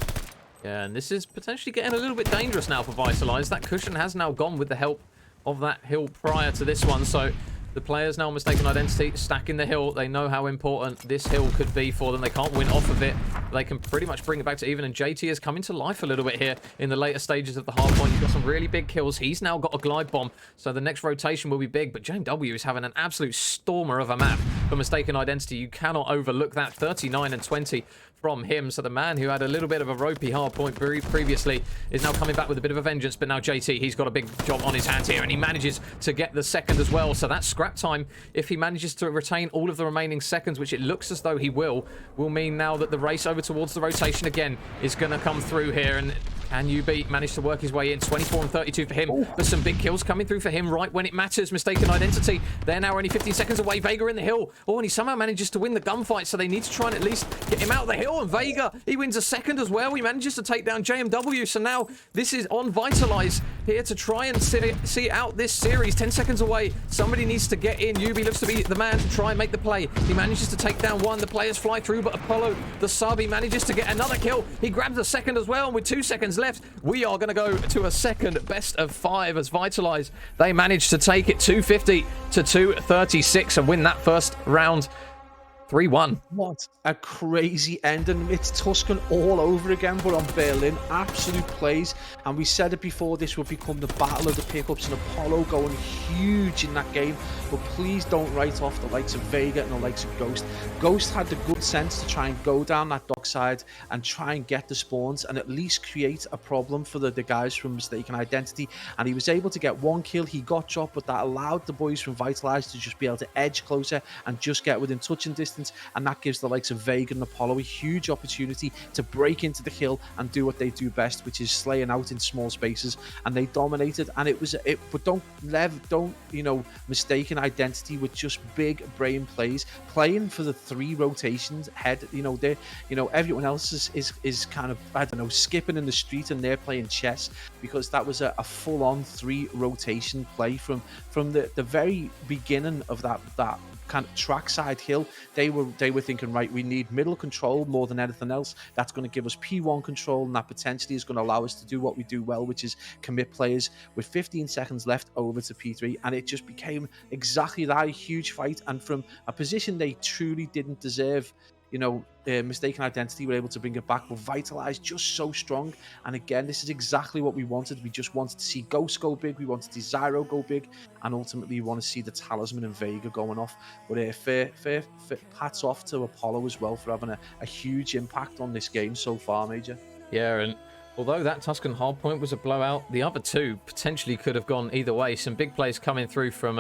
Yeah, and this is potentially getting a little bit dangerous now for Vitalize. That cushion has now gone with the help of that hill prior to this one, so the players now Mistaken Identity stacking the hill. They know how important this hill could be for them. They can't win off of it. They can pretty much bring it back to even, and JT has come into life a little bit here in the later stages of the hard point. He's got some really big kills. He's now got a glide bomb, so the next rotation will be big, but JMW is having an absolute stormer of a map for Mistaken Identity. You cannot overlook that. 39 and 20 from him. So the man who had a little bit of a ropey hard point previously is now coming back with a bit of a vengeance, but now JT, he's got a big job on his hands here, and he manages to get the second as well. So that scrap time, if he manages to retain all of the remaining seconds, which it looks as though he will mean now that the race over towards the rotation again is going to come through here. And can UB manage to work his way in? 24 and 32 for him. There's some big kills coming through for him right when it matters. Mistaken Identity, they're now only 15 seconds away. Vega in the hill. Oh, and he somehow manages to win the gunfight, so they need to try and at least get him out of the hill. And Vega, he wins a second as well. He manages to take down JMW. So now this is on Vitalize here to try and see out this series. 10 seconds away. Somebody needs to get in. UB looks to be the man to try and make the play. He manages to take down one. The players fly through, but Apollo, the sub, he manages to get another kill. He grabs a second as well, and with 2 seconds left, we are going to go to a second best of 5 as Vitalize, they managed to take it 250 to 236 and win that first round 3-1. What a crazy ending. It's Tuscan all over again, but on Berlin. Absolute plays. And we said it before, this would become the battle of the pickups, and Apollo going huge in that game. But please don't write off the likes of Vega and the likes of Ghost. Ghost had the good sense to try and go down that dockside and try and get the spawns and at least create a problem for the guys from Mistaken Identity. And he was able to get one kill. He got dropped, but that allowed the boys from Vitalize to just be able to edge closer and just get within touching distance. And that gives the likes of Vega and Apollo a huge opportunity to break into the hill and do what they do best, which is slaying out in small spaces. And they dominated, and but don't Mistaken Identity with just big brain plays, playing for the 3 rotations ahead. Everyone else is kind of, I don't know, skipping in the street, and they're playing chess, because that was a full-on 3 rotation play from the very beginning of that kind of trackside hill. They were thinking, right, we need middle control more than anything else. That's going to give us P1 control, and that potentially is going to allow us to do what we do well, which is commit players with 15 seconds left over to P3. And it just became exactly that, a huge fight, and from a position they truly didn't deserve. Mistaken Identity were able to bring it back, but Vitalize just so strong. And again, this is exactly what we wanted. We just wanted to see Ghost go big, we wanted to see Zyro go big, and ultimately we want to see the Talisman and Vega going off. But fair hats off to Apollo as well for having a huge impact on this game so far, Major. Yeah, and although that Tuscan hardpoint was a blowout, the other 2 potentially could have gone either way. Some big plays coming through from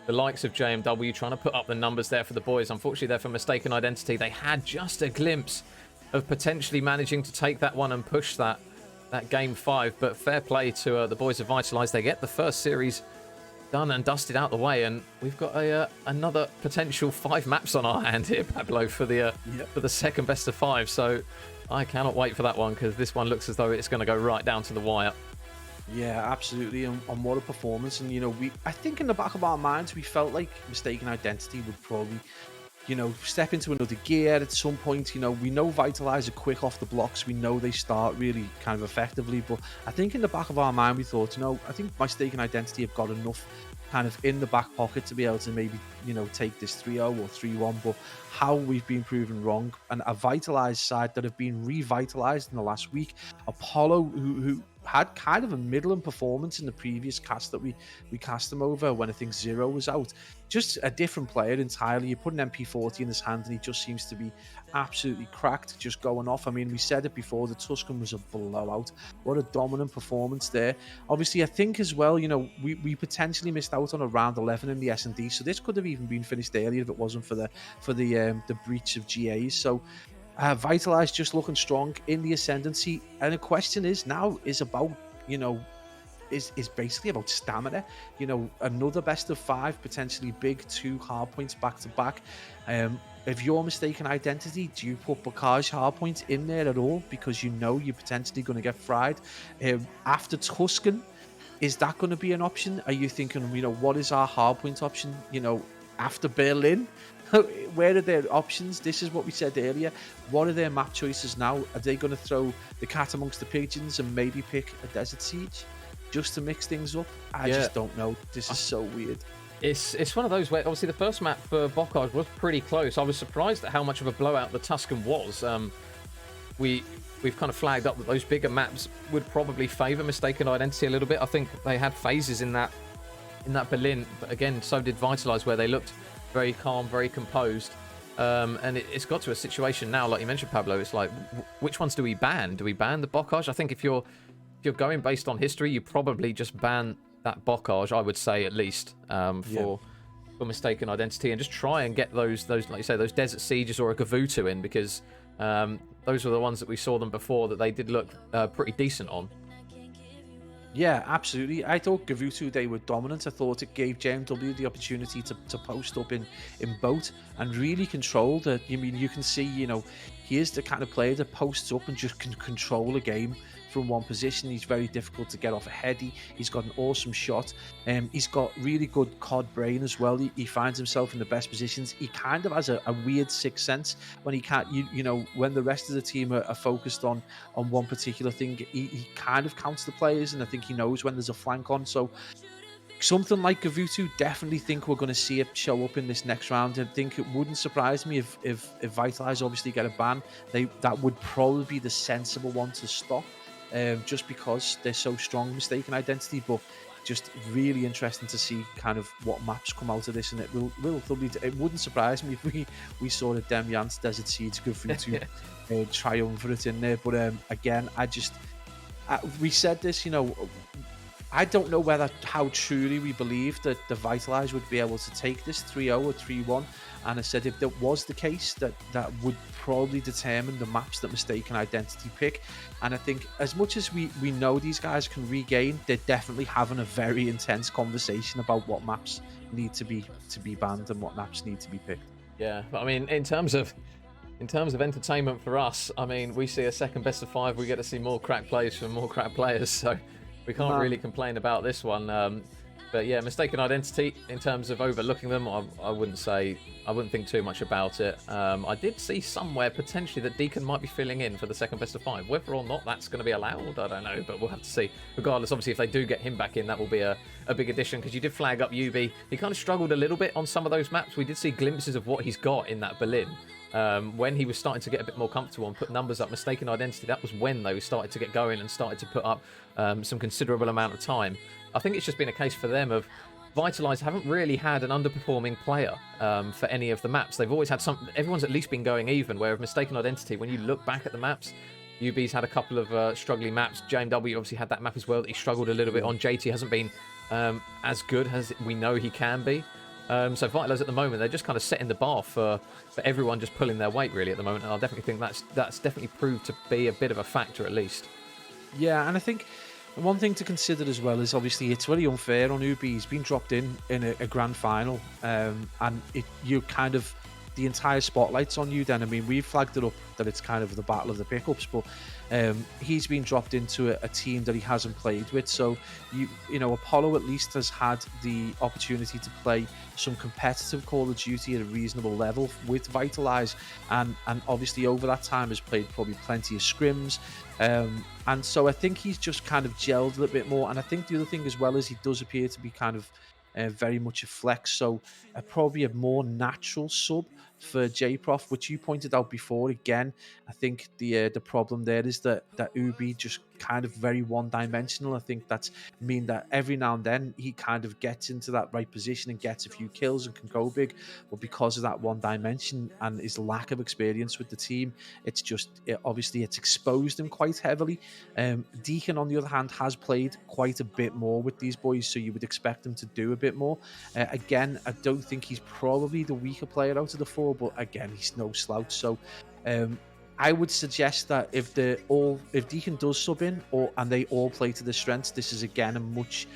the likes of JMW trying to put up the numbers there for the boys. Unfortunately, there for Mistaken Identity, they had just a glimpse of potentially managing to take that one and push that game 5. But fair play to the boys of Vitalize. They get the first series done and dusted out the way, and we've got another potential 5 maps on our hand here, Pablo, for the second best of 5. So I cannot wait for that one, because this one looks as though it's going to go right down to the wire. Yeah, absolutely, and what a performance. And I think in the back of our minds, we felt like Mistaken Identity would probably step into another gear at some point. We know Vitalize are quick off the blocks. We know they start really kind of effectively. But I think in the back of our mind, we thought, I think Mistaken Identity have got enough kind of in the back pocket to be able to maybe, take this 3-0 or 3-1. But how we've been proven wrong, and a Vitalized side that have been revitalized in the last week. Apollo, who had kind of a middling performance in the previous cast that we cast him over when I think Zero was out. Just a different player entirely. You put an MP40 in his hand and he just seems to be absolutely cracked, just going off. I mean, we said it before, the Tuscan was a blowout. What a dominant performance there. Obviously, I think as well, we potentially missed out on a round 11 in the S&D, so this could have even been finished earlier if it wasn't for the breach of GAs. So Vitalize just looking strong in the ascendancy, and the question is now is about is basically about stamina. Another best of 5, potentially big 2 hard points back to back. If you're Mistaken Identity, do you put Bocage hard points in there at all, because you're potentially going to get fried after Tuscan? Is that going to be an option? Are you thinking, what is our hardpoint option, after Berlin? Where are their options? This is what we said earlier. What are their map choices now? Are they going to throw the cat amongst the pigeons and maybe pick a Desert Siege just to mix things up? I just don't know. This is so weird. It's one of those where obviously the first map for Bocage was pretty close. I was surprised at how much of a blowout the Tuscan was. We've kind of flagged up that those bigger maps would probably favour Mistaken Identity a little bit. I think they had phases in that Berlin, but again, so did Vitalize, where they looked very calm, very composed. And it's got to a situation now, like you mentioned, Pablo. It's like, which ones do we ban? Do we ban the Bocage? I think if you're going based on history, you probably just ban that Bocage, I would say, at least for Mistaken Identity, and just try and get those like you say, those Desert Sieges or a Gavutu in, because those were the ones that we saw them before that they did look pretty decent on. Yeah, absolutely. I thought Gavutu, they were dominant. I thought it gave JMW the opportunity to post up in boat and really control the. I mean, you can see, he is the kind of player that posts up and just can control a game from one position. He's very difficult to get off a heady. He's got an awesome shot. He's got really good COD brain as well. He finds himself in the best positions. He kind of has a weird sixth sense when he can't, when the rest of the team are focused on one particular thing, he kind of counts the players, and I think he knows when there's a flank on. So something like Gavutu, definitely think we're going to see it show up in this next round. I think it wouldn't surprise me if Vitalize obviously get a ban. That would probably be the sensible one to stop. Just because they're so strong, Mistaken Identity, but just really interesting to see kind of what maps come out of this, and it wouldn't surprise me if we saw the Demyans Desert Siege go through to triumvirate in there. But again, we said this, I don't know how truly we believe that the Vitalize would be able to take this 3-0 or 3-1. And I said if that was the case, that would probably determine the maps that Mistaken Identity pick. And I think as much as we know these guys can regain, they're definitely having a very intense conversation about what maps need to be banned and what maps need to be picked. Yeah, but I mean, in terms of entertainment for us, I mean, we see a second best of 5, we get to see more crack plays from more crack players, so we can't really complain about this one. But yeah, Mistaken Identity, in terms of overlooking them, I wouldn't think too much about it. I did see somewhere potentially that Deacon might be filling in for the second best of 5. Whether or not that's going to be allowed, I don't know, but we'll have to see. Regardless, obviously, if they do get him back in, that will be a big addition, because you did flag up UB. He kind of struggled a little bit on some of those maps. We did see glimpses of what he's got in that Berlin. When he was starting to get a bit more comfortable and put numbers up, Mistaken Identity, that was when they started to get going and started to put up some considerable amount of time. I think it's just been a case for them of Vitalize haven't really had an underperforming player for any of the maps. They've always had everyone's at least been going even, where with Mistaken Identity, when you look back at the maps, UB's had a couple of struggling maps. JMW obviously had that map as well that he struggled a little bit on. JT hasn't been as good as we know he can be. So Vitalize at the moment, they're just kind of setting the bar for everyone just pulling their weight really at the moment, and I definitely think that's definitely proved to be a bit of a factor at least. Yeah, and I think one thing to consider as well is obviously it's very unfair on Ubi. He's been dropped in a grand final, and you kind of, the entire spotlight's on you then. I mean, we've flagged it up that it's kind of the battle of the pickups, but he's been dropped into a team that he hasn't played with. So Apollo at least has had the opportunity to play some competitive Call of Duty at a reasonable level with Vitalize, and obviously over that time has played probably plenty of scrims, and so I think he's just kind of gelled a little bit more. And I think the other thing as well is he does appear to be kind of very much a flex, so probably a more natural sub for JProf, which you pointed out before. Again, I think the problem there is that Ubi just kind of very one-dimensional. I think that's mean that every now and then he kind of gets into that right position and gets a few kills and can go big, but because of that one dimension and his lack of experience with the team, it's just obviously it's exposed him quite heavily. Deacon, on the other hand, has played quite a bit more with these boys, so you would expect him to do a bit more. Again, I don't think he's probably the weaker player out of the four, but again, he's no slouch. So I would suggest that if Deacon does sub in and they all play to their strengths, this is again a much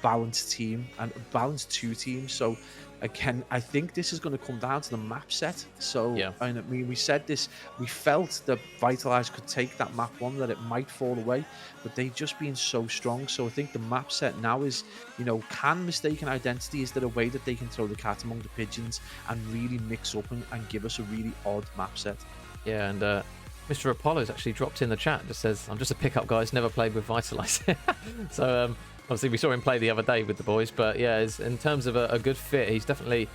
balanced team and balanced two teams. So again, I think this is going to come down to the map set. So Yeah. I mean, we said this, we felt that Vitalize could take that map one, that it might fall away, but they've just been so strong. So I think the map set now is, can Mystaken Identity, is there a way that they can throw the cat among the pigeons and really mix up and give us a really odd map set? Yeah, and Mr. Apollo's actually dropped in the chat, just says, I'm just a pickup guy, never played with Vitalize. So obviously we saw him play the other day with the boys, but yeah, in terms of a good fit, he's definitely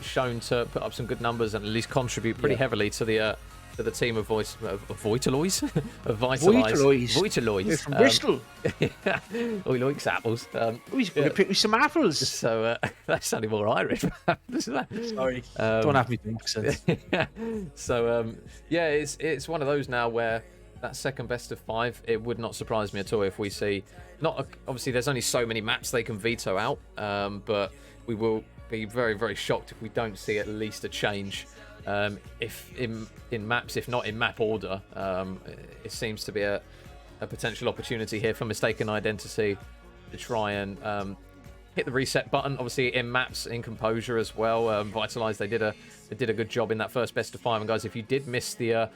shown to put up some good numbers and at least contribute pretty heavily to the team of Vitalize. Of Vitalize. Vitalize. From Bristol. He likes apples. He's going to pick me some apples. So that's sounding more Irish. Sorry. Don't have me to accent. So yeah, it's one of those now where that second best of 5, it would not surprise me at all if we see obviously there's only so many maps they can veto out, but we will be very, very shocked if we don't see at least a change. If in maps, if not in map order, it seems to be a potential opportunity here for Mystaken Identity to try and hit the reset button. Obviously in maps, in composure as well. Vitalize, they did a good job in that first best of 5. And guys, if you did miss the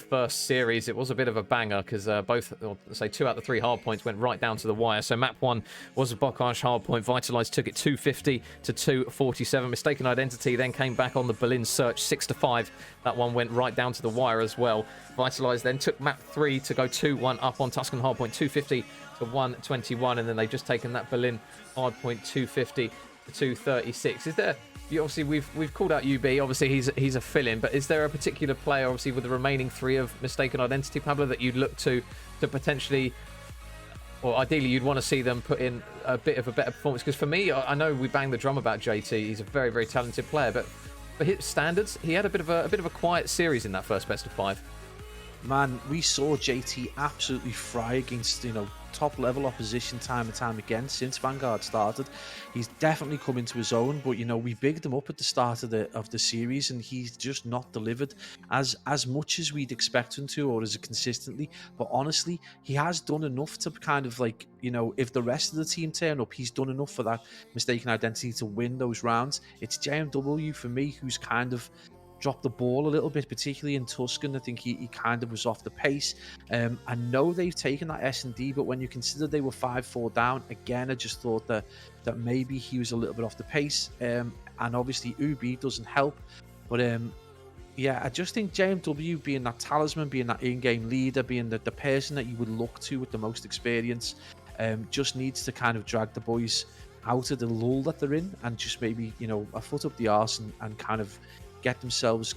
first series, it was a bit of a banger because both, or say 2 out of the 3 hard points went right down to the wire. So map 1 was a Bocage hard point. Vitalize took it 250 to 247. Mystaken Identity then came back on the Berlin search 6-5. That one went right down to the wire as well. Vitalize then took map 3 to go 2-1 up on Tuscan hard point 250 to 121, and then they've just taken that Berlin hard point 250 to 236. Is there? Obviously, we've called out UB. Obviously, he's a fill-in, but is there a particular player, obviously, with the remaining 3 of Mystaken Identity, Pablo, that you'd look to potentially, or ideally, you'd want to see them put in a bit of a better performance? Because for me, I know we bang the drum about JT. He's a very, very talented player, but for his standards, he had a bit of a quiet series in that first best of 5. Man, we saw JT absolutely fry against, top level opposition time and time again since Vanguard started. He's definitely come into his own, but we bigged him up at the start of the series, and he's just not delivered as much as we'd expect him to, or as consistently. But honestly, he has done enough to kind of if the rest of the team turn up, he's done enough for that Mystaken Identity to win those rounds. It's JMW for me who's kind of dropped the ball a little bit, particularly in Tuscan. I think he kind of was off the pace. I know they've taken that S&D, but when you consider they were 5-4 down, again, I just thought that maybe he was a little bit off the pace. And obviously Ubi doesn't help. But yeah, I just think JMW being that talisman, being that in-game leader, being the person that you would look to with the most experience, just needs to kind of drag the boys out of the lull that they're in, and just maybe, a foot up the arse and kind of get themselves,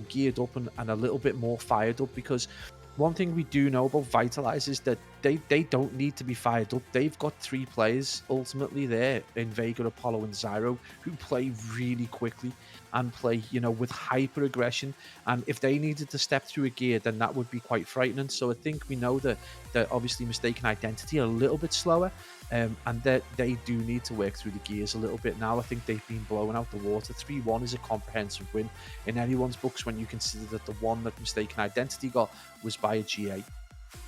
geared up and a little bit more fired up. Because one thing we do know about Vitalize is that they don't need to be fired up. They've got 3 players ultimately there in Vega, Apollo, and Zyro who play really quickly and play, with hyper aggression. And if they needed to step through a gear, then that would be quite frightening. So I think we know that obviously Mystaken Identity are a little bit slower, and that they do need to work through the gears a little bit now. I think they've been blown out the water. 3-1 is a comprehensive win in anyone's books when you consider that the one that Mystaken Identity got was by a GA.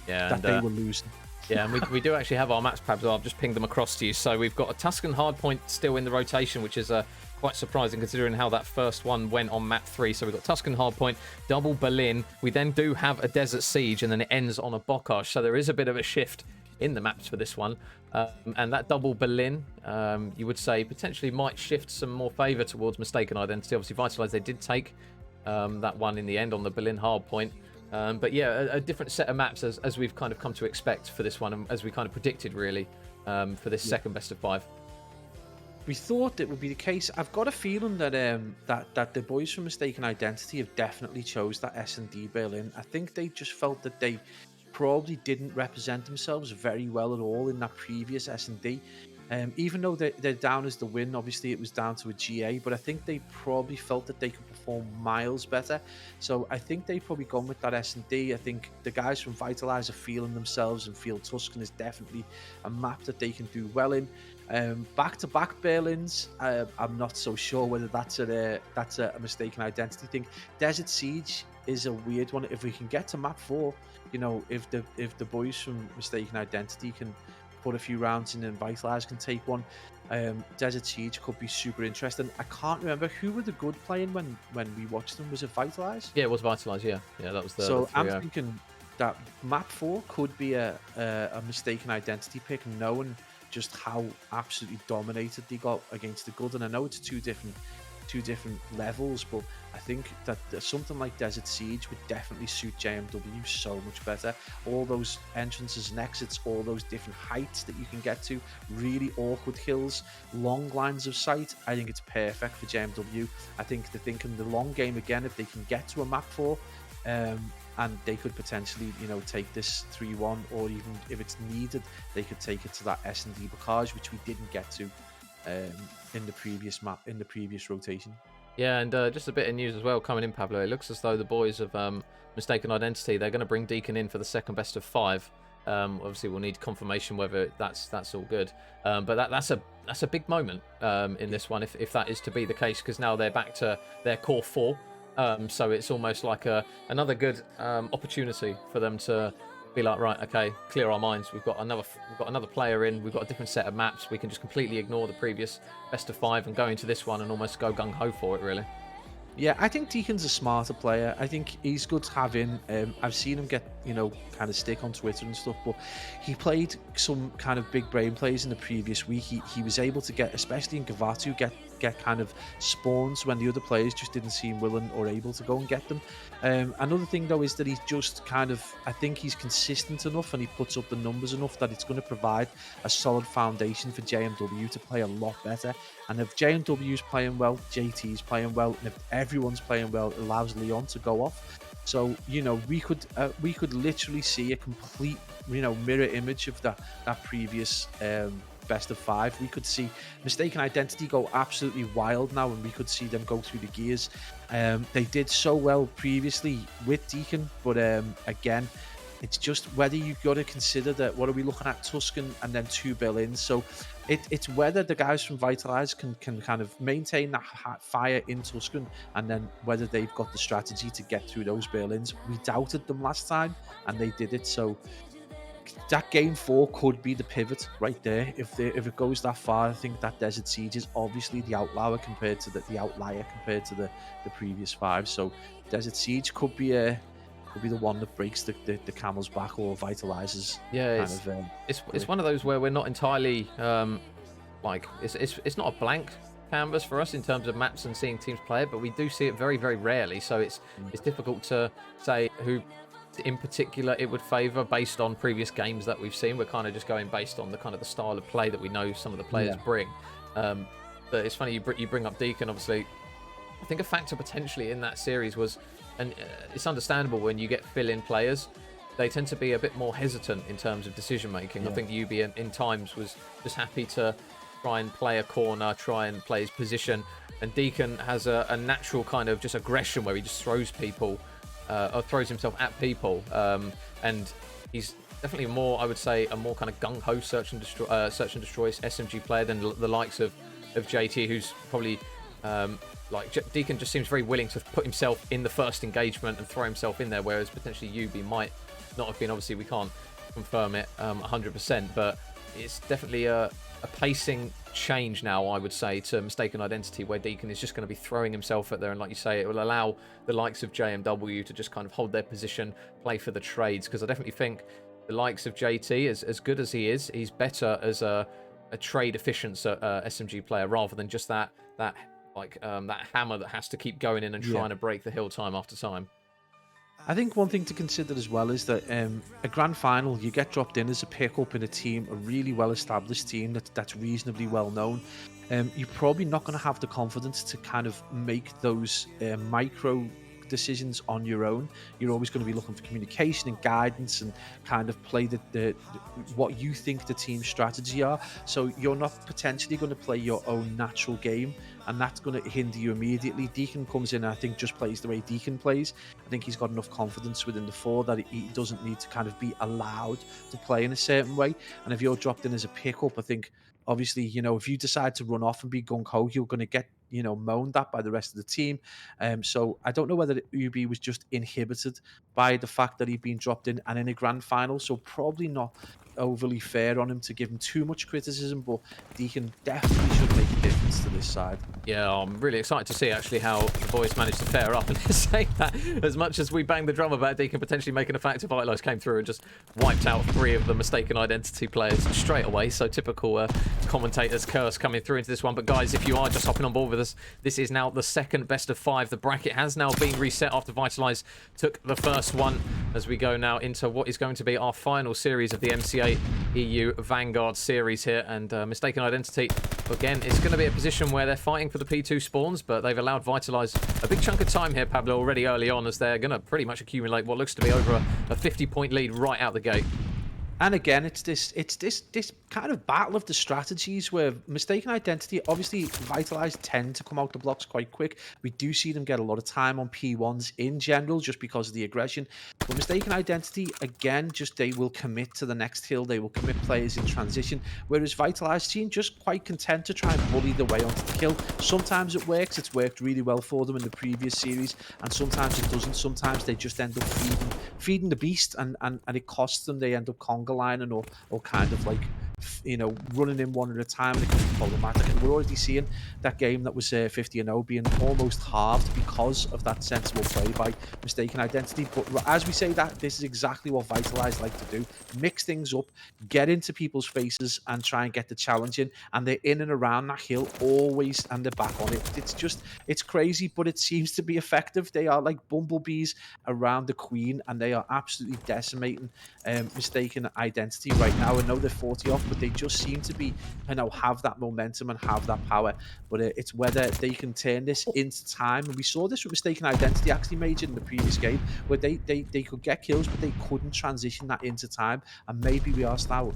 Yeah, that they were losing. Yeah, and we do actually have our maps, Pabs. I've just pinged them across to you. So we've got a Tuscan hardpoint still in the rotation, which is quite surprising considering how that first one went on map 3. So we've got Tuscan hardpoint, double Berlin. We then do have a Desert Siege, and then it ends on a Bocage. So there is a bit of a shift in the maps for this one. And that double Berlin, you would say, potentially might shift some more favour towards Mystaken Identity. Obviously, Vitalize, they did take that one in the end on the Berlin hardpoint. But yeah, a different set of maps as we've kind of come to expect for this one, and as we kind of predicted, really, for this second best of 5. We thought it would be the case. I've got a feeling that that the boys from Mystaken Identity have definitely chose that S&D Berlin. I think they just felt that they probably didn't represent themselves very well at all in that previous S&D. Even though they're down as the win, obviously it was down to a GA, but I think they probably felt that they could perform miles better. So I think they've probably gone with that S&D. I think the guys from Vitalize are feeling themselves and feel Tuscan is definitely a map that they can do well in. Back-to-back Berlins, I'm not so sure whether that's a mistaken identity thing. Desert Siege is a weird one. If we can get to map 4, if the boys from Mistaken Identity can put a few rounds in and Vitalize can take one, Desert Siege could be super interesting. I can't remember who were the good playing when we watched them. Was it Vitalize? Yeah, it was Vitalize. Yeah, that was the. So the I'm 3-0. thinking that map 4 could be a Mistaken Identity pick, knowing just how absolutely dominated they got against the good. And I know it's two different levels, but I think that something like Desert Siege would definitely suit JMW so much better. All those entrances and exits, all those different heights that you can get to, really awkward hills, long lines of sight. I think it's perfect for JMW. I think they're thinking the long game again. If they can get to a map 4, and they could potentially, take this 3-1, or even if it's needed, they could take it to that S&D Bocage, which we didn't get to in the previous rotation. Yeah, and just a bit of news as well coming in, Pablo. It looks as though the boys of Mistaken Identity, they're going to bring Deacon in for the second best of 5. Obviously, we'll need confirmation whether that's all good. But that's a big moment in this one, if that is to be the case, because now they're back to their core 4. So it's almost like another good opportunity for them to be like, right, okay, clear our minds. We've got another player in. We've got a different set of maps. We can just completely ignore the previous best of 5 and go into this one and almost go gung ho for it, really. Yeah, I think Deacon's a smarter player. I think he's good to have in. I've seen him get, kind of stick on Twitter and stuff, but he played some kind of big brain plays in the previous week. He was able to get, especially in Gavatu, get kind of spawns when the other players just didn't seem willing or able to go and get them. Another thing, though, is that he's just kind of, I think he's consistent enough and he puts up the numbers enough that it's going to provide a solid foundation for JMW to play a lot better. And if JMW's playing well, JT's playing well, and if everyone's playing well, it allows Leon to go off. So, we could literally see a complete, mirror image of that previous best of 5. We could see Mistaken Identity go absolutely wild now, and we could see them go through the gears. They did so well previously with Deacon, but again, it's just whether you've got to consider that, what are we looking at, Tuscan and then 2 Berlins. So it's whether the guys from Vitalize can kind of maintain that fire in Tuscan, and then whether they've got the strategy to get through those Berlins. We doubted them last time and they did it. So that game 4 could be the pivot right there. If it goes that far, I think that Desert Siege is obviously the outlier compared to the previous 5. So Desert Siege could be the one that breaks the camel's back or vitalizes. Yeah, it's one of those where we're not entirely it's not a blank canvas for us in terms of maps and seeing teams play it, but we do see it very, very rarely. So it's difficult to say who in particular it would favour based on previous games that we've seen. We're kind of just going based on the kind of the style of play that we know some of the players bring. But it's funny you bring up Deacon. Obviously, I think a factor potentially in that series was, and it's understandable when you get fill-in players, they tend to be a bit more hesitant in terms of decision making. Yeah. I think UB in times was just happy to try and play a corner, try and play his position, and Deacon has a natural kind of just aggression where he just throws people or throws himself at people, and he's definitely more, I would say, a more kind of gung-ho search and destroy SMG player than the likes of JT, who's probably Deacon just seems very willing to put himself in the first engagement and throw himself in there, whereas potentially UB might not have been. Obviously, we can't confirm it 100%, but it's definitely a pacing change now, I would say, to Mistaken Identity, where Deacon is just going to be throwing himself at there, and like you say, it will allow the likes of JMW to just kind of hold their position, play for the trades, because I definitely think the likes of JT, as good as he is, he's better as a trade efficient SMG player rather than just that hammer that has to keep going in and trying to break the hill time after time. I think one thing to consider as well is that a grand final, you get dropped in as a pickup in a team, a really well-established team that's reasonably well-known. You're probably not going to have the confidence to kind of make those micro decisions on your own. You're always going to be looking for communication and guidance and kind of play the what you think the team strategy are. So you're not potentially going to play your own natural game, and that's going to hinder you immediately. Deacon comes in and I think just plays the way Deacon plays. I think he's got enough confidence within the four that he doesn't need to kind of be allowed to play in a certain way. And if you're dropped in as a pickup, I think obviously, if you decide to run off and be gung-ho, you're going to get, moaned at by the rest of the team. So I don't know whether UB was just inhibited by the fact that he'd been dropped in and in a grand final. So probably not overly fair on him to give him too much criticism, but Deacon definitely should make a difference to this side. Yeah, I'm really excited to see actually how the boys managed to fare up. And say that as much as we banged the drum about Deacon potentially making a factor, Vitalize came through and just wiped out 3 of the Mystaken Identity players straight away. So typical commentator's curse coming through into this one. But guys, if you are just hopping on board with us, this is now the second best of 5. The bracket has now been reset after Vitalize took the first one, as we go now into what is going to be our final series of the MCA EU Vanguard series here. And Mystaken Identity, again, it's going to be a position where they're fighting for the P2 spawns, but they've allowed Vitalize a big chunk of time here, Pablo, already early on, as they're going to pretty much accumulate what looks to be over a 50-point lead right out the gate. And again, it's this kind of battle of the strategies where Mystaken Identity, obviously Vitalize tend to come out the blocks quite quick. We do see them get a lot of time on P1s in general just because of the aggression. But Mystaken Identity, again, just they will commit to the next hill. They will commit players in transition. Whereas Vitalize team just quite content to try and bully their way onto the kill. Sometimes it works. It's worked really well for them in the previous series. And sometimes it doesn't. Sometimes they just end up feeding the beast and it costs them. They end up conga lining or kind of like, running in one at a time, and it can be problematic. And we're already seeing that game that was 50-0 being almost halved because of that sensible play by Mystaken Identity. But as we say that, this is exactly what Vitalize like to do: mix things up, get into people's faces, and try and get the challenge in. And they're in and around that hill always, and they're back on it. It's crazy, but it seems to be effective. They are like bumblebees around the queen, and they are absolutely decimating Mystaken Identity right now. I know they're 40 off, but they just seem to be, have that momentum and have that power. But it's whether they can turn this into time. And we saw this with Mystaken Identity actually, Major, in the previous game, where they could get kills, but they couldn't transition that into time. And maybe we are now,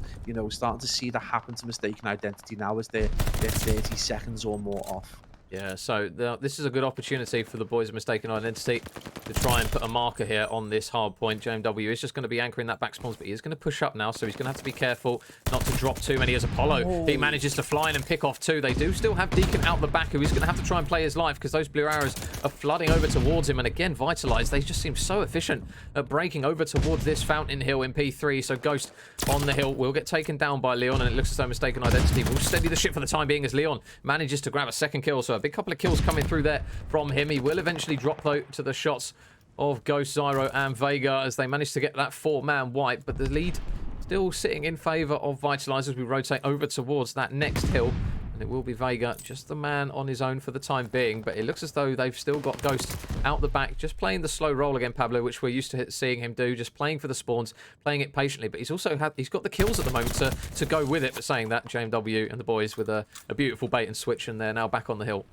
starting to see that happen to Mystaken Identity now as they're 30 seconds or more off. Yeah, so this is a good opportunity for the boys of Mystaken Identity to try and put a marker here on this hard point. JMW is just going to be anchoring that back spawns, but he is going to push up now, so he's going to have to be careful not to drop too many as Apollo. He manages to fly in and pick off 2. They do still have Deacon out the back, who is going to have to try and play his life because those blue arrows are flooding over towards him. And again, Vitalize, they just seem so efficient at breaking over towards this Fountain Hill in P3. So Ghost on the hill will get taken down by Leon, and it looks as though Mystaken Identity will steady the ship for the time being as Leon manages to grab a second kill. So a big couple of kills coming through there from him. He will eventually drop, though, to the shots of Ghost, Zyro, and Vega as they manage to get that 4-man wipe. But the lead still sitting in favour of Vitalize as we rotate over towards that next hill. And it will be Vega, just the man on his own for the time being. But it looks as though they've still got Ghost out the back, just playing the slow roll again, Pablo, which we're used to seeing him do, just playing for the spawns, playing it patiently. But he's got the kills at the moment to go with it. But saying that, JMW and the boys with a beautiful bait and switch, and they're now back on the hill.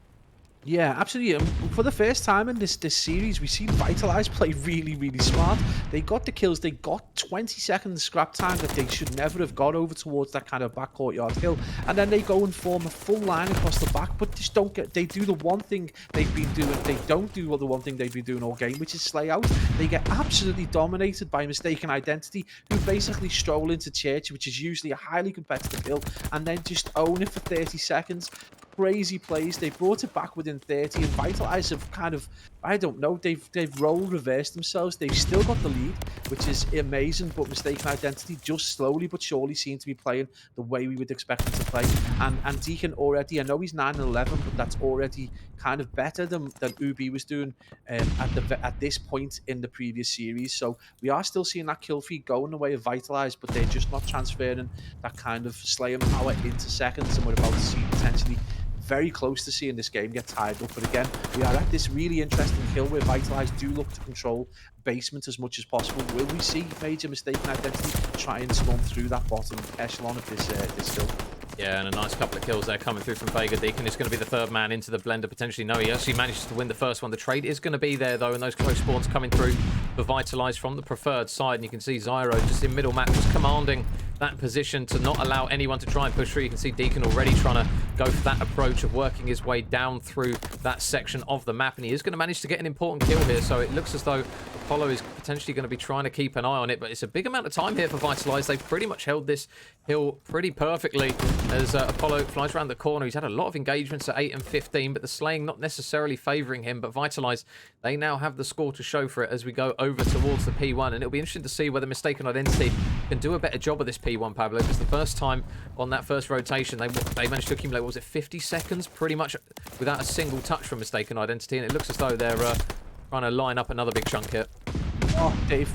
Yeah, absolutely. For the first time in this series, we see Vitalize play really, really smart. They got the kills. They got 20 seconds scrap time that they should never have got over towards that kind of back courtyard hill. And then they go and form a full line across the back, but just don't get... They do the one thing they've been doing. They don't do the one thing they've been doing all game, which is slay out. They get absolutely dominated by Mystaken Identity, who basically stroll into church, which is usually a highly competitive hill, and then just own it for 30 seconds. Crazy plays. They brought it back within 30, and Vitalize have kind of, I don't know, they've role reversed themselves. They've still got the lead, which is amazing, but Mystaken Identity just slowly but surely seem to be playing the way we would expect them to play. And Deacon already, I know he's 9-11, but that's already kind of better than Ubi was doing at this point in the previous series. So we are still seeing that kill feed going the way of Vitalize, but they're just not transferring that kind of slaying power into seconds, and we're about to see potentially very close to seeing this game get tied up. But again, we are at this really interesting hill where Vitalize do look to control basement as much as possible. Will we see Major Mystaken Identity try and storm through that bottom echelon of this hill? Yeah, and a nice couple of kills there coming through from Vega. Deacon is going to be the third man into the blender, potentially. No, he actually manages to win the first one. The trade is going to be there, though, and those close spawns coming through for Vitalize from the preferred side. And you can see Zyro just in middle map, just commanding that position to not allow anyone to try and push through. You can see Deacon already trying to go for that approach of working his way down through that section of the map, and he is going to manage to get an important kill here. So it looks as though Apollo is potentially going to be trying to keep an eye on it, but it's a big amount of time here for Vitalize. They've pretty much held this hill pretty perfectly as Apollo flies around the corner. He's had a lot of engagements at 8 and 15, but the slaying not necessarily favouring him. But Vitalize, they now have the score to show for it as we go over towards the P1, and it'll be interesting to see whether Mystaken Identity can do a better job of this P1, Pablo, because the first time on that first rotation, they managed to accumulate, what was it, 50 seconds, pretty much without a single touch from Mystaken Identity, and it looks as though they're trying to line up another big chunk here. Oh, they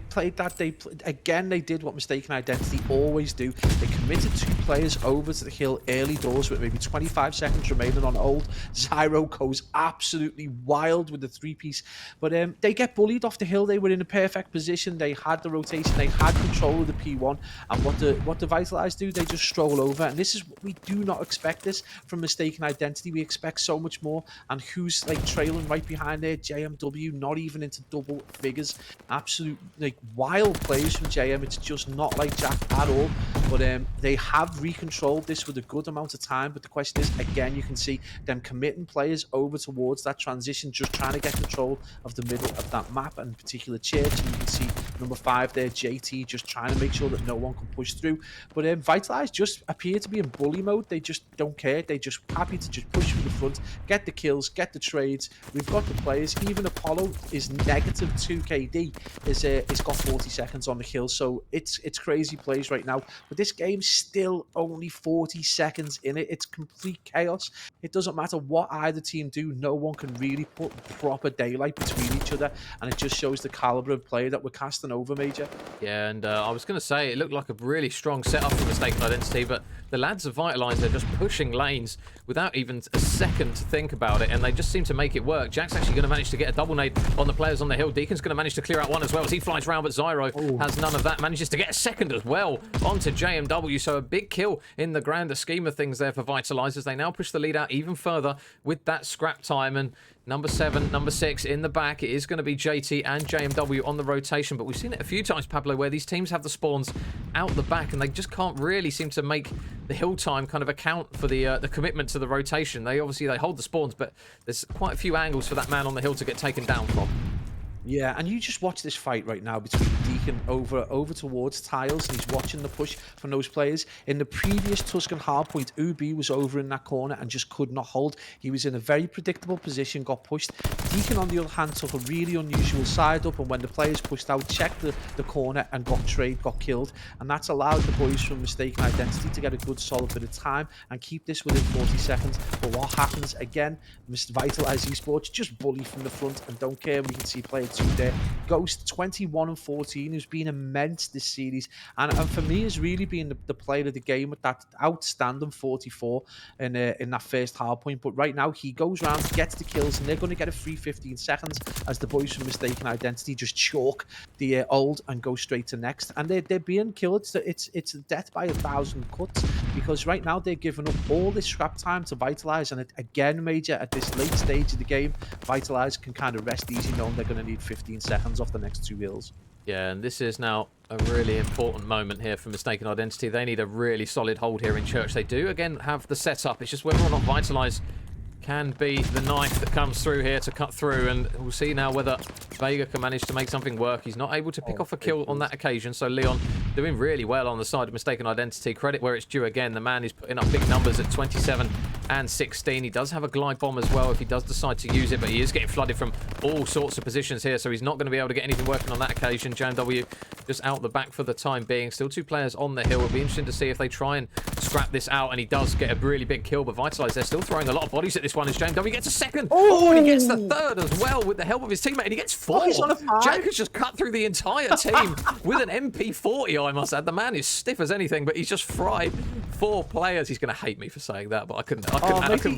played that. Again, they did what Mystaken Identity always do. They committed 2 players over to the hill early doors with maybe 25 seconds remaining on hold. Zyro goes absolutely wild with the 3-piece, but they get bullied off the hill. They were in a perfect position. They had the rotation. They had control of the P1, and what the Vitalize do? They just stroll over, and this is what we do not expect this from Mystaken Identity. We expect so much more, and who's like trailing right behind there? JMW, not even into double figures. Absolute like wild plays from JM. It's just not like Jack at all, but they have recontrolled this with a good amount of time. But the question is, again, you can see them committing players over towards that transition, just trying to get control of the middle of that map, and in particular Church. And you can see number 5 there, JT, just trying to make sure that no one can push through. But Vitalize just appear to be in bully mode. They just don't care. They just happy to just push through the front, get the kills, get the trades. We've got the players. Even Apollo is negative 2 KD. It's got 40 seconds on the hill, so it's crazy plays right now. But this game's still only 40 seconds in it. It's complete chaos. It doesn't matter what either team do. No one can really put proper daylight between each other, and it just shows the caliber of player that we're casting over, Major. Yeah, and I was going to say, it looked like a really strong setup for Mystaken Identity, but the lads of Vitalize, they're just pushing lanes without even a second to think about it, and they just seem to make it work. Jack's actually going to manage to get a double nade on the players on the hill. Deacon's going to manage to clear out one as well as he flies round, but Zyro has none of that. Manages to get a second as well onto JMW, so a big kill in the grander scheme of things there for Vitalize as they now push the lead out even further with that scrap time. And number 7, number 6 in the back, it is going to be JT and JMW on the rotation, but we've seen it a few times, Pablo, where these teams have the spawns out the back and they just can't really seem to make the hill time kind of account for the commitment to the rotation. They hold the spawns, but there's quite a few angles for that man on the hill to get taken down from. Yeah, and you just watch this fight right now between Deacon over towards Tiles, and he's watching the push from those players. In the previous Tuscan hardpoint, Ubi was over in that corner and just could not hold. He was in a very predictable position, got pushed. Deacon, on the other hand, took a really unusual side up, and when the players pushed out, checked the corner and got killed. And that's allowed the boys from Mystaken Identity to get a good solid bit of time and keep this within 40 seconds. But what happens again? Mr. Vitalize Esports just bully from the front and don't care. We can see players there. Ghost 21 and 14, who's been immense this series, and for me has really been the player of the game with that outstanding 44 in that first hard point. But right now he goes around, gets the kills, and they're going to get a free 15 seconds as the boys from Mystaken Identity just chalk the old and go straight to next, and they're being killed. It's death by 1,000 cuts, because right now they're giving up all this scrap time to Vitalize, and again, Major, at this late stage of the game, Vitalize can kind of rest easy knowing they're going to need 15 seconds off the next 2 hills. Yeah, and this is now a really important moment here for Mystaken Identity. They need a really solid hold here in Church. They do, again, have the setup. It's just whether or not Vitalize can be the knife that comes through here to cut through, and we'll see now whether Vega can manage to make something work. He's not able to pick off a kill on that occasion, so Leon doing really well on the side of Mystaken Identity. Credit where it's due again. The man is putting up big numbers at 27 and 16. He does have a glide bomb as well if he does decide to use it, but he is getting flooded from all sorts of positions here, so he's not going to be able to get anything working on that occasion. JMW just out the back for the time being. Still 2 players on the hill. It'll be interesting to see if they try and scrap this out, and he does get a really big kill, but Vitalize, they're still throwing a lot of bodies at this one as JMW gets a second. Oh, and he gets the third as well with the help of his teammate, and he gets 4. He's on a 5. Jack has just cut through the entire team with an MP40, I must add. The man is stiff as anything, but he's just fried 4 players. He's going to hate me for saying that, but I couldn't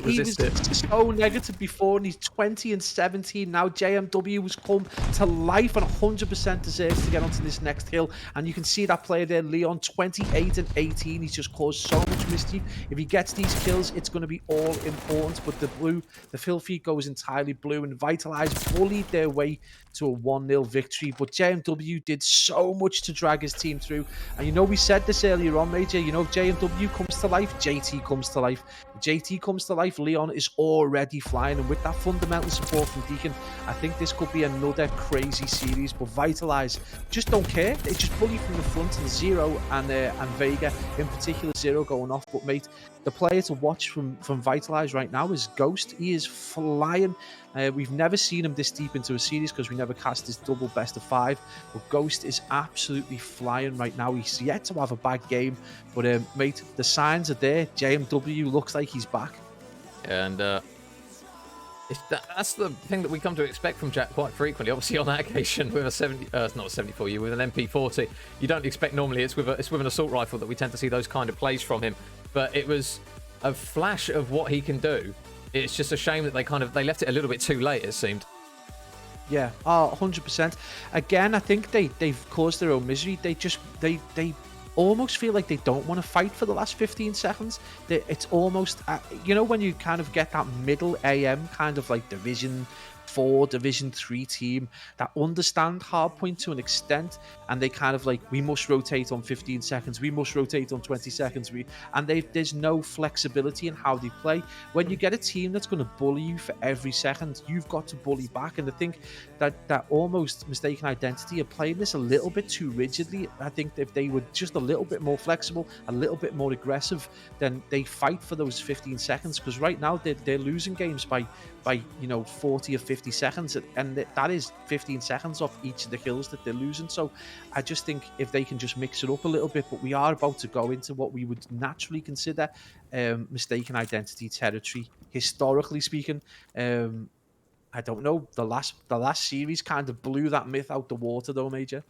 resist he it. was so negative before, and he's 20 and 17 now. JMW has come to life and 100% deserves to get onto this next hill. And you can see that player there, Leon, 28 and 18. He's just caused so much mischief. If he gets these kills, it's going to be all important. But the filthy goes entirely blue, and Vitalize bullied their way to a 1-0 victory. But JMW did so much to drag his team through. And you know, we said this earlier on, Major, you know, if JMW comes to life, JT comes to life. If JT comes to life, Leon is already flying. And with that fundamental support from Deacon, I think this could be another crazy series. But Vitalize just don't care. They just bully from the front, and Zero and Vega, in particular Zero going off. But mate, the player to watch from Vitalize right now is Ghost. He is flying. We've never seen him this deep into a series because we never cast his double best of 5. But Ghost is absolutely flying right now. He's yet to have a bad game. But mate, the signs are there. JMW looks like he's back. And that's the thing that we come to expect from Jack quite frequently. Obviously, on that occasion with a not a 74U, with an MP40, you don't expect normally it's with an assault rifle that we tend to see those kind of plays from him. But it was a flash of what he can do. It's just a shame that they left it a little bit too late, it seemed. Yeah, 100%. Again, I think they've caused their own misery. They almost feel like they don't want to fight for the last 15 seconds. It's almost, you know, when you kind of get that middle AM kind of like Division 4, Division 3 team that understand hardpoint to an extent, and they kind of like, we must rotate on 15 seconds, we must rotate on 20 seconds, and there's no flexibility in how they play. When you get a team that's going to bully you for every second, you've got to bully back. And I think that almost Mystaken Identity are playing this a little bit too rigidly. I think if they were just a little bit more flexible, a little bit more aggressive, then they fight for those 15 seconds, because right now they're losing games by 40 or 50 seconds, and that is 15 seconds off each of the kills that they're losing. So I just think if they can just mix it up a little bit. But we are about to go into what we would naturally consider Mystaken Identity territory, historically speaking. I don't know, the last series kind of blew that myth out the water though, Major.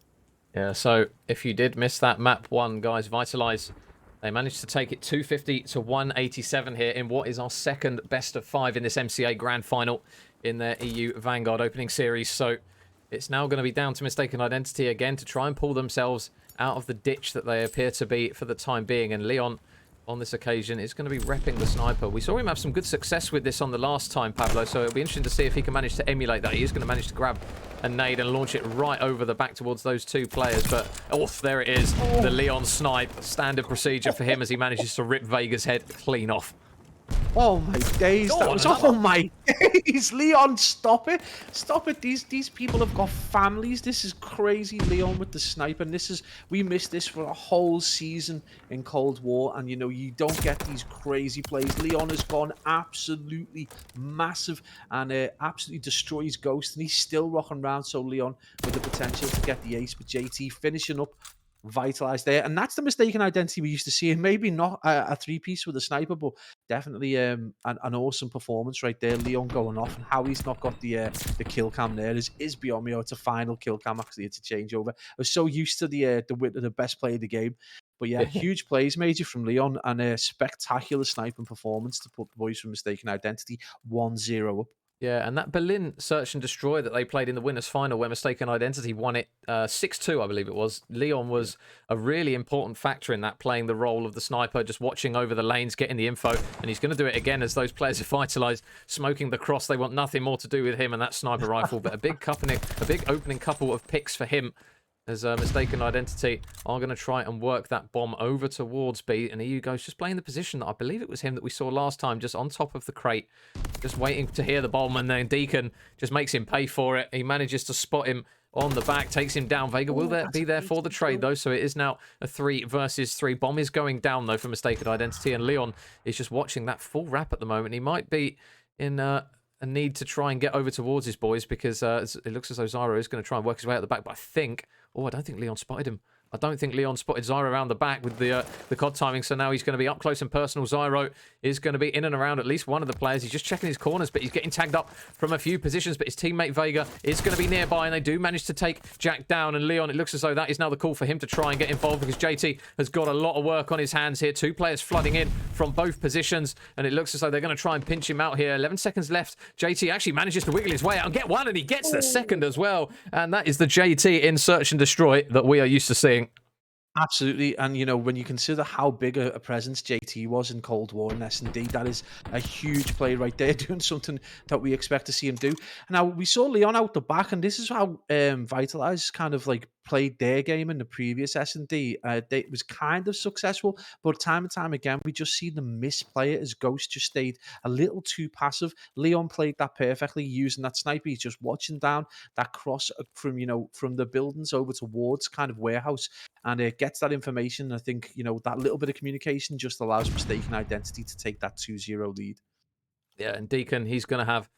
Yeah, so if you did miss that map 1, guys, Vitalize, they managed to take it 250 to 187 here in what is our second best of 5 in this MCA Grand Final in their EU Vanguard opening series. So it's now going to be down to Mystaken Identity again to try and pull themselves out of the ditch that they appear to be for the time being. And Leon, on this occasion, is going to be repping the sniper. We saw him have some good success with this on the last time, Pablo, so it'll be interesting to see if he can manage to emulate that. He is going to manage to grab a nade and launch it right over the back towards those 2 players. But, oh, there it is. The Leon snipe. Standard procedure for him as he manages to rip Vega's head clean off. Oh my days, oh my days. Leon, stop it. Stop it. These people have got families. This is crazy. Leon with the sniper. And we missed this for a whole season in Cold War. And you know, you don't get these crazy plays. Leon has gone absolutely massive and absolutely destroys Ghost. And he's still rocking around. So Leon with the potential to get the ace. But JT finishing up Vitalize there, and that's the Mystaken Identity we used to see. And maybe not a 3-piece with a sniper, but definitely an awesome performance right there. Leon going off, and how he's not got the kill cam there is beyond me. Oh, it's a final kill cam, actually. It's a changeover. I was so used to the best play of the game. But yeah, huge plays, Major, from Leon, and a spectacular sniping performance to put the boys from Mystaken Identity 1-0 up. Yeah, and that Berlin Search and Destroy that they played in the winners' final where Mystaken Identity won it 6-2, I believe it was. Leon was a really important factor in that, playing the role of the sniper, just watching over the lanes, getting the info, and he's going to do it again as those players are vitalized, smoking the cross. They want nothing more to do with him and that sniper rifle, but a big opening couple of picks for him, as Mystaken Identity are going to try and work that bomb over towards B. And EU goes just playing the position that I believe it was him that we saw last time, just on top of the crate, just waiting to hear the bomb. And then Deacon just makes him pay for it. He manages to spot him on the back, takes him down. Vega will be there for the trade, though. So it is now a 3 versus 3. Bomb is going down, though, for Mystaken Identity. And Leon is just watching that full wrap at the moment. He might be in a need to try and get over towards his boys, because it looks as though Zyro is going to try and work his way out the back. But I think... Oh, I don't think Leon spotted him. I don't think Leon spotted Zyro around the back with the COD timing, so now he's going to be up close and personal. Zyro is going to be in and around at least one of the players. He's just checking his corners, but he's getting tagged up from a few positions, but his teammate Vega is going to be nearby, and they do manage to take Jack down. And Leon, it looks as though that is now the call for him to try and get involved, because JT has got a lot of work on his hands here. 2 players flooding in from both positions, and it looks as though they're going to try and pinch him out here. 11 seconds left. JT actually manages to wiggle his way out and get one, and he gets the second as well. And that is the JT in Search and Destroy that we are used to seeing. Absolutely, and you know, when you consider how big a presence JT was in Cold War and S&D, that is a huge play right there, doing something that we expect to see him do. Now, we saw Leon out the back, and this is how Vitalize kind of like played their game in the previous S&D. It was kind of successful, but time and time again, we just see them misplay it as Ghost just stayed a little too passive. Leon played that perfectly, using that sniper. He's just watching down that cross from, you know, from the buildings over towards kind of warehouse, and it gets that information. I think, you know, that little bit of communication just allows Mystaken Identity to take that 2-0 lead. Yeah, and Deacon, he's going to have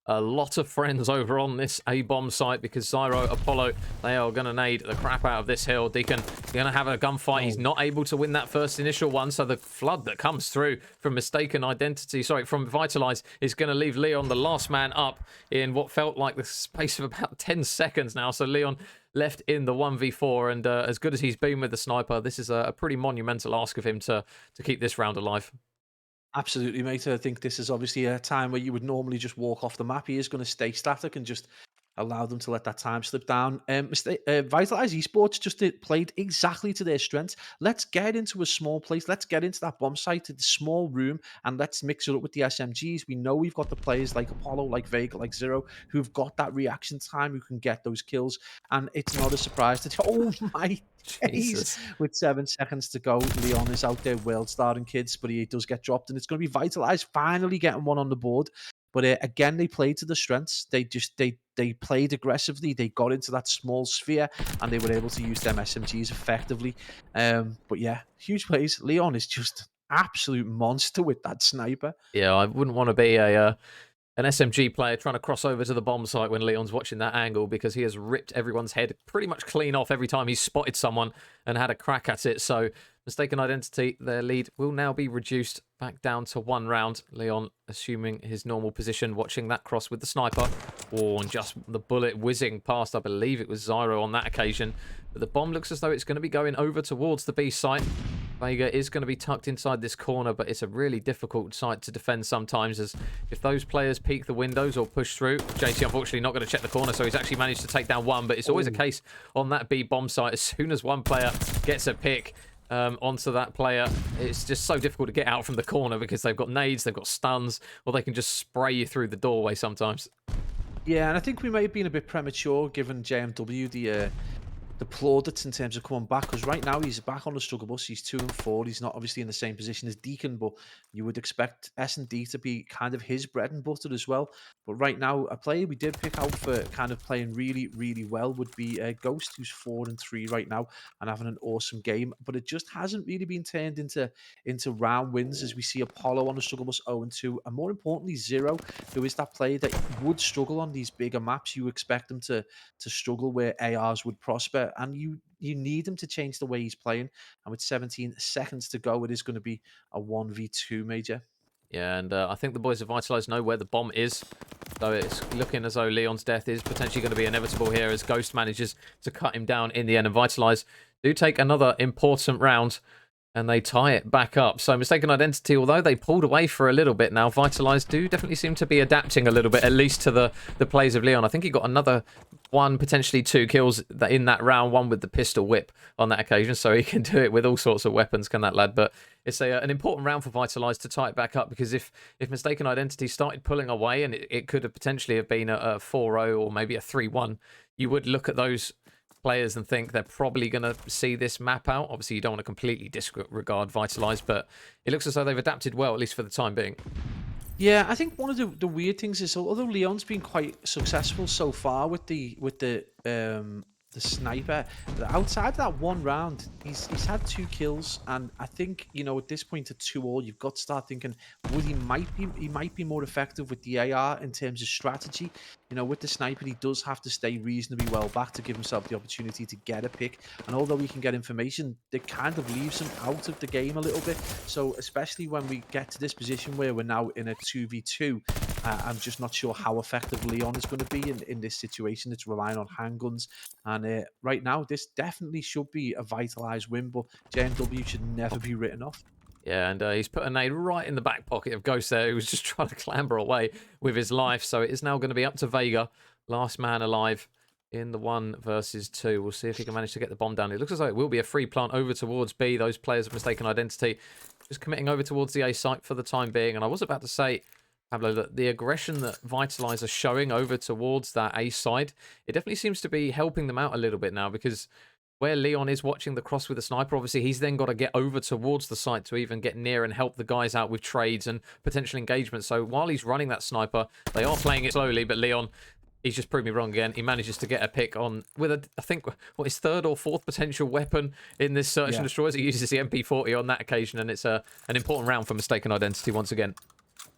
a lot of friends over on this A-bomb site, because Zyro, Apollo, they are going to nade the crap out of this hill. Deacon going to have a gunfight. He's not able to win that first initial one, so the flood that comes through from Mystaken Identity, sorry, from Vitalize, is going to leave Leon the last man up in what felt like the space of about 10 seconds now. So Leon left in the 1v4, and as good as he's been with the sniper, this is a pretty monumental ask of him to keep this round alive. Absolutely, mate. I think this is obviously a time where you would normally just walk off the map. He is going to stay static and just allow them to let that time slip down. Vitalize Esports just played exactly to their strengths. Let's get into a small place. Let's get into that bomb site, to the small room, and let's mix it up with the SMGs. We know we've got the players like Apollo, like Vega, like Zero, who've got that reaction time, who can get those kills. And it's not a surprise that, oh my days, with 7 seconds to go, Leon is out there world starting kids, but he does get dropped, and it's going to be Vitalize finally getting one on the board. But again, they played to the strengths. They played aggressively. They got into that small sphere, and they were able to use them SMGs effectively. But yeah, huge plays. Leon is just absolute monster with that sniper. Yeah, I wouldn't want to be an SMG player trying to cross over to the bomb site when Leon's watching that angle, because he has ripped everyone's head pretty much clean off every time he's spotted someone and had a crack at it. So Mystaken Identity, their lead will now be reduced back down to 1 round. Leon assuming his normal position, watching that cross with the sniper. Oh, and just the bullet whizzing past, I believe it was Zyro on that occasion. But the bomb looks as though it's going to be going over towards the B site. Vega is going to be tucked inside this corner, but it's a really difficult site to defend sometimes, as if those players peek the windows or push through. JT unfortunately not going to check the corner, so he's actually managed to take down one, but it's always a case on that B bomb site, as soon as one player gets a pick onto that player, it's just so difficult to get out from the corner, because they've got nades, they've got stuns, or they can just spray you through the doorway sometimes. Yeah, and I think we may have been a bit premature giving JMW the plaudits in terms of coming back, because right now he's back on the struggle bus. He's 2 and 4. He's not obviously in the same position as Deacon, but you would expect S&D to be kind of his bread and butter as well. But right now, a player we did pick out for kind of playing really, really well would be Ghost, who's 4 and 3 right now and having an awesome game. But it just hasn't really been turned into round wins, as we see Apollo on the struggle bus 0 and 2, and more importantly Zero, who is that player that would struggle on these bigger maps. You expect them to struggle where ARs would prosper, and you need him to change the way he's playing. And with 17 seconds to go, it is going to be a 1v2 major. Yeah, and I think the boys of Vitalize know where the bomb is. So it's looking as though Leon's death is potentially going to be inevitable here, as Ghost manages to cut him down in the end. And Vitalize do take another important round, and they tie it back up. So Mystaken Identity, although they pulled away for a little bit now, Vitalize do definitely seem to be adapting a little bit, at least to the plays of Leon. I think he got another 1, potentially 2 kills in that round, 1 with the pistol whip on that occasion, so he can do it with all sorts of weapons, can that lad. But it's an important round for Vitalize to tie it back up, because if Mystaken Identity started pulling away, and it could have potentially have been a 4-0 or maybe a 3-1, you would look at those players and think they're probably going to see this map out. Obviously, you don't want to completely disregard Vitalize, but it looks as though they've adapted well, at least for the time being. Yeah, I think one of the weird things is, although Leon's been quite successful so far with the the sniper. Outside that one round, he's had 2 kills, and I think, at this point at 2-all, you've got to start thinking, would he might be more effective with the AR in terms of strategy. With the sniper, he does have to stay reasonably well back to give himself the opportunity to get a pick. And although he can get information, it kind of leaves him out of the game a little bit. So especially when we get to this position where we're now in a 2v2, I'm just not sure how effective Leon is going to be in this situation. It's relying on handguns. And right now, this definitely should be a Vitalize win, but JMW should never be written off. Yeah, and he's put a nade right in the back pocket of Ghost there, who was just trying to clamber away with his life. So it is now going to be up to Vega, last man alive in the 1 versus 2. We'll see if he can manage to get the bomb down. It looks as though it will be a free plant over towards B. Those players of Mistaken Identity just committing over towards the A site for the time being. And I was about to say, Pablo, that the aggression that Vitalize are showing over towards that A side, it definitely seems to be helping them out a little bit now, because where Leon is watching the cross with the sniper, obviously he's then got to get over towards the site to even get near and help the guys out with trades and potential engagement. So while he's running that sniper, they are playing it slowly, but Leon, he's just proved me wrong again. He manages to get a pick on with I think, what, his third or fourth potential weapon in this search and destroy. He uses the MP40 on that occasion, and it's an important round for Mistaken Identity once again.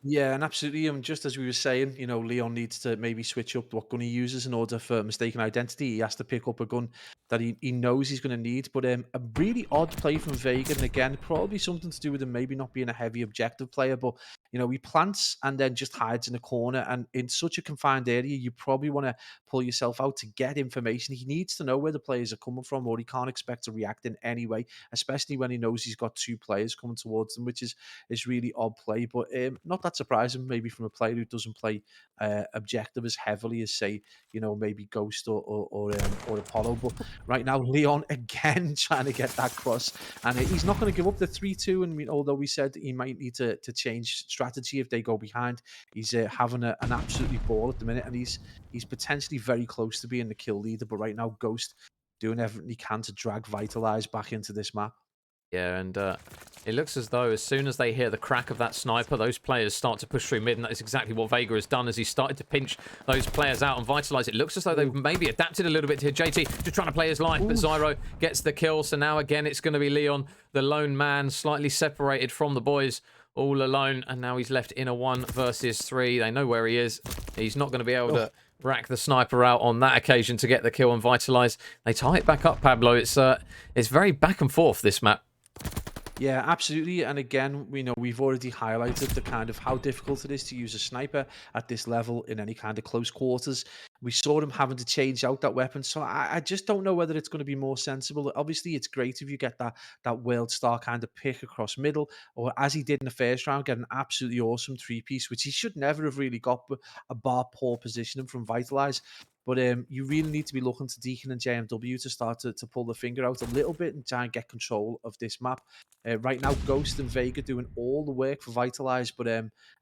Yeah, and absolutely. And just as we were saying, Leon needs to maybe switch up what gun he uses in order for Mistaken Identity. He has to pick up a gun that he knows he's going to need. But a really odd play from Vega. And again, probably something to do with him maybe not being a heavy objective player. But, he plants and then just hides in a corner. And in such a confined area, you probably want to pull yourself out to get information. He needs to know where the players are coming from, or he can't expect to react in any way, especially when he knows he's got 2 players coming towards him, which is really odd play. But not that surprising, maybe from a player who doesn't play objective as heavily as, say, maybe Ghost or Apollo. But right now, Leon again trying to get that cross, and he's not going to give up the 3-2. And although we said he might need to change strategy if they go behind, he's having an absolutely ball at the minute, and he's potentially very close to being the kill leader. But right now, Ghost doing everything he can to drag Vitalize back into this map. Yeah, and it looks as though as soon as they hear the crack of that sniper, those players start to push through mid, and that is exactly what Vega has done as he started to pinch those players out and Vitalize. It looks as though they've maybe adapted a little bit to JT, just trying to play his life, but Zyro gets the kill. So now again, it's going to be Leon, the lone man, slightly separated from the boys, all alone, and now he's left in a 1 versus 3. They know where he is. He's not going to be able to rack the sniper out on that occasion to get the kill and Vitalize. They tie it back up, Pablo. It's very back and forth, this map. Yeah, absolutely. And again, we've already highlighted the kind of how difficult it is to use a sniper at this level in any kind of close quarters. We saw him having to change out that weapon. So I just don't know whether it's going to be more sensible. Obviously, it's great if you get that world star kind of pick across middle, or as he did in the first round, get an absolutely awesome 3-piece, which he should never have really got, but a bar poor positioning from Vitalize. But you really need to be looking to Deacon and JMW to start to pull the finger out a little bit and try and get control of this map. Right now, Ghost and Vega doing all the work for Vitalize, but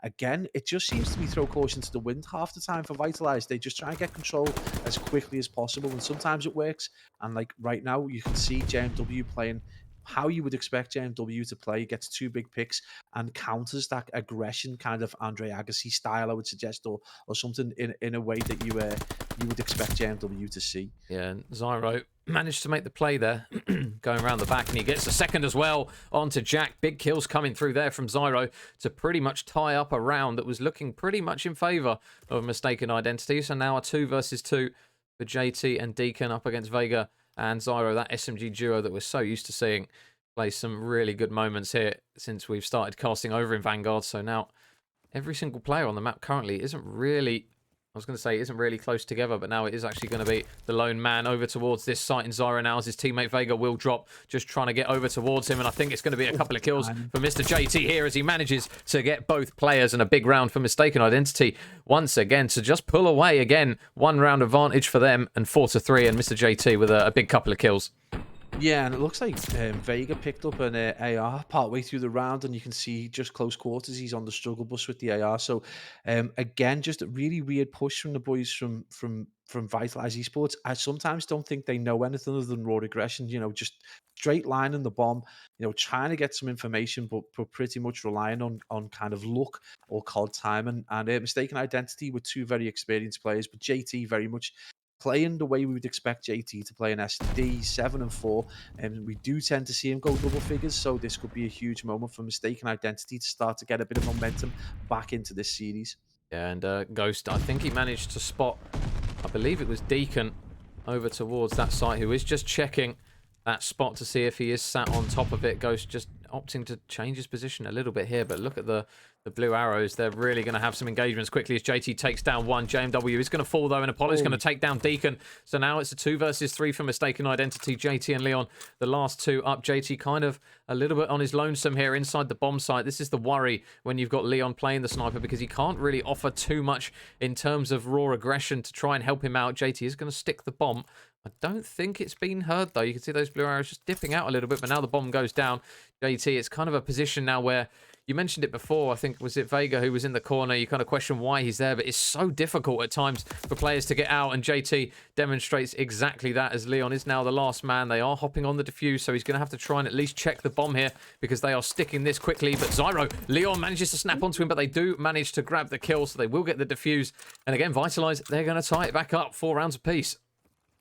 again, it just seems to be throw caution to the wind half the time for Vitalize. They just try and get control as quickly as possible, and sometimes it works. And like right now, you can see JMW playing how you would expect JMW to play. Gets 2 big picks and counters that aggression, kind of Andre Agassi style, I would suggest, or something in a way that you would expect JMW to see. Yeah, and Zyro managed to make the play there, going around the back, and he gets the second as well onto Jack. Big kills coming through there from Zyro to pretty much tie up a round that was looking pretty much in favour of Mistaken Identity. So now a 2 versus 2 for JT and Deacon up against Vega and Zyro, that SMG duo that we're so used to seeing play some really good moments here since we've started casting over in Vanguard. So now every single player on the map currently isn't really close together, but now it is actually going to be the lone man over towards this site in Zyro now, as his teammate Vega will drop, just trying to get over towards him, and I think it's going to be a couple of kills for Mr. JT here as he manages to get both players, and a big round for Mistaken Identity once again to just pull away again. 1 round advantage for them, and 4-3, and Mr. JT with a big couple of kills. Yeah, and it looks like Vega picked up an AR partway through the round, and you can see just close quarters. He's on the struggle bus with the AR. So again, just a really weird push from the boys from Vitalize Esports. I sometimes don't think they know anything other than raw aggression. Just straight line in the bomb. Trying to get some information, but pretty much relying on kind of luck or cold time. And Mistaken Identity with 2 very experienced players, but JT very much playing the way we would expect JT to play in SD 7-4, and we do tend to see him go double figures. So this could be a huge moment for Mystaken Identity to start to get a bit of momentum back into this series. Yeah, and Ghost, I think he managed to spot, I believe it was Deacon over towards that site, who is just checking that spot to see if he is sat on top of it. Ghost just opting to change his position a little bit here, but look at the blue arrows. They're really going to have some engagements quickly as JT takes down one. JMW is going to fall, though, and Apollo's going to take down Deacon. So now it's a 2 versus 3 for Mystaken Identity. JT and Leon, the last two up. JT kind of a little bit on his lonesome here inside the bomb site. This is the worry when you've got Leon playing the sniper, because he can't really offer too much in terms of raw aggression to try and help him out. JT is going to stick the bomb. I don't think it's been heard, though. You can see those blue arrows just dipping out a little bit, but now the bomb goes down. JT, it's kind of a position now where, you mentioned it before, I think, was it Vega who was in the corner? You kind of question why he's there, but it's so difficult at times for players to get out, and JT demonstrates exactly that, as Leon is now the last man. They are hopping on the defuse, so he's going to have to try and at least check the bomb here, because they are sticking this quickly. But Zyro, Leon manages to snap onto him, but they do manage to grab the kill, so they will get the defuse. And again, Vitalize, they're going to tie it back up, 4 rounds apiece.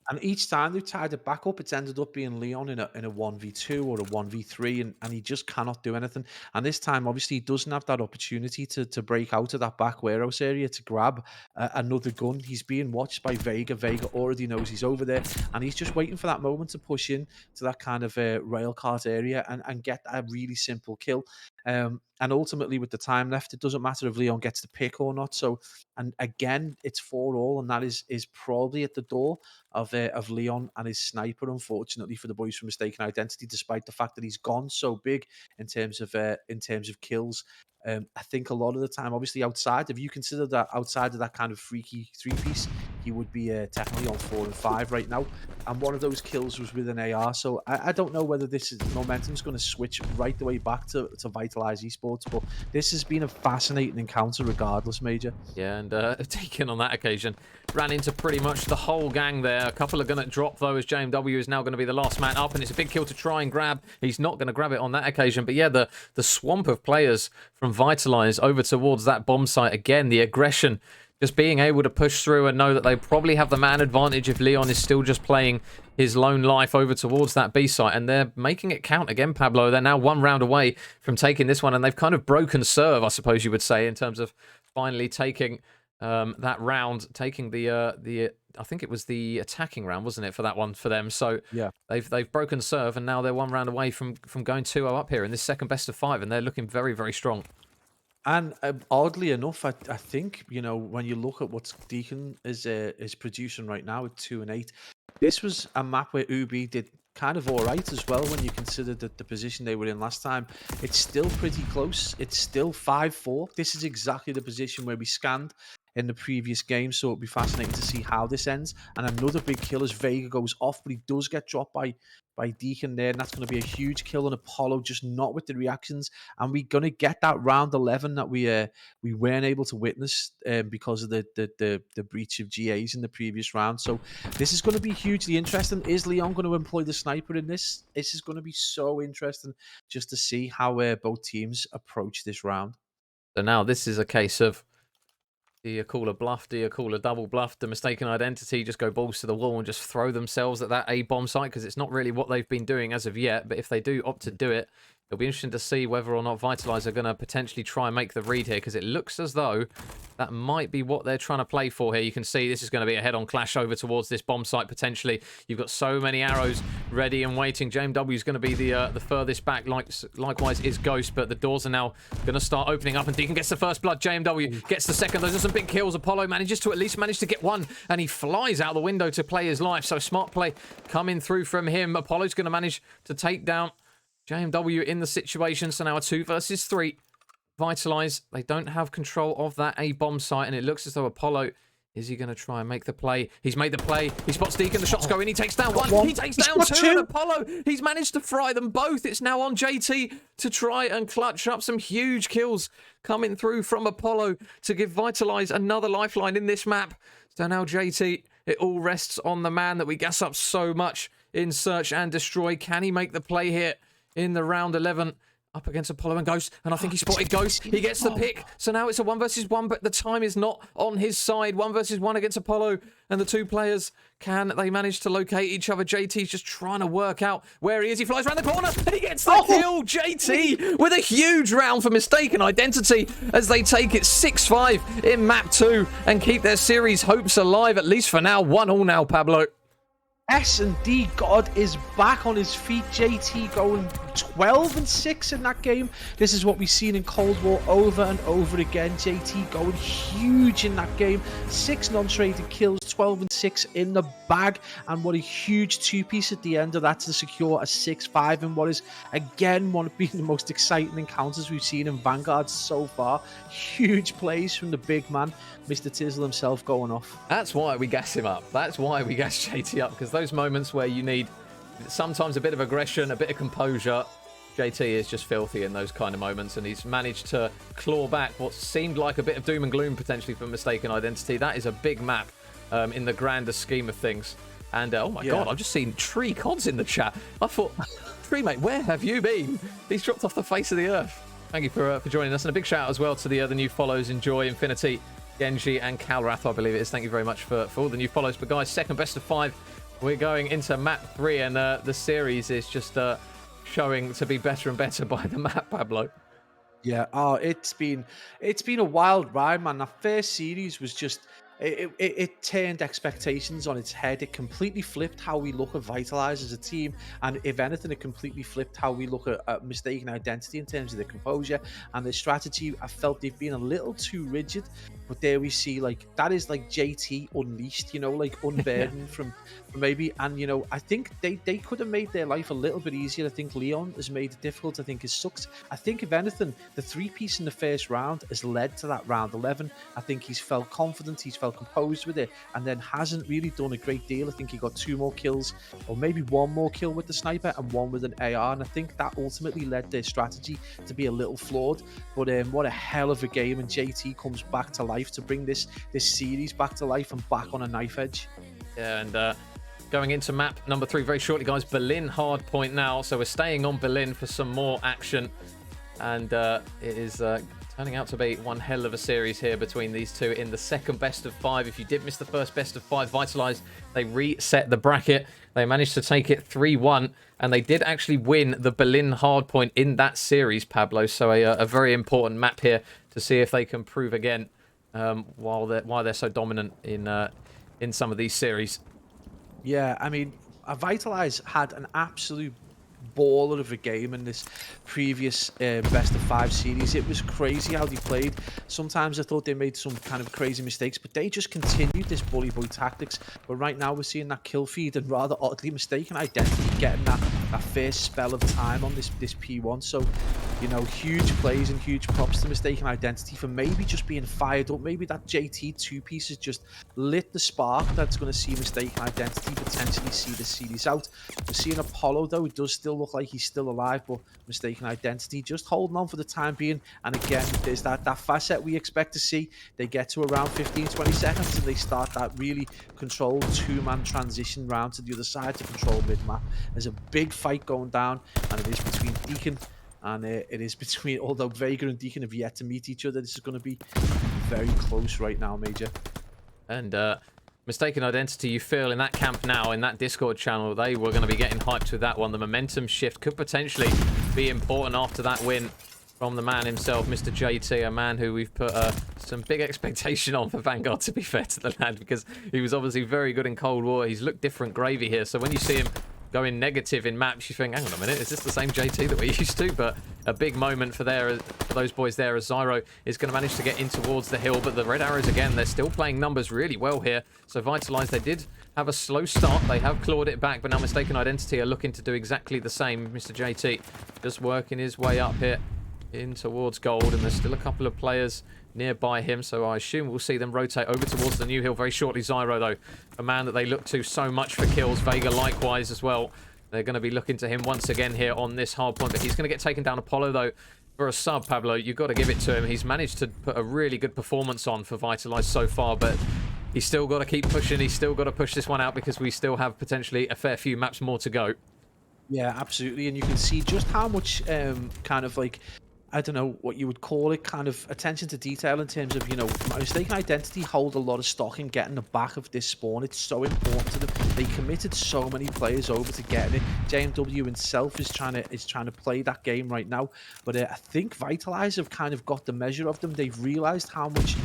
And each time they've tied it back up, it's ended up being Leon in a 1v2 or a 1v3, and he just cannot do anything. And this time, obviously, he doesn't have that opportunity to break out of that back warehouse area to grab another gun. He's being watched by Vega. Vega already knows he's over there, and he's just waiting for that moment to push in to that kind of rail cart area and get a really simple kill. And ultimately, with the time left, it doesn't matter if Leon gets the pick or not. So, and again, it's 4-all, and that is probably at the door of Leon and his sniper, unfortunately for the boys from Mystaken Identity, despite the fact that he's gone so big in terms of kills. I think a lot of the time, obviously outside, if you consider that outside of that kind of freaky 3-piece, he would be technically on 4 and 5 right now. And one of those kills was with an AR. So I don't know whether this momentum's going to switch right the way back to Vitalize Esports, but this has been a fascinating encounter regardless, Major. Yeah, and Deacon on that occasion ran into pretty much the whole gang there. A couple are going to drop, though, as JMW is now going to be the last man up, and it's a big kill to try and grab. He's not going to grab it on that occasion. But yeah, the swamp of players from Vitalize over towards that bomb site. Again, the aggression, just being able to push through and know that they probably have the man advantage if Leon is still just playing his lone life over towards that B site. And they're making it count again, Pablo. They're now 1 round away from taking this one, and they've kind of broken serve, I suppose you would say, in terms of finally taking that round, taking the I think it was the attacking round, wasn't it, for that one for them? So Yeah, they've broken serve, and now they're 1 round away from going 2-0 up here in this second best of 5, and they're looking very, very strong. and oddly enough, I think, you know, when you look at what Deacon is producing right now at 2 and 8, this was a map where Ubi did kind of all right as well when you consider that the position they were in last time. It's still pretty close. It's still 5-4. This is exactly the position where we scanned in the previous game, so it'll be fascinating to see how this ends. And another big kill as Vega goes off, but he does get dropped by Deacon there, and that's going to be a huge kill on Apollo, just not with the reactions. And we're going to get that round 11 that we weren't able to witness because of the breach of GAs in the previous round. So this is going to be hugely interesting. Is Leon going to employ the sniper in this? This is going to be so interesting just to see how both teams approach this round. So now this is a case of, do you call a bluff? Do you call a double bluff? The Mystaken Identity just go balls to the wall and just throw themselves at that A bomb site, because it's not really what they've been doing as of yet. But if they do opt to do it, it'll be interesting to see whether or not Vitalize are going to potentially try and make the read here, because it looks as though that might be what they're trying to play for here. You can see this is going to be a head-on clash over towards this bomb site, potentially. You've got so many arrows ready and waiting. JMW is going to be the furthest back, likewise is Ghost, but the doors are now going to start opening up, and Deacon gets the first blood. JMW gets the second. Those are some big kills. Apollo manages to at least get one, and he flies out the window to play his life. So smart play coming through from him. Apollo's going to manage to take down JMW in the situation. So now a 2 versus 3. Vitalize, they don't have control of that A bomb site, and it looks as though Apollo, is he going to try and make the play? He's made the play. He spots Deacon. The shots go in. He takes down one. He takes down two. And Apollo, he's managed to fry them both. It's now on JT to try and clutch up some huge kills coming through from Apollo to give Vitalize another lifeline in this map. So now JT, it all rests on the man that we gas up so much in Search and Destroy. Can he make the play here in the round 11? up against Apollo and Ghost, and I think he spotted Ghost. He gets the pick, so now it's a 1 versus 1, but the time is not on his side. 1 versus 1 against Apollo, and the two players, can they manage to locate each other? JT's just trying to work out where he is. He flies around the corner, and he gets the kill. JT with a huge round for Mystaken Identity as they take it 6-5 in map 2 and keep their series hopes alive, at least for now. 1-1 now, Pablo. S&D God is back on his feet. JT going 12-6 in that game. This is what we've seen in Cold War over and over again. JT going huge in that game. 6 non-traded kills, 12-6 in the bag. And what a huge two-piece at the end of that to secure a 6-5 in what is, again, one of being the most exciting encounters we've seen in Vanguard so far. Huge plays from the big man, Mr. Tizzle himself, going off. That's why we gas him up. That's why we gas JT up, because those moments where you need sometimes a bit of aggression, a bit of composure, JT is just filthy in those kind of moments, and he's managed to claw back what seemed like a bit of doom and gloom potentially from Mystaken Identity. That is a big map in the grander scheme of things. And oh my God, I've just seen Tree Cods in the chat. I thought, Tree mate, where have you been? He's dropped off the face of the earth. Thank you for joining us, and a big shout out as well to the new follows: Enjoy, Infinity, Genji, and Calrath, I believe it is. Thank you very much for all the new follows. But guys, second best of 5. We're going into map 3, and the series is just showing to be better and better by the map, Pablo. Yeah, it's been a wild ride, man. That first series was just it turned expectations on its head. It completely flipped how we look at Vitalize as a team, and if anything, it completely flipped how we look at Mystaken Identity in terms of their composure and their strategy. I felt they've been a little too rigid, but there we see, like, that is like JT unleashed, you know, like unburdened from maybe. And you know, I think they could have made their life a little bit easier. I think Leon has made it difficult. I think it sucks. I think if anything, the 3-piece in the first round has led to that round 11. I think he's felt confident, he's felt composed with it, and then hasn't really done a great deal. I think he got 2 more kills, or maybe 1 more kill with the sniper and 1 with an AR, and I think that ultimately led their strategy to be a little flawed. But what a hell of a game, and JT comes back to life to bring this series back to life and back on a knife edge. Yeah, and going into map number 3 very shortly, guys. Berlin hardpoint now, so we're staying on Berlin for some more action, and it is turning out to be one hell of a series here between these two in the second best of 5. If you did miss the first best of 5, Vitalize, they reset the bracket. They managed to take it 3-1, and they did actually win the Berlin hardpoint in that series, Pablo. So a very important map here to see if they can prove again why they're so dominant in some of these series. Yeah, I mean, Vitalize had an absolute baller of a game in this previous best of 5 series. It was crazy how they played. Sometimes I thought they made some kind of crazy mistakes, but they just continued this bully boy tactics. But right now we're seeing that kill feed, and rather oddly, Mystaken Identity getting that first spell of time on this P1. So, you know, huge plays and huge props to Mystaken Identity for maybe just being fired up. Maybe that JT 2-piece has just lit the spark that's going to see Mystaken Identity potentially see the series out. We're seeing Apollo, though. It does still look like he's still alive, but Mystaken Identity just holding on for the time being. And again, there's that facet we expect to see. They get to around 15-20 seconds and they start that really controlled 2-man transition round to the other side to control mid-map. There's a big fight going down, and it is between Deacon and it is between, although Vega and Deacon have yet to meet each other, this is going to be very close right now, Major. And Mystaken Identity, you feel in that camp now, in that Discord channel, they were going to be getting hyped with that one. The momentum shift could potentially be important after that win from the man himself, Mr. JT, a man who we've put some big expectation on for Vanguard, to be fair to the lad, because he was obviously very good in Cold War. He's looked different gravy here, so when you see him going negative in maps, you think, hang on a minute, is this the same JT that we're used to? But a big moment for those boys there, as Zyro is going to manage to get in towards the hill. But the Red Arrows, again, they're still playing numbers really well here. So Vitalize, they did have a slow start. They have clawed it back, but now Mystaken Identity are looking to do exactly the same. Mr. JT just working his way up here in towards gold, and there's still a couple of players nearby him, so I assume we'll see them rotate over towards the new hill very shortly. Zyro, though, a man that they look to so much for kills. Vega likewise as well. They're going to be looking to him once again here on this hard point, but he's going to get taken down. Apollo, though, for a sub, Pablo, you've got to give it to him. He's managed to put a really good performance on for Vitalize so far, but he's still got to keep pushing. He's still got to push this one out because we still have potentially a fair few maps more to go. Yeah, absolutely, and you can see just how much kind of like, I don't know what you would call it, kind of attention to detail in terms of, Mistaken Identity hold a lot of stock in getting the back of this spawn. It's so important to them. They committed so many players over to getting it. JMW himself is trying to play that game right now, but I think Vitalize have kind of got the measure of them. They've realized how much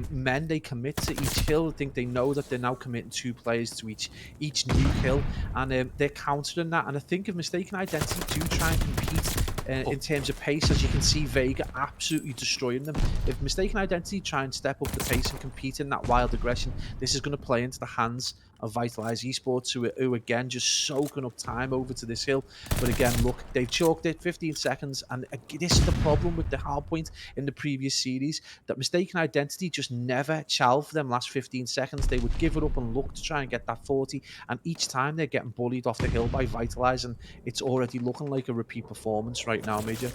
men they commit to each hill. I think they know that they're now committing 2 players to each new hill, and they're countering that. And I think if Mistaken Identity do try and compete Oh, in terms of pace, as you can see, Vega absolutely destroying them. If Mistaken Identity try and step up the pace and compete in that wild aggression, this is going to play into the hands of Vitalize Esports, who again just soaking up time over to this hill. But again, look, they've chalked it 15 seconds, and this is the problem with the hard point in the previous series, that Mistaken Identity just never chow for them last 15 seconds. They would give it up and look to try and get that 40, and each time they're getting bullied off the hill by Vitalize, and it's already looking like a repeat performance right now, Major.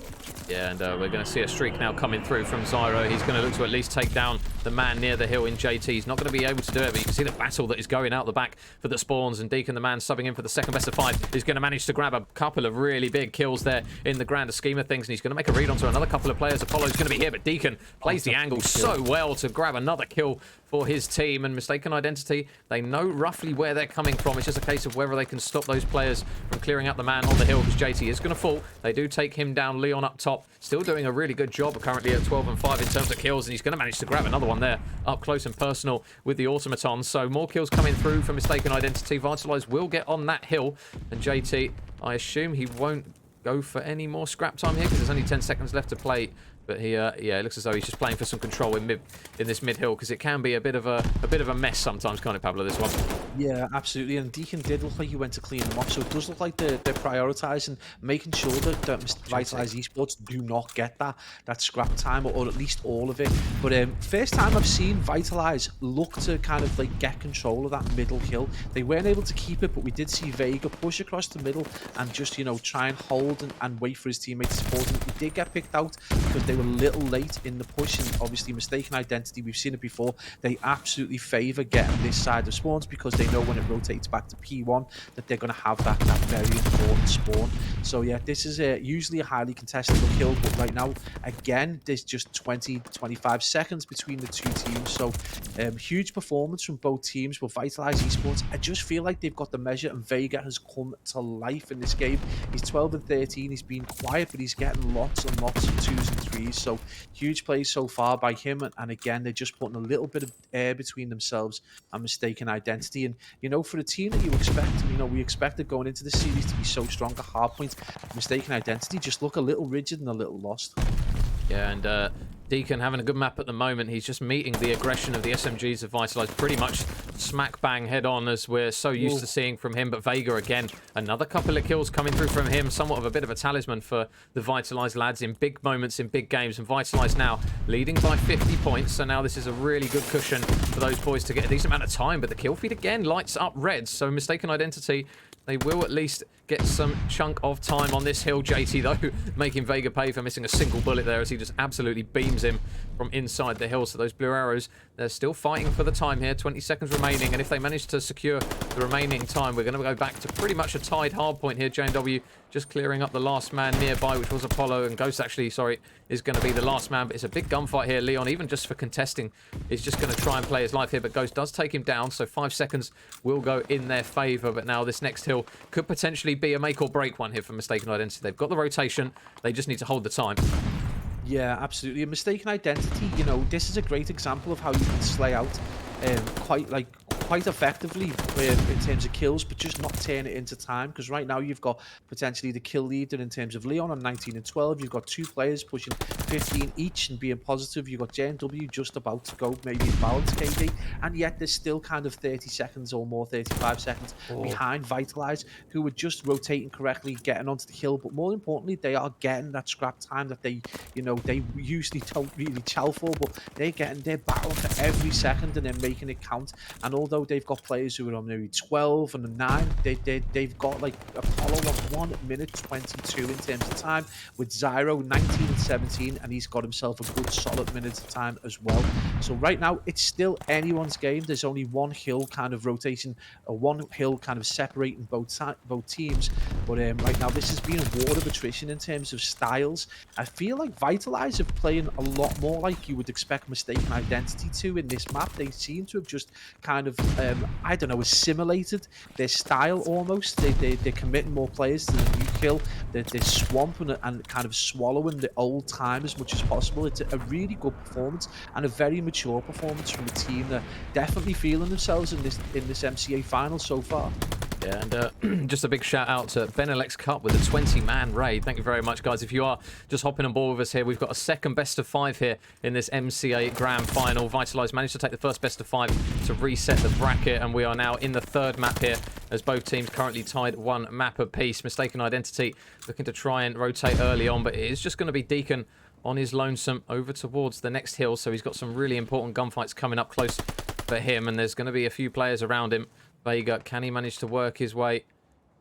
yeah, and we're going to see a streak now coming through from Zyro. He's going to look to at least take down the man near the hill in JT. He's not going to be able to do it, but you can see the battle that is going out the back for the spawns, and Deacon, the man subbing in for the second best of 5, is going to manage to grab a couple of really big kills there in the grander scheme of things, and he's going to make a read onto another couple of players. Apollo's going to be here, but Deacon plays the angle so well to grab another kill for his team. And Mistaken Identity, they know roughly where they're coming from. It's just a case of whether they can stop those players from clearing out the man on the hill, because JT is going to fall. They do take him down. Leon up top, still doing a really good job, currently at 12 and 5 in terms of kills, and he's going to manage to grab another one there up close and personal with the automaton. So more kills coming through from Mistaken Identity. Vitalize will get on that hill, and JT, I assume he won't go for any more scrap time here because there's only 10 seconds left to play. But he, yeah, it looks as though he's just playing for some control in this mid hill, because it can be a bit of a mess sometimes, can't it, Pablo? This one. Yeah, absolutely. And Deacon did look like he went to clean them off, so it does look like they're prioritising making sure that Vitalize Esports do not get that scrap time, or at least all of it. But first time I've seen Vitalize look to kind of like get control of that middle hill. They weren't able to keep it, but we did see Vega push across the middle and just, try and hold and wait for his teammates to support him. He did get picked out because they were a little late in the push, and obviously Mistaken Identity, we've seen it before, they absolutely favour getting this side of spawns because they know when it rotates back to P1 that they're going to have that very important spawn. So yeah, this is usually a highly contestable kill, but right now, again, there's just 20-25 seconds between the two teams, so huge performance from both teams. But Vitalize Esports, I just feel like they've got the measure, and Vega has come to life in this game. He's 12 and 13, he's been quiet, but he's getting lots and lots of 2s and 3s, so huge plays so far by him, and again, they're just putting a little bit of air between themselves and Mistaken Identity. And for a team that you expect, we expected going into the series to be so strong at hardpoint, Mistaken Identity just look a little rigid and a little lost. Yeah, and Deacon having a good map at the moment. He's just meeting the aggression of the SMGs of Vitalize pretty much smack bang head on, as we're so used to seeing from him. But Vega again, another couple of kills coming through from him, somewhat of a bit of a talisman for the Vitalize lads in big moments, in big games. And Vitalize now leading by 50 points, so now this is a really good cushion for those boys to get a decent amount of time. But the kill feed again lights up red, so Mistaken Identity, they will at least get some chunk of time on this hill. JT, though, making Vega pay for missing a single bullet there, as he just absolutely beams him from inside the hill. So those blue arrows, they're still fighting for the time here. 20 seconds remaining, and if they manage to secure the remaining time, we're going to go back to pretty much a tied hard point here. JW just clearing up the last man nearby, which was Apollo, and Ghost actually, sorry, is going to be the last man. But it's a big gunfight here. Leon, even just for contesting, is just going to try and play his life here, but Ghost does take him down, so 5 seconds will go in their favour. But now this next hill could potentially be a make or break one here for Mistaken Identity. They've got the rotation, they just need to hold the time. Yeah, absolutely. A Mistaken Identity, this is a great example of how you can slay out quite effectively in terms of kills, but just not turn it into time, because right now you've got potentially the kill leader in terms of Leon on 19 and 12. You've got 2 players pushing 15 each and being positive. You've got JMW just about to go maybe in balance KD, and yet there's still kind of 30 seconds or more, 35 seconds behind Vitalize, who are just rotating correctly, getting onto the hill, but more importantly, they are getting that scrap time that they usually don't really chow for, but they're battling for every second and they're making it count. And although they've got players who are on maybe 12 and 9, they've got like Apollo on 1 minute 22 in terms of time, with Zyro 19 and 17, and he's got himself a good solid minute of time as well. So right now, it's still anyone's game. There's only one hill kind of rotation, or one hill kind of separating both teams. But right now, this has been a war of attrition in terms of styles. I feel like Vitalize are playing a lot more like you would expect Mystaken Identity to in this map. They seem to have just kind of, I don't know, assimilated their style almost. They're committing more players to the new kill. They're swamping it and kind of swallowing the old time as much as possible. It's a really good performance and a very mature performance from a team that definitely feeling themselves in this MCA final so far. Yeah, and just a big shout out to Benelux Cup with a 20-man raid. Thank you very much, guys. If you are just hopping on board with us here, we've got a second best of 5 here in this MCA Grand Final. Vitalize managed to take the first best of 5 to reset the bracket, and we are now in the third map here as both teams currently tied 1 map apiece. Mystaken Identity looking to try and rotate early on, but it is just going to be Deacon on his lonesome over towards the next hill, so he's got some really important gunfights coming up close for him, and there's going to be a few players around him. Vega, can he manage to work his way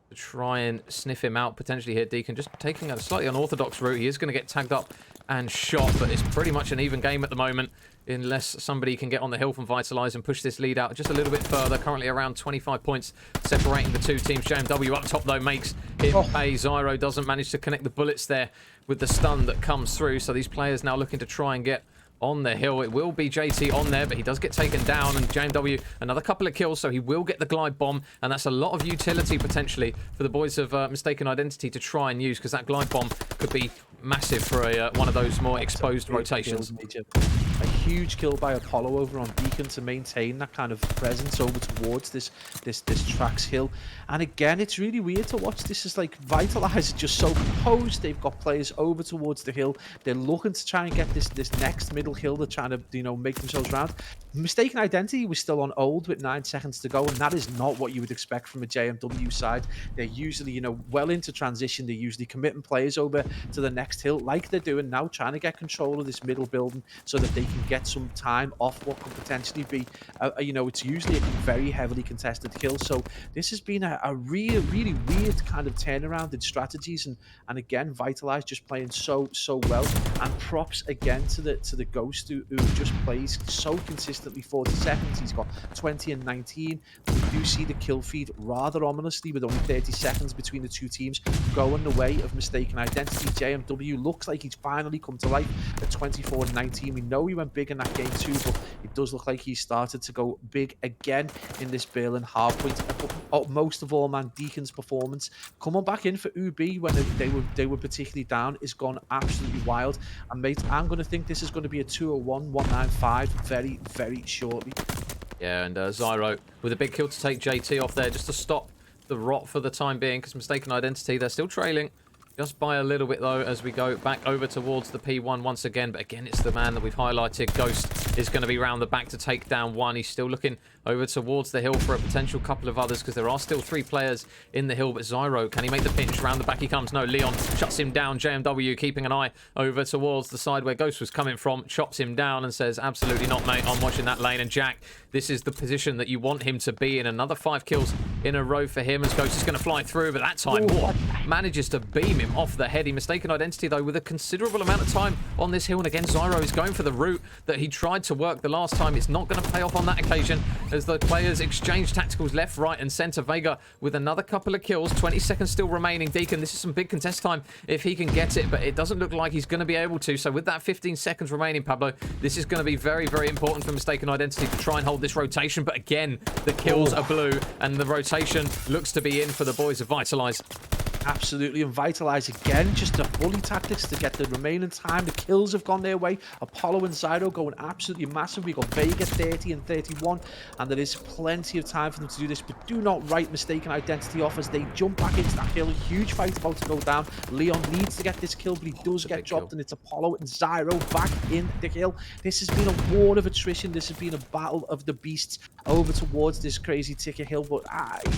to try and sniff him out potentially here? Deacon just taking a slightly unorthodox route. He is going to get tagged up and shot, but it's pretty much an even game at the moment unless somebody can get on the hill from Vitalize and push this lead out just a little bit further. Currently around 25 points separating the two teams. JMW up top though makes him pay. Zyro doesn't manage to connect the bullets there with the stun that comes through, so these players now looking to try and get on the hill. It will be JT on there, but he does get taken down, and JMW another couple of kills, so he will get the glide bomb, and that's a lot of utility potentially for the boys of Mystaken Identity to try and use, because that glide bomb could be massive for a one of those more exposed rotations. A huge kill by Apollo over on Beacon to maintain that kind of presence over towards this Trax hill. And again, it's really weird to watch. This is like Vitalize are just so composed. They've got players over towards the hill. They're looking to try and get this next middle hill. They're trying to, you know, make themselves round. Mystaken Identity was still on old with 9 seconds to go, and that is not what you would expect from a JMW side. They're usually, you know, well into transition. They're usually committing players over to the next hill like they're doing now, trying to get control of this middle building so that they can get some time off what could potentially be, you know, it's usually a very heavily contested hill. So this has been a really weird kind of turnaround in strategies, and again, Vitalize just playing so well. And props again to the Ghost who just plays so consistently. 40 seconds, he's got 20 and 19. We do see the kill feed rather ominously with only 30 seconds between the two teams going the way of Mystaken Identity. JMW looks like he's finally come to life at 24 and 19. We know he went big in that game too, but it does look like he started to go big again in this Berlin hardpoint. But most of all, man, Deacon's performance coming back in for UB when they were particularly down is gone absolutely wild. And mate, I'm going to think this is going to be a 201 195 very shortly. Yeah, and Zyro with a big kill to take JT off there just to stop the rot for the time being, because Mystaken Identity, they're still trailing just by a little bit though as we go back over towards the P1 once again. But again, it's the man that we've highlighted. Ghost is going to be round the back to take down one. He's still looking over towards the hill for a potential couple of others, because there are still 3 players in the hill. But Zyro, can he make the pinch? Round the back he comes. No, Leon shuts him down. JMW keeping an eye over towards the side where Ghost was coming from, chops him down and says, absolutely not, mate, I'm watching that lane. And Jack, this is the position that you want him to be in. Another 5 kills in a row for him as Ghost is going to fly through, but that time War manages to beam him off the head. He Mystaken Identity though with a considerable amount of time on this hill, and again Zyro is going for the route that he tried to work the last time. It's not going to pay off on that occasion as the players exchange tacticals left, right and center. Vega with another couple of kills, 20 seconds still remaining. Deacon, this is some big contest time if he can get it, but it doesn't look like he's going to be able to. So with that 15 seconds remaining, Pablo, this is going to be very important for Mystaken Identity to try and hold this rotation. But again, the kills are blue and the rotation looks to be in for the boys of Vitalize. Absolutely, and Vitalize again, just the bully tactics to get the remaining time. The kills have gone their way. Apollo and Zyro going absolutely massive. We got Vega 30 and 31, and there is plenty of time for them to do this, but do not write Mystaken Identity off as they jump back into that hill. A huge fight about to go down. Leon needs to get this kill, but he does get dropped, and it's Apollo and Zyro back in the hill. This has been a war of attrition. This has been a battle of the beasts over towards this crazy ticker hill, but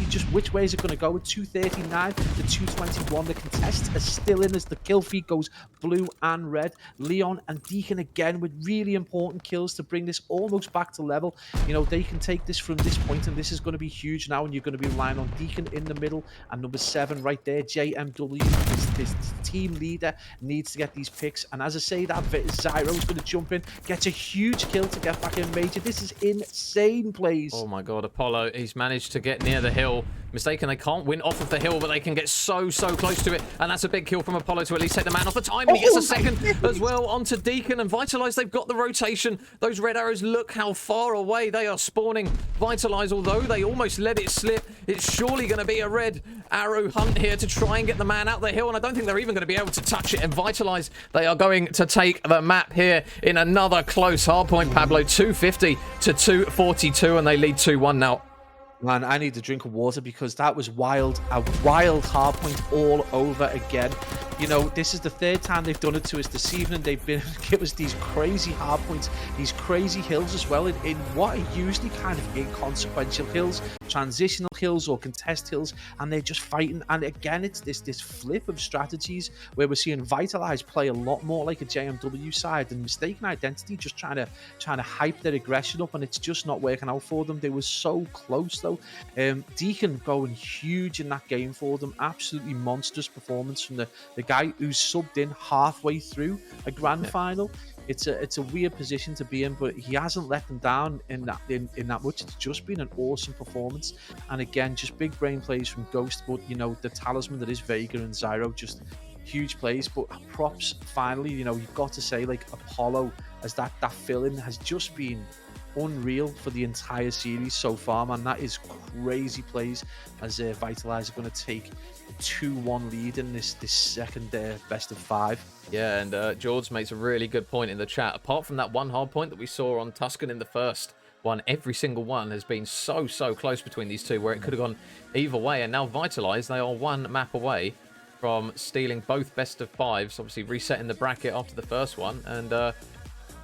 just which way is it going to go? With 239 to 220 21. The contests are still in as the kill feed goes blue and red. Leon and Deacon again with really important kills to bring this almost back to level. You know, they can take this from this point, and this is going to be huge now, and you're going to be relying on Deacon in the middle and number 7 right there, JMW, this team leader, needs to get these picks. And as I say that, Zyro's going to jump in, gets a huge kill to get back in Major. This is insane plays. Oh my god, Apollo, he's managed to get near the hill. Mystaken, they can't win off of the hill, but they can get so close to it. And that's a big kill from Apollo to at least take the man off the time. And he gets a second as well onto Deacon. And Vitalize, they've got the rotation. Those red arrows, look how far away they are spawning. Vitalize, although they almost let it slip, it's surely going to be a red arrow hunt here to try and get the man out the hill. And I don't think they're even going to be able to touch it. And Vitalize, they are going to take the map here in another close hardpoint, Pablo. 250 to 242, and they lead 2-1 now. Man, I need a drink of water because that was wild. A wild hardpoint all over again. You know, this is the 3rd time they've done it to us this evening. They've been give us these crazy hardpoints, these crazy hills as well, in what are usually kind of inconsequential hills, transitional hills or contest hills, and they're just fighting. And again, it's this flip of strategies where we're seeing Vitalize play a lot more like a JMW side, and Mystaken Identity just trying to hype their aggression up, and it's just not working out for them. They were so close though. Deacon going huge in that game for them. Absolutely monstrous performance from the guy who's subbed in halfway through a grand final. It's a weird position to be in, but he hasn't let them down in that much. It's just been an awesome performance, and again, just big brain plays from Ghost. But you know, the talisman that is Vega and Zyro, just huge plays. But props, finally, you know, you've got to say, like, Apollo as that fill-in has just been unreal for the entire series so far, man. That is crazy plays as Vitalize are going to take a 2-1 lead in this second best of 5. Yeah, and George makes a really good point in the chat. Apart from that one hard point that we saw on Tuscan in the first one, every single one has been so close between these two where it could have gone either way. And now Vitalize, they are one map away from stealing both best of 5s, obviously resetting the bracket after the first one, and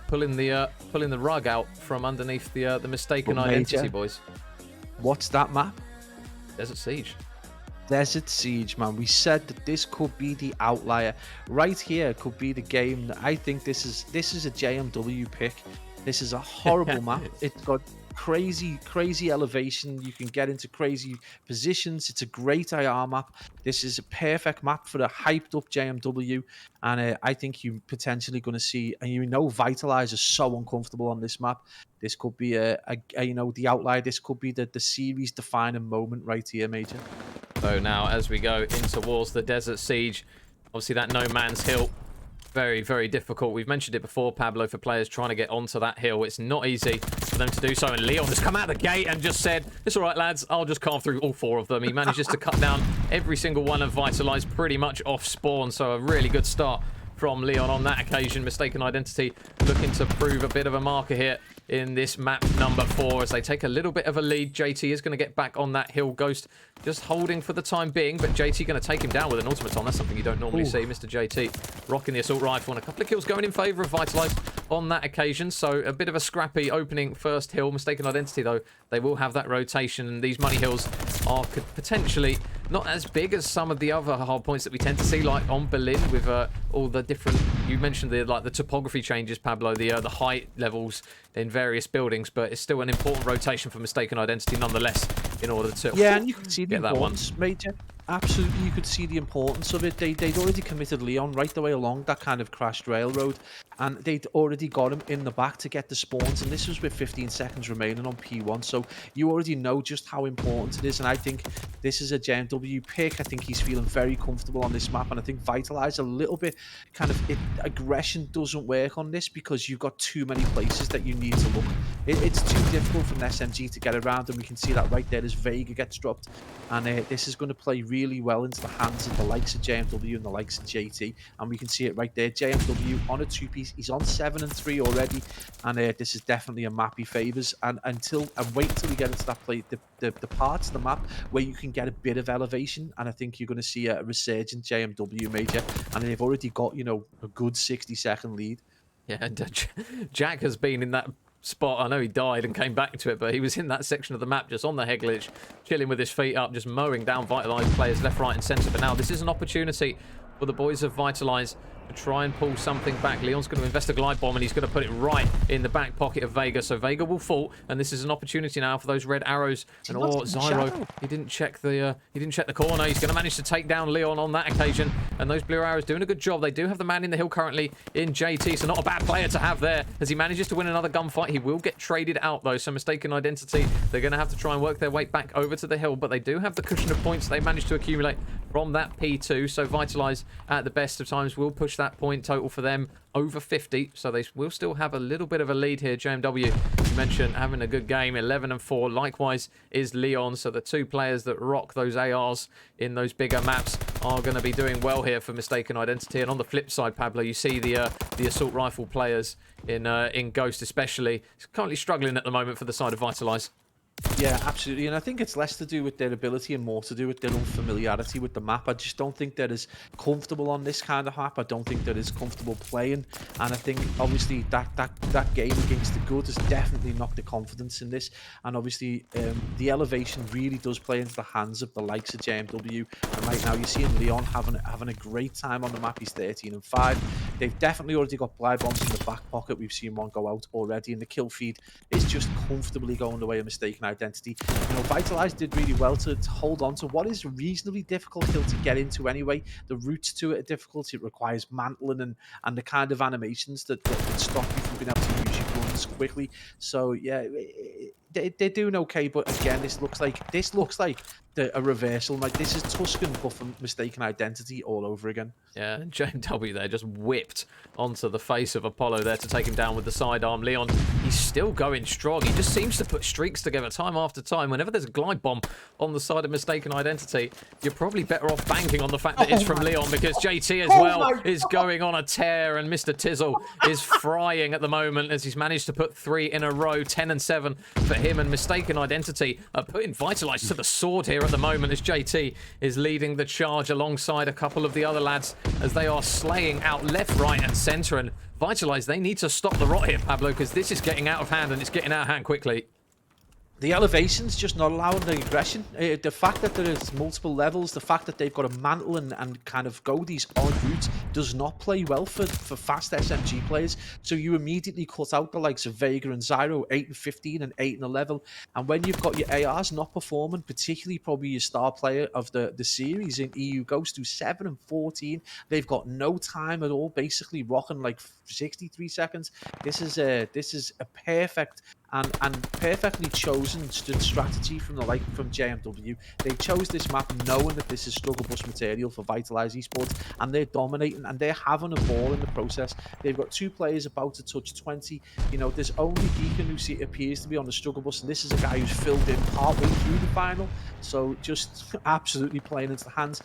pulling the rug out from underneath the Mystaken Identity, boys. What's that map? Desert Siege. Desert Siege, man. We said that this could be the outlier. Right here could be the game that I think this is a JMW pick. This is a horrible map. It's got crazy elevation. You can get into crazy positions. It's a great IR map. This is a perfect map for a hyped up JMW, and I think you're potentially going to see, and you know, Vitalize is so uncomfortable on this map. This could be a you know, the outlier. This could be the series defining moment right here, Major. So now as we go in towards the Desert Siege, obviously that no man's hill, very difficult. We've mentioned it before, Pablo, for players trying to get onto that hill. It's not easy for them to do so. And Leon has come out the gate and just said, it's all right, lads, I'll just carve through all 4 of them. He manages to cut down every single one of Vitalize pretty much off spawn. So a really good start from Leon on that occasion. Mystaken Identity looking to prove a bit of a marker here in this map number 4 as they take a little bit of a lead. JT is going to get back on that hill. Ghost just holding for the time being, but JT going to take him down with an automaton. That's something you don't normally see. Mr. JT rocking the assault rifle, and a couple of kills going in favour of Vitalize on that occasion. So a bit of a scrappy opening first hill. Mystaken Identity, though, they will have that rotation, and these money hills are potentially not as big as some of the other hard points that we tend to see, like on Berlin, with all the different, you mentioned the topography changes, Pablo, the height levels in various buildings, but it's still an important rotation for Mystaken Identity nonetheless in order to and you can see the get that one. Major. Absolutely, you could see the importance of it. They'd already committed Leon right the way along that kind of crashed railroad, and they'd already got him in the back to get the spawns, and this was with 15 seconds remaining on P1, so you already know just how important it is. And I think this is a JMW pick. I think he's feeling very comfortable on this map, and I think Vitalize a little bit kind of aggression doesn't work on this because you've got too many places that you need to look. It's too difficult for an SMG to get around, and we can see that right there as Vega gets dropped, and this is going to play really well into the hands of the likes of JMW and the likes of JT, and we can see it right there. JMW on a 2-piece. He's on 7-3 already, and this is definitely a map he favours. And wait until we get into that play, the parts of the map where you can get a bit of elevation, and I think you're going to see a resurgent JMW, Major, and they've already got, you know, a good 60-second lead. Yeah, and Jack has been in that spot. I know he died and came back to it, but he was in that section of the map just on the head glitch, chilling with his feet up, just mowing down Vitalize players left, right, and centre. But now this is an opportunity for the boys of Vitalize to try and pull something back. Leon's going to invest a glide bomb, and he's going to put it right in the back pocket of Vega. So Vega will fall, and this is an opportunity now for those red arrows. And Zyro, he didn't check the corner. He's going to manage to take down Leon on that occasion. And those blue arrows doing a good job. They do have the man in the hill currently in JT, so not a bad player to have there. As he manages to win another gunfight, he will get traded out though. So Mystaken identity, they're going to have to try and work their way back over to the hill, but they do have the cushion of points they managed to accumulate from that P2. So Vitalize at the best of times will push that point total for them over 50, so they will still have a little bit of a lead here. JMW, you mentioned, having a good game, 11-4. Likewise is Leon, so the two players that rock those ARs in those bigger maps are going to be doing well here for Mystaken identity. And on the flip side, Pablo, you see the assault rifle players in Ghost especially, currently struggling at the moment for the side of Vitalize. Yeah, absolutely. And I think it's less to do with their ability and more to do with their unfamiliarity with the map. I just don't think they're as comfortable on this kind of map. I don't think they're as comfortable playing. And I think, obviously, that game against the good has definitely knocked the confidence in this. And obviously, the elevation really does play into the hands of the likes of JMW. And right now, you're seeing Leon having a great time on the map. He's 13-5. They've definitely already got blind bombs in the back pocket. We've seen one go out already. And the kill feed is just comfortably going the way of Mystaken identity. You know, Vitalize did really well to hold on to what is a reasonably difficult hill to get into anyway. The routes to it are difficult. It requires mantling and the kind of animations that stop you from being able to use your guns quickly. So yeah, they're doing okay, but again, this looks like a reversal. Like, this is Tuscan but from Mystaken identity all over again. Yeah, and JMW there just whipped onto the face of Apollo there to take him down with the sidearm. Leon, he's still going strong. He just seems to put streaks together time after time. Whenever there's a glide bomb on the side of Mystaken identity, you're probably better off banking on the fact that it's from Leon, because JT as well is going on a tear, and Mr. Tizzle is frying at the moment as he's managed to put 3 in a row. 10-7 for him, and Mystaken identity are putting Vitalize to the sword here at the moment as JT is leading the charge alongside a couple of the other lads as they are slaying out left, right, and centre. And Vitalize, they need to stop the rot here, Pablo, because this is getting out of hand, and it's getting out of hand quickly. The elevation's just not allowing the aggression. The fact that there is multiple levels, the fact that they've got to mantle and kind of go these odd routes does not play well for fast SMG players. So you immediately cut out the likes of Vega and Zyro, 8-15 and 8-11. And when you've got your ARs not performing, particularly probably your star player of the series in EU Ghost, who's 7-14, they've got no time at all, basically rocking like 63 seconds. This is a perfect and perfectly chosen strategy from JMW. They chose this map knowing that this is struggle bus material for Vitalize Esports, and they're dominating and they're having a ball in the process. They've got 2 players about to touch 20. You know, there's only Deacon who appears to be on the struggle bus, and this is a guy who's filled in partway through the final. So just absolutely playing into the hands.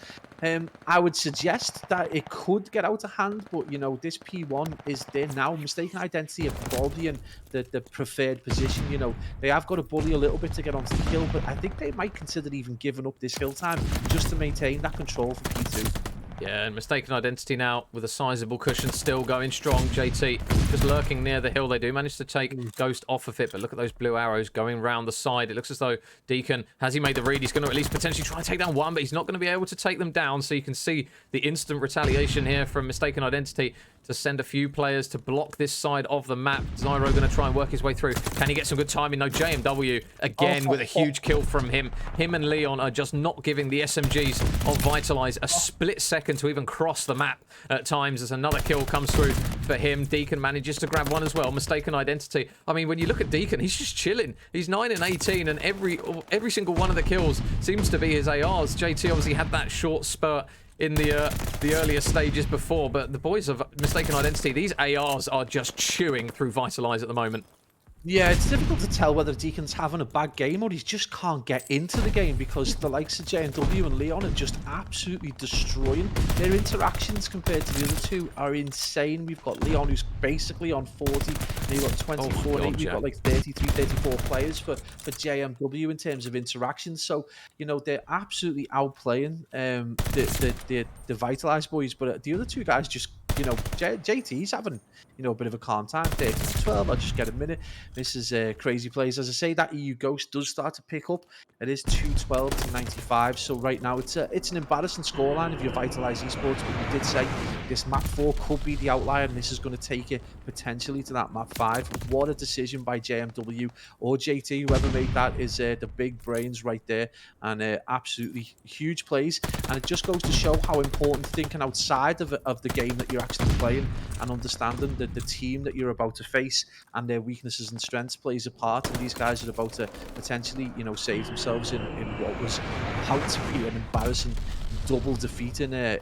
I would suggest that it could get out of hand, but you know, this P1 is there now. Mystaken identity are probably in the preferred position. You know, they have got to bully a little bit to get onto the kill, but I think they might consider even giving up this hill time just to maintain that control for P2. Yeah, and Mystaken identity now with a sizable cushion, still going strong. JT just lurking near the hill. They do manage to take Ghost off of it, but look at those blue arrows going round the side. It looks as though Deacon, has he made the read? He's going to at least potentially try and take down one, but he's not going to be able to take them down. So you can see the instant retaliation here from Mystaken identity to send a few players to block this side of the map. Zyro going to try and work his way through. Can he get some good timing? No, JMW again with a huge kill from him. Him and Leon are just not giving the SMGs of Vitalize a split second to even cross the map at times, as another kill comes through for him. Deacon manages to grab one as well. Mystaken identity. I mean, when you look at Deacon, he's just chilling. He's 9-18, and every single one of the kills seems to be his ARs. JT obviously had that short spurt in the earlier stages before, but the boys of Mystaken identity, these ARs are just chewing through Vitalize at the moment. Yeah, it's difficult to tell whether Deacon's having a bad game or he just can't get into the game, because the likes of JMW and Leon are just absolutely destroying. Their interactions compared to the other two are insane. We've got Leon who's basically on 40, and you've got 24, we've got like 33, 34 players for JMW in terms of interactions. So, you know, they're absolutely outplaying the Vitalize boys, but the other two guys just you know, JT's having, you know, a bit of a calm time. 13-12, I'll just get a minute. This is crazy plays. As I say, that EU Ghost does start to pick up. It is 212-95. So right now it's an embarrassing scoreline if you're Vitalize Esports. But we did say this map 4 could be the outlier, and this is going to take it potentially to that map 5. What a decision by JMW or JT, whoever made that, is the big brains right there, and absolutely huge plays. And it just goes to show how important thinking outside of the game that you're actually playing and understanding that the team that you're about to face and their weaknesses and strengths plays a part. And these guys are about to potentially, you know, save themselves in what was about to be an embarrassing double defeat in a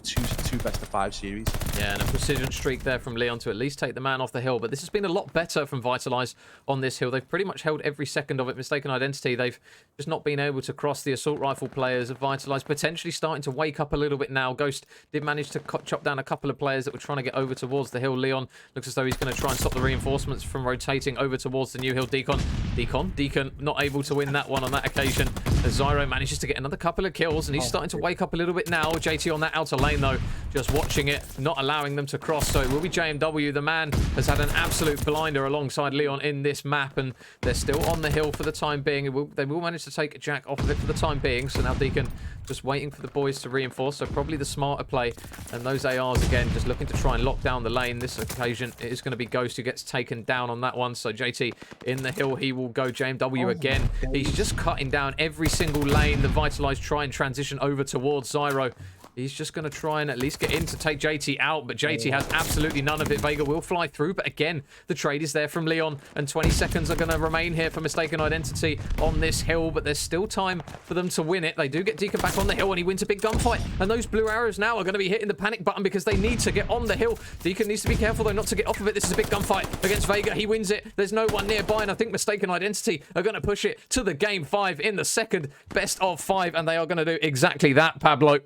two best of 5 series. Yeah, and a precision streak there from Leon to at least take the man off the hill. But this has been a lot better from Vitalize on this hill. They've pretty much held every second of it. Mystaken Identity, they've just not been able to cross the assault rifle players of Vitalize. Potentially starting to wake up a little bit now. Ghost did manage to chop down a couple of players that were trying to get over towards the hill. Leon looks as though he's going to try and stop the reinforcements from rotating over towards the new hill. Deacon not able to win that one on that occasion, as Zyro manages to get another couple of kills, and he's starting to wake up a little bit now. JT on that outer lane though, just watching it, not allowing them to cross. So it will be JMW. The man has had an absolute blinder alongside Leon in this map, and they're still on the hill for the time being. They will manage to take Jack off of it for the time being. So now Deacon just waiting for the boys to reinforce. So probably the smarter play, and those ARs again just looking to try and lock down the lane. This occasion it is going to be Ghost who gets taken down on that one. So JT in the hill, he will go. JMW again, he's just cutting down every single lane. The Vitalize try and transition over towards Zyro. He's just going to try and at least get in to take JT out, but JT has absolutely none of it. Vega will fly through, but again, the trade is there from Leon, and 20 seconds are going to remain here for Mystaken Identity on this hill, but there's still time for them to win it. They do get Deacon back on the hill, and he wins a big gunfight, and those blue arrows now are going to be hitting the panic button because they need to get on the hill. Deacon needs to be careful, though, not to get off of it. This is a big gunfight against Vega. He wins it. There's no one nearby, and I think Mystaken Identity are going to push it to the game 5 in the second best of 5, and they are going to do exactly that, Pablo.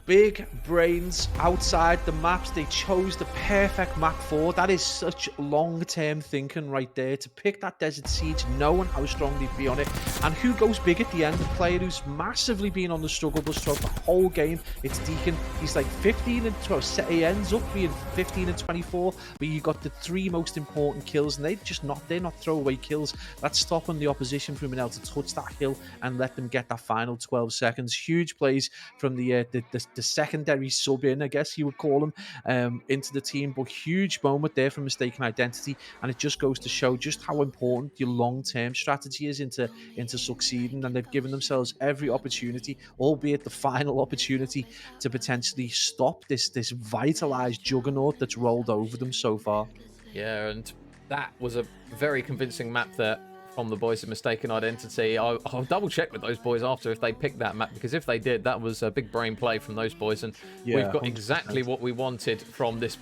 Big brains outside the maps. They chose the perfect map 4. That is such long-term thinking right there. To pick that Desert Siege, knowing how strong they'd be on it. And who goes big at the end? The player who's massively been on the struggle bus throughout the whole game. It's Deacon. He's like 15 and 12. He ends up being 15 and 24. But you got the 3 most important kills, and they're not throwaway kills. That's stopping the opposition from being able to touch that hill and let them get that final 12 seconds. Huge plays from the secondary sub in, I guess you would call him, into the team. But huge moment there from Mystaken Identity, and it just goes to show just how important your long-term strategy is into succeeding. And they've given themselves every opportunity, albeit the final opportunity, to potentially stop this vitalized juggernaut that's rolled over them so far. Yeah, and that was a very convincing map there from the boys of Mystaken Identity. I'll double check with those boys after if they picked that map, because if they did, that was a big brain play from those boys, and yeah, we've got 100%. Exactly what we wanted from this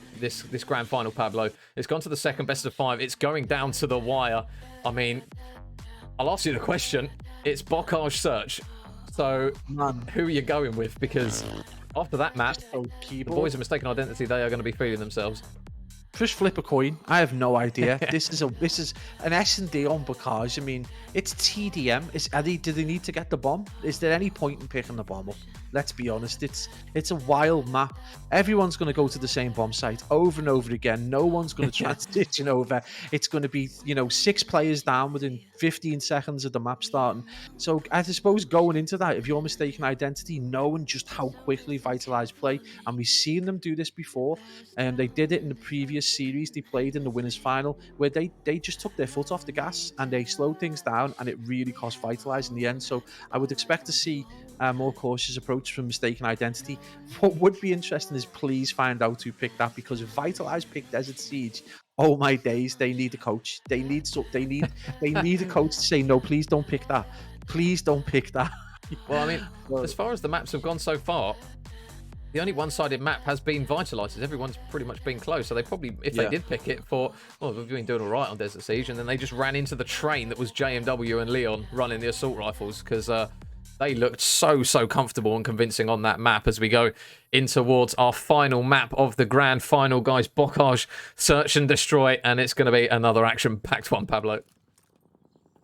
grand final, Pablo. It's gone to the second best of 5. It's going down to the wire. I mean, I'll ask you the question. It's Bocage Search. So who are you going with? Because after that map, the boys of Mystaken Identity, they are going to be feeling themselves. Just flip a coin. I have no idea. This is an S&D on Bocage. I mean, it's TDM. Do they need to get the bomb? Is there any point in picking the bomb up? Let's be honest. It's a wild map. Everyone's going to go to the same bomb site over and over again. No one's going to transition over. It's going to be 6 players down within 15 seconds of the map starting. So I suppose going into that, if you're Mystaken Identity, knowing just how quickly Vitalize play, and we've seen them do this before, and they did it in the previous series they played in the winners final, where they just took their foot off the gas and they slowed things down, and it really cost Vitalize in the end. So I would expect to see a more cautious approach from Mystaken Identity. What would be interesting is please find out who picked that, because if Vitalize picked Desert Siege, oh my days, they need a coach. They need a coach to say, no, please don't pick that. Please don't pick that. Well, I mean, as far as the maps have gone so far, the only one-sided map has been Vitalize's. Everyone's pretty much been close. So they probably, if they did pick it, thought, well, we've been doing all right on Desert Siege. And then they just ran into the train that was JMW and Leon running the assault rifles, because they looked so comfortable and convincing on that map as we go in towards our final map of the grand final, guys. Bocage, Search and Destroy. And it's going to be another action-packed one, Pablo.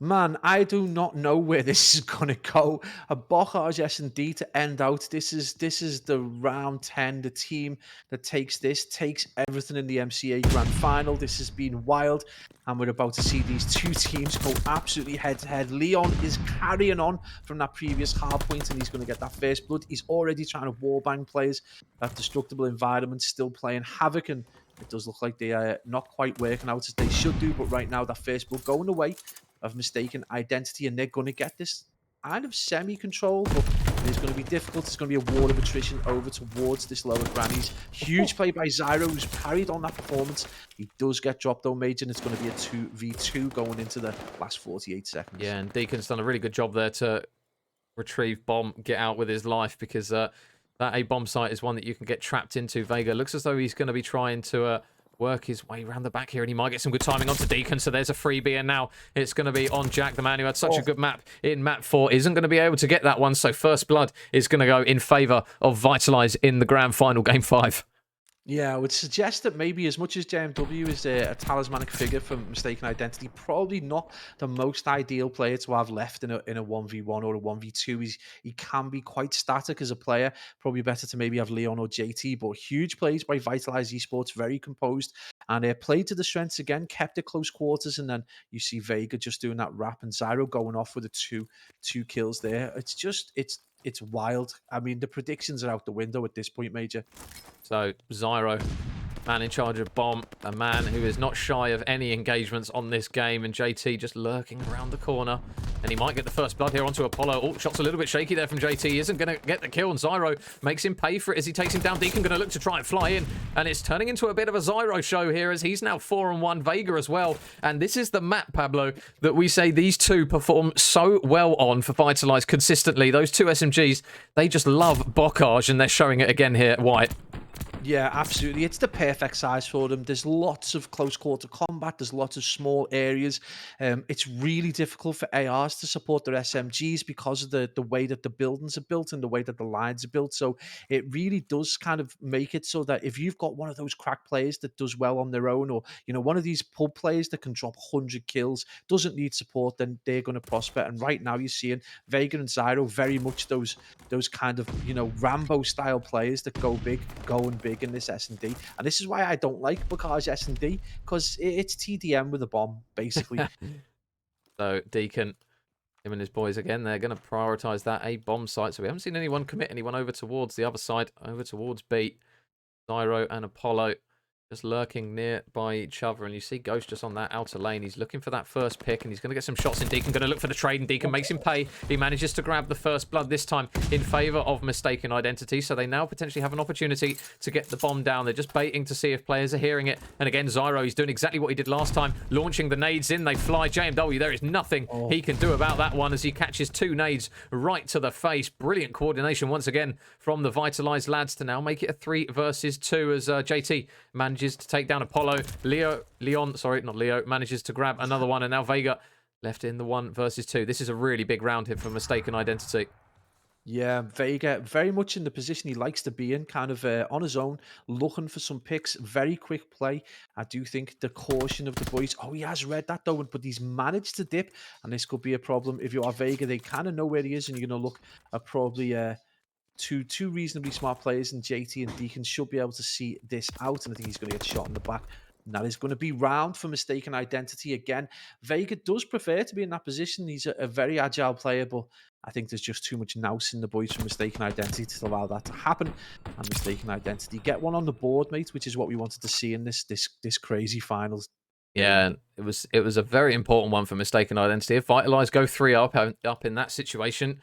Man, I do not know where this is gonna go. A Bocage S&D to end out. This is the round 10. The team that takes this takes everything in the MCA Grand Final. This has been wild, and we're about to see these two teams go absolutely head to head. Leon is carrying on from that previous hard point, and he's going to get that first blood. He's already trying to wallbang players. That destructible environment still playing havoc, and it does look like they are not quite working out as they should do. But right now, that first blood going away of Mystaken identity, and they're going to get this kind of semi-control, but it's going to be difficult. It's going to be a wall of attrition over towards this lower grannies. Huge play by Zyro, who's carried on that performance. He does get dropped though, Major, and it's going to be a 2v2 going into the last 48 seconds. Yeah, and Deacon's done a really good job there to retrieve bomb, get out with his life, because that A bomb site is one that you can get trapped into. Vega looks as though he's going to be trying to work his way around the back here, and he might get some good timing onto Deacon. So there's a freebie, and now it's going to be on Jack, the man who had such a good map in map 4, isn't going to be able to get that one. So first blood is going to go in favor of Vitalize in the grand final, game 5. Yeah, I would suggest that maybe as much as JMW is a talismanic figure for Mystaken identity, probably not the most ideal player to have left in a 1v1 or a 1v2. He can be quite static as a player. Probably better to maybe have Leon or JT, but huge plays by Vitalize Esports, very composed, and played to the strengths again, kept it close quarters, and then you see Vega just doing that wrap and Zyro going off with the two kills there. It's wild. I mean, the predictions are out the window at this point, Major. So Zyro, man in charge of bomb, a man who is not shy of any engagements on this game, and JT just lurking around the corner, and he might get the first blood here onto Apollo. Oh, shot's a little bit shaky there from JT. He isn't going to get the kill, and Zyro makes him pay for it as he takes him down. Deacon going to look to try and fly in, and it's turning into a bit of a Zyro show here as he's now 4-1. Vega as well, and this is the map, Pablo, that we say these two perform so well on for Vitalize consistently. Those two SMGs, they just love Bocage, and they're showing it again here at White. Yeah, absolutely. It's the perfect size for them. There's lots of close quarter combat. There's lots of small areas. It's really difficult for ARs to support their SMGs because of the way that the buildings are built and the way that the lines are built. So it really does kind of make it so that if you've got one of those crack players that does well on their own, or one of these pub players that can drop 100 kills, doesn't need support, then they're going to prosper. And right now you're seeing Vega and Zyro very much those kind of Rambo style players that go big, going big in this S&D, and this is why I don't like Bocage S&D, because it's TDM with a bomb basically. So Deacon, him and his boys again, they're going to prioritize that A bomb site. So we haven't seen anyone commit anyone over towards the other side, over towards B. Zyro and Apollo just lurking near by each other, and you see Ghost just on that outer lane. He's looking for that first pick, and he's going to get some shots in. Deacon going to look for the trade, and Deacon makes him pay. He manages to grab the first blood, this time in favor of Mystaken identity, so they now potentially have an opportunity to get the bomb down. They're just baiting to see if players are hearing it, and again Zyro, he's doing exactly what he did last time, launching the nades in. They fly. JMW, there is nothing he can do about that one as he catches 2 nades right to the face. Brilliant coordination once again from the Vitalized lads to now make it a 3 versus 2 as JT manages to take down Apollo. Leon manages to grab another one, and now Vega left in the 1 versus 2. This is a really big round here for Mystaken identity. Yeah, Vega very much in the position he likes to be in, kind of on his own, looking for some picks. Very quick play. I do think the caution of the boys. Oh, he has read that though, but he's managed to dip, and this could be a problem. If you are Vega, they kind of know where he is, and you're going to look at probably two reasonably smart players, and JT and Deacon should be able to see this out, and I think he's going to get shot in the back. And that is going to be round for Mystaken identity again. Vega does prefer to be in that position. He's a very agile player, but I think there's just too much nous in the boys for Mystaken identity to allow that to happen. And Mystaken identity get one on the board, mate, which is what we wanted to see in this crazy finals. Yeah, and it was a very important one for Mystaken identity. If Vitalize go 3 up in that situation,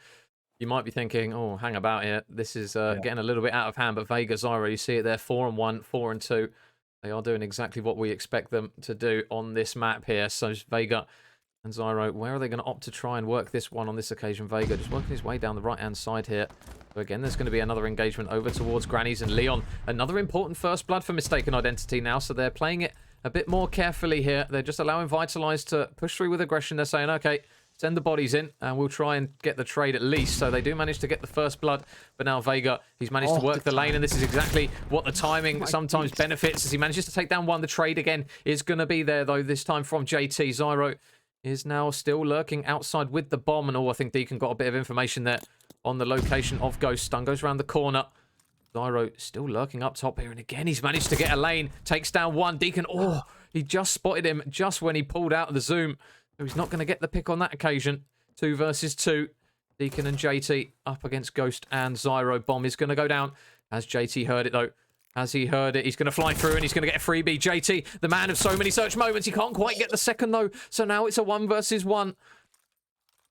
you might be thinking, oh, hang about here. This is getting a little bit out of hand. But Vega, Zyro, you see it there, 4-1, 4-2. They are doing exactly what we expect them to do on this map here. So Vega and Zyro, where are they going to opt to try and work this one on this occasion? Vega just working his way down the right-hand side here. So again, there's going to be another engagement over towards Grannies and Leon. Another important first blood for Mystaken identity now. So they're playing it a bit more carefully here. They're just allowing Vitalize to push through with aggression. They're saying, okay, send the bodies in, and we'll try and get the trade at least. So they do manage to get the first blood, but now Vega, he's managed to work the lane, and this is exactly what the timing sometimes benefits as he manages to take down one. The trade again is going to be there, though, this time from JT. Zyro is now still lurking outside with the bomb. And I think Deacon got a bit of information there on the location of Ghost. Stun goes around the corner. Zyro still lurking up top here. And again, he's managed to get a lane. Takes down one. Deacon, he just spotted him just when he pulled out of the zoom. So he's not going to get the pick on that occasion. 2 versus 2. Deacon and JT up against Ghost and Zyro. Bomb is going to go down. Has JT heard it, though? Has he heard it? He's going to fly through and he's going to get a freebie. JT, the man of so many search moments. He can't quite get the second, though. So now it's a 1 versus 1.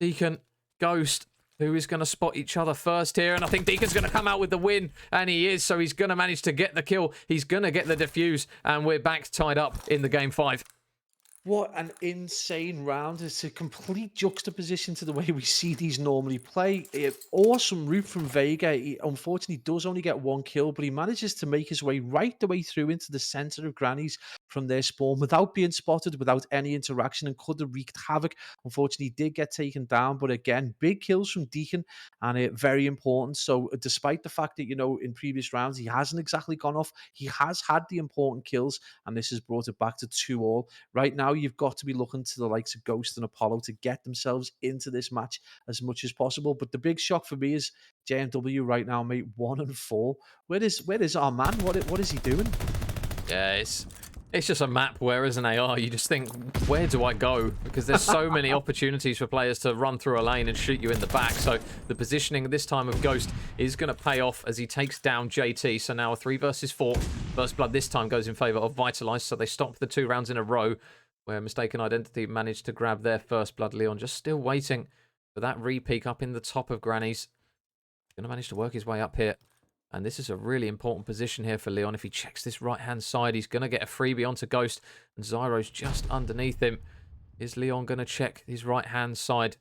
Deacon, Ghost, who is going to spot each other first here. And I think Deacon's going to come out with the win. And he is. So he's going to manage to get the kill. He's going to get the defuse. And we're back tied up in the game 5. What an insane round. It's a complete juxtaposition to the way we see these normally play. Awesome route from Vega. He unfortunately does only get 1 kill, but he manages to make his way right the way through into the center of Granny's from their spawn without being spotted, without any interaction, and could have wreaked havoc. Unfortunately, did get taken down, but again, big kills from Deacon, and very important. So despite the fact that, you know, in previous rounds, he hasn't exactly gone off, he has had the important kills, and this has brought it back to 2-2. Right now, you've got to be looking to the likes of Ghost and Apollo to get themselves into this match as much as possible. But the big shock for me is JMW right now, mate, 1-4. Where is our man? What is he doing? Yeah, it's just a map where as an AR, you just think, where do I go? Because there's so many opportunities for players to run through a lane and shoot you in the back. So the positioning this time of Ghost is going to pay off as he takes down JT. So now a 3 versus 4. First blood this time goes in favor of Vitalize. So they stop the 2 rounds in a row, where Mystaken Identity managed to grab their first blood. Leon just still waiting for that re-peek up in the top of Granny's. Going to manage to work his way up here. And this is a really important position here for Leon. If he checks this right-hand side, he's going to get a freebie onto Ghost. And Zyro's just underneath him. Is Leon going to check his right-hand side?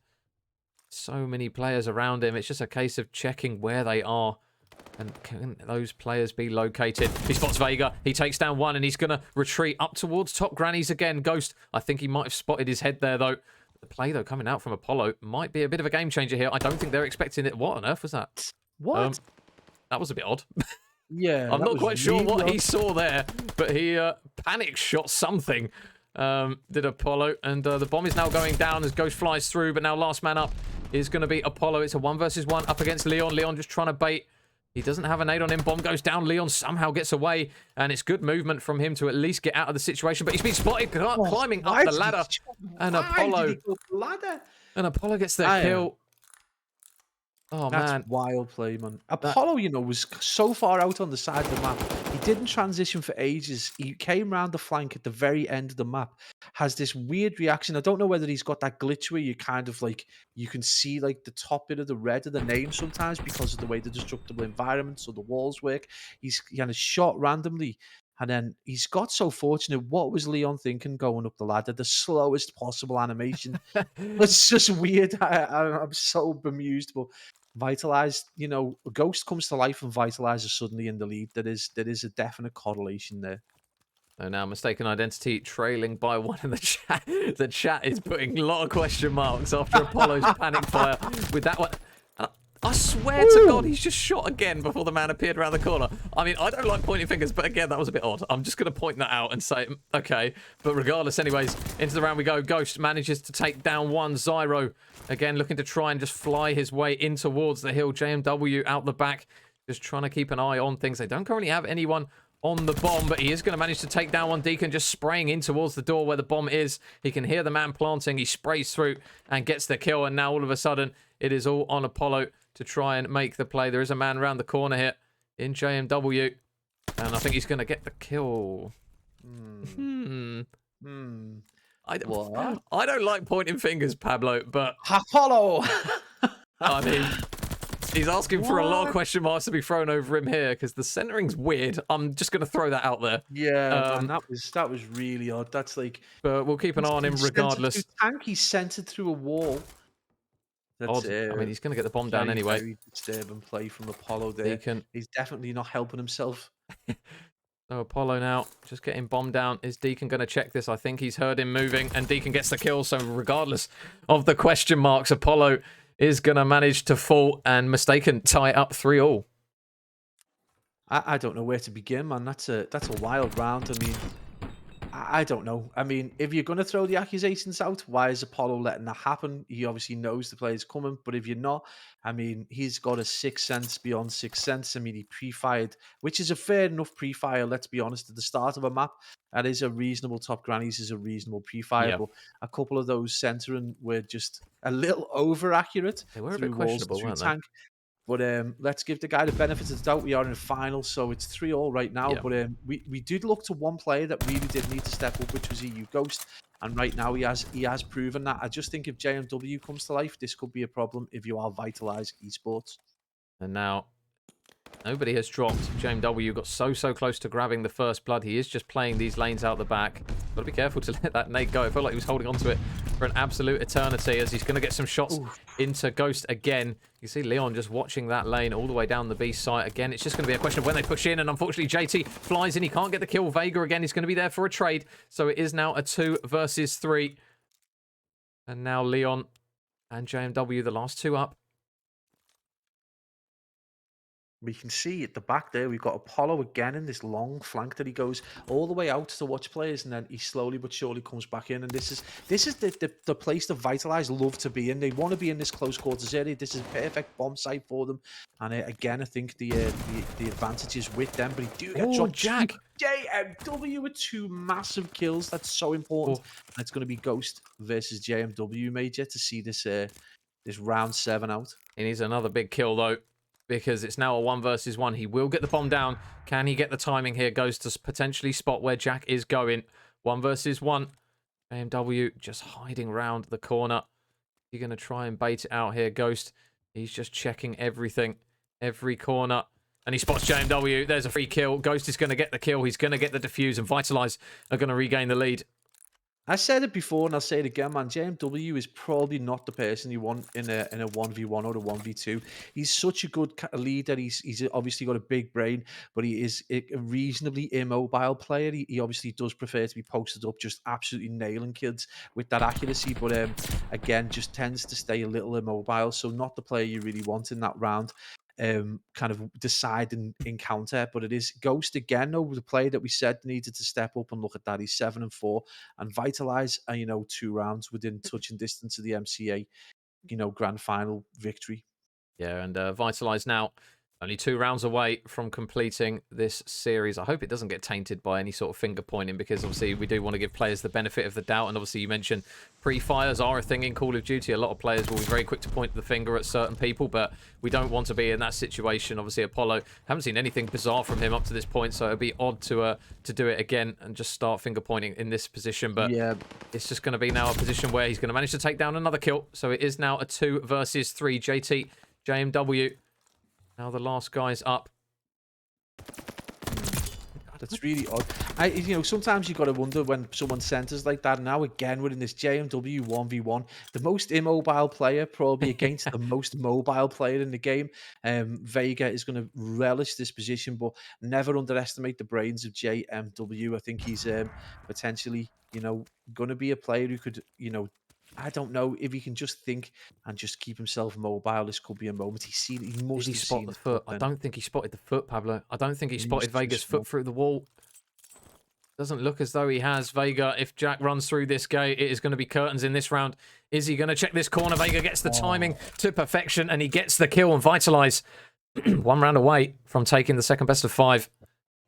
So many players around him. It's just a case of checking where they are. And can those players be located? He spots Vega. He takes down one, and he's going to retreat up towards top Granny's again. Ghost, I think he might have spotted his head there, though. The play, though, coming out from Apollo might be a bit of a game changer here. I don't think they're expecting it. What on earth was that? What? That was a bit odd. Yeah, I'm not quite sure what odd. he saw there, but he panic shot something. Did Apollo, and the bomb is now going down as Ghost flies through, but now last man up is going to be Apollo. It's a 1 versus 1 up against Leon. Leon just trying to bait. He doesn't have a nade on him. Bomb goes down. Leon somehow gets away, and it's good movement from him to at least get out of the situation, but he's been spotted climbing up the ladder, and Apollo gets the kill. Oh, That's man. wild play, man. Apollo, you know, was so far out on the side of the map. He didn't transition for ages. He came round the flank at the very end of the map. Has this weird reaction. I don't know whether he's got that glitch where you kind of like, you can see like the top bit of the red of the name sometimes because of the way the destructible environments or the walls work. He kind of shot randomly. And then he's got so fortunate. What was Leon thinking going up the ladder? The slowest possible animation. It's just weird. I'm so bemused. But Vitalize, you know, Ghost comes to life and Vitalize is suddenly in the lead. There is a definite correlation there. So now Mystaken Identity trailing by 1 in the chat. The chat is putting a lot of question marks after Apollo's panic fire with that one. I swear to God, he's just shot again before the man appeared around the corner. I mean, I don't like pointing fingers, but again, that was a bit odd. I'm just going to point that out and say, okay. But regardless, anyways, into the round we go. Ghost manages to take down one. Zyro, again, looking to try and just fly his way in towards the hill. JMW out the back, just trying to keep an eye on things. They don't currently have anyone on the bomb, but he is going to manage to take down one. Deacon just spraying in towards the door where the bomb is. He can hear the man planting. He sprays through and gets the kill. And now all of a sudden, it is all on Apollo to try and make the play. There is a man around the corner here in JMW. And I think he's going to get the kill. I don't like pointing fingers, Pablo, but Apollo! I mean, he's asking for a lot of question marks to be thrown over him here because the centering's weird. I'm just going to throw that out there. Yeah, man, that was really odd. That's like... But we'll keep an eye on him regardless. He's centered through a wall. Odd. I mean, he's going to get the bomb down anyway. Very disturbing play from Apollo there. He's definitely not helping himself. So Apollo now just getting bombed down. Is Deacon going to check this? I think he's heard him moving, and Deacon gets the kill. So regardless of the question marks, Apollo is going to manage to fall, and Mystaken tie up 3-3. I don't know where to begin, man. That's a wild round. I mean, I don't know. I mean, if you're going to throw the accusations out, why is Apollo letting that happen? He obviously knows the play's coming, but if you're not, I mean, he's got a sixth sense beyond sixth sense. I mean, he pre-fired, which is a fair enough pre-fire, let's be honest, at the start of a map. That is a reasonable top grannies, is a reasonable pre-fire, Yeah, but a couple of those centering were just a little over accurate they were a bit through walls and questionable, through weren't they? tank. But let's give the guy the benefit of the doubt. We are in final, so it's 3-all right now. Yeah. But we did look to one player that really did need to step up, which was EU Ghost. And right now he has proven that. I just think if JMW comes to life, this could be a problem if you are Vitalize Esports. And now nobody has dropped. JMW got so close to grabbing the first blood. He is just playing these lanes out the back. Got to be careful to let that nade go. It felt like he was holding onto it for an absolute eternity as he's going to get some shots into Ghost again. You see Leon just watching that lane all the way down the B site. Again, it's just going to be a question of when they push in, and unfortunately JT flies in. He can't get the kill. Vega again is going to be there for a trade. So it is now a 2 versus 3. And now Leon and JMW, the last two up. We can see at the back there, we've got Apollo again in this long flank that he goes all the way out to watch players, and then he slowly but surely comes back in. And this is the place that Vitalize love to be in. They want to be in this close quarters area. This is a perfect bomb site for them. And again, I think the advantage is with them, but he do get dropped. Jack! JMW with 2 massive kills. That's so important. And it's going to be Ghost versus JMW Major to see this this round 7 out. He needs another big kill though, because it's now a 1 versus 1. He will get the bomb down. Can he get the timing here? Goes to potentially spot where Jack is going. 1 versus 1. AMW just hiding round the corner. You're going to try and bait it out here, Ghost. He's just checking everything, every corner. And he spots JMW. There's a free kill. Ghost is going to get the kill. He's going to get the defuse, and Vitalize are going to regain the lead. I said it before and I'll say it again, man. JMW is probably not the person you want in a 1v1 or a 1v2. He's such a good leader. He's obviously got a big brain, but he is a reasonably immobile player. He obviously does prefer to be posted up, just absolutely nailing kids with that accuracy. But again, just tends to stay a little immobile. So not the player you really want in that round. Kind of deciding encounter, but it is Ghost again over the player that we said needed to step up, and look at that, he's 7-4, and Vitalize are 2 rounds within touching distance of the MCA grand final victory. Yeah, and Vitalize now only 2 rounds away from completing this series. I hope it doesn't get tainted by any sort of finger pointing, because obviously we do want to give players the benefit of the doubt. And obviously you mentioned pre-fires are a thing in Call of Duty. A lot of players will be very quick to point the finger at certain people, but we don't want to be in that situation. Obviously Apollo, haven't seen anything bizarre from him up to this point, so it'd be odd to do it again and just start finger pointing in this position. But yeah, it's just going to be now a position where he's going to manage to take down another kill. So it is now a 2 versus 3. JT, JMW. Now the last guy's up. That's really odd. Sometimes you've got to wonder when someone centers like that. Now again, we're in this JMW 1v1. The most immobile player probably against the most mobile player in the game. Vega is going to relish this position, but never underestimate the brains of JMW. I think he's potentially, going to be a player who could, I don't know if he can just think and just keep himself mobile. This could be a moment. He must Did he have spot seen the foot? I don't think he spotted the foot, Pablo. I don't think he spotted Vega's foot through the wall. Doesn't look as though he has. Vega, if Jack runs through this gate, it is going to be curtains in this round. Is he going to check this corner? Vega gets the timing to perfection, and he gets the kill and Vitalize. 1 round away from taking the second best of 5.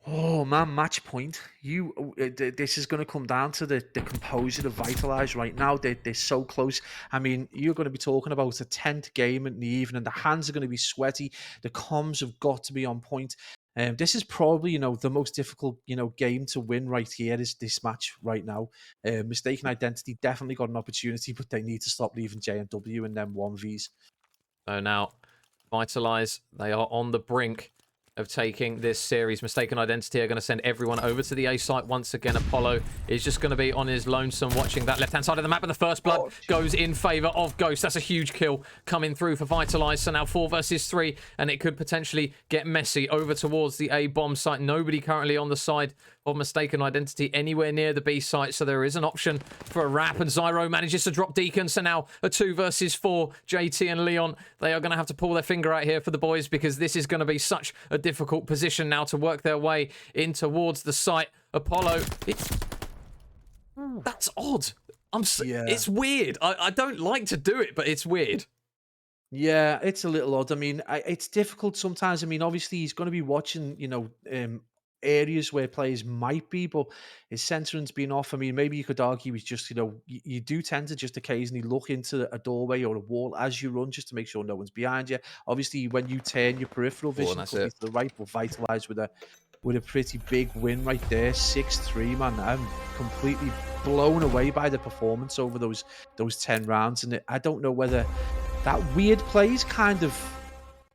Oh man, match point. This is going to come down to the composure of Vitalize right now. They're so close. I mean, you're going to be talking about a 10th game in the evening. The hands are going to be sweaty. The comms have got to be on point. This is probably, the most difficult, game to win right here is this match right now. Mystaken Identity definitely got an opportunity, but they need to stop leaving JMW and them 1Vs. So now, Vitalize, they are on the brink of taking this series. Mystaken Identity are going to send everyone over to the A site once again. Apollo is just going to be on his lonesome watching that left-hand side of the map, and the first blood goes in favor of Ghost. That's a huge kill coming through for Vitalize. So now 4 versus 3, and it could potentially get messy over towards the A bomb site. Nobody currently on the side of Mystaken Identity anywhere near the B site, so there is an option for a wrap, and Zyro manages to drop Deacon. So now a 2 versus 4. JT and Leon, they are going to have to pull their finger out here for the boys, because this is going to be such a difficult position now to work their way in towards the site. Apollo, That's odd. Yeah. It's weird. I don't like to do it, but it's weird. Yeah, it's a little odd. I mean, it's difficult sometimes. I mean, obviously he's going to be watching, areas where players might be, but his centering's been off. I mean, maybe you could argue he's just, you do tend to just occasionally look into a doorway or a wall as you run just to make sure no one's behind you. Obviously, when you turn, your peripheral Oh, and vision that's could be it. to the right, but Vitalize with a pretty big win right there, 6-3, man. I'm completely blown away by the performance over those 10 rounds, and I don't know whether that weird plays kind of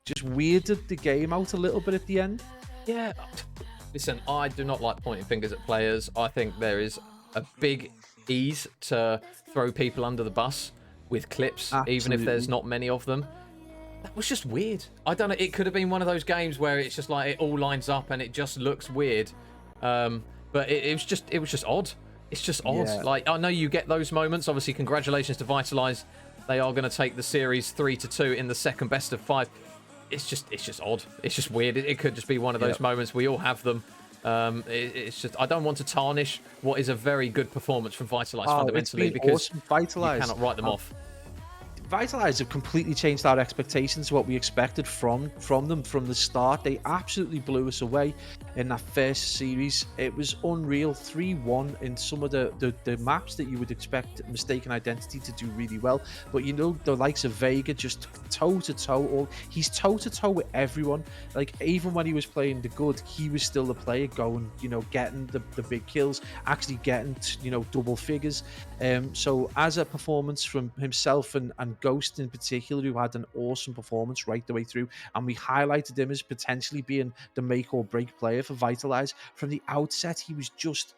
just weirded the game out a little bit at the end. Yeah. Listen, I do not like pointing fingers at players. I think there is a big ease to throw people under the bus with clips, even if there's Absolutely. not many of them. That was just weird. I don't know. It could have been one of those games where it's just like it all lines up and it just looks weird. But it was just odd. It's just odd. Yeah. Like, I know you get those moments. Obviously, congratulations to Vitalize. They are going to take the series 3-2 in the second best of 5. It's just odd. It's just weird. It could just be one of those moments. We all have them. It's just, I don't want to tarnish what is a very good performance from Vitalize fundamentally, because awesome. Vitalize. you cannot write them off. Vitalize have completely changed our expectations, what we expected from them from the start. They absolutely blew us away in that first series. It was unreal, 3-1 in some of the maps that you would expect Mistaken Identity to do really well. But the likes of Vega just toe to toe. He's toe to toe with everyone. Like, even when he was playing the good, he was still the player going, getting the big kills, actually getting double figures. So as a performance from himself and Ghost in particular, who had an awesome performance right the way through, and we highlighted him as potentially being the make or break player for Vitalize from the outset. He was just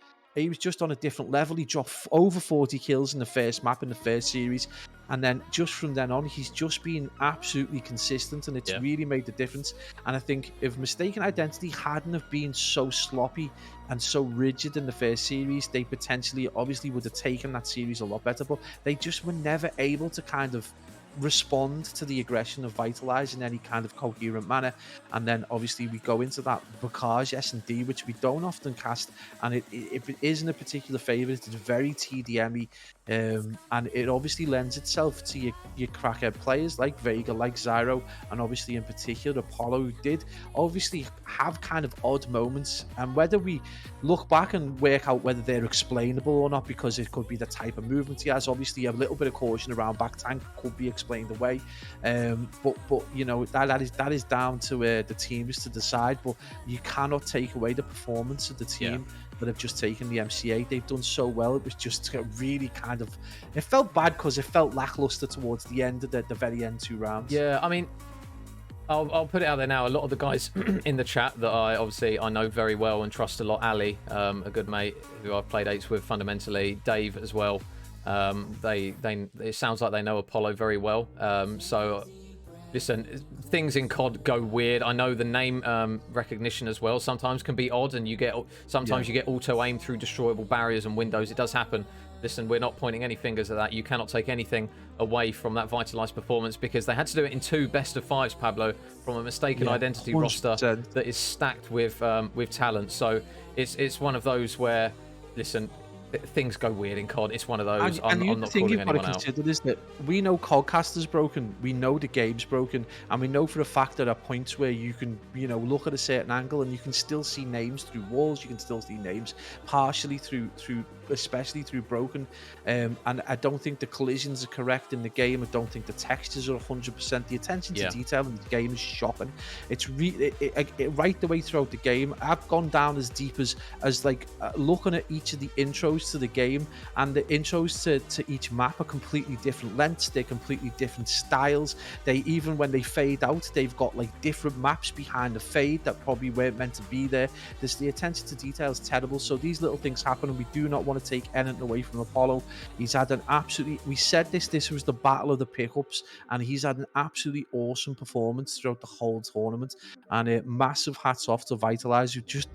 on a different level. He dropped over 40 kills in the first map in the first series, and then just from then on, he's just been absolutely consistent, and it's really made the difference. And I think if Mistaken Identity hadn't have been so sloppy and so rigid in the first series, they potentially obviously would have taken that series a lot better, but they just were never able to kind of respond to the aggression of Vitalize in any kind of coherent manner. And then obviously we go into that Bocage S&D, which we don't often cast, and it isn't a particular favorite. It's very TDM-y, and it obviously lends itself to your crackhead players like Vega, like Zyro, and obviously in particular Apollo, who did obviously have kind of odd moments. And whether we look back and work out whether they're explainable or not, because it could be the type of movement he has, obviously a little bit of caution around back tank could be explained away, but that is down to the teams to decide. But you cannot take away the performance of the team that have just taken the MCA. They've done so well. It was just really kind of, it felt bad because it felt lackluster towards the end of the very end 2 rounds. Yeah, I mean, I'll put it out there now. A lot of the guys in the chat that I know very well and trust a lot. Ali, a good mate who I've played 8s with fundamentally. Dave as well. It sounds like they know Apollo very well. So listen, things in COD go weird. I know the name recognition as well sometimes can be odd, and you get auto aim through destroyable barriers and windows. It does happen. Listen, we're not pointing any fingers at that. You cannot take anything away from that Vitalized performance, because they had to do it in 2 best of 5s, Pablo, from a Mistaken Identity 100%. roster that is stacked with talent. So it's one of those where, listen, things go weird in COD. It's one of those. I'm not calling anyone out. Consider is that we know CODcaster's broken, we know the game's broken, and we know for a fact there are points where you can, look at a certain angle and you can still see names through walls. You can still see names partially through especially through broken. And I don't think the collisions are correct in the game. I don't think the textures are 100%. The attention to detail in the game is shocking. It's really right the way throughout the game. I've gone down as deep as like looking at each of the intros to the game, and the intros to each map are completely different lengths. They're completely different styles. They, even when they fade out, they've got like different maps behind the fade that probably weren't meant to be there. The attention to detail is terrible. So these little things happen, and we do not want to take anything away from Apollo. He's had an absolutely, we said this was the battle of the pickups, and he's had an absolutely awesome performance throughout the whole tournament. And a massive hats off to Vitalize, who just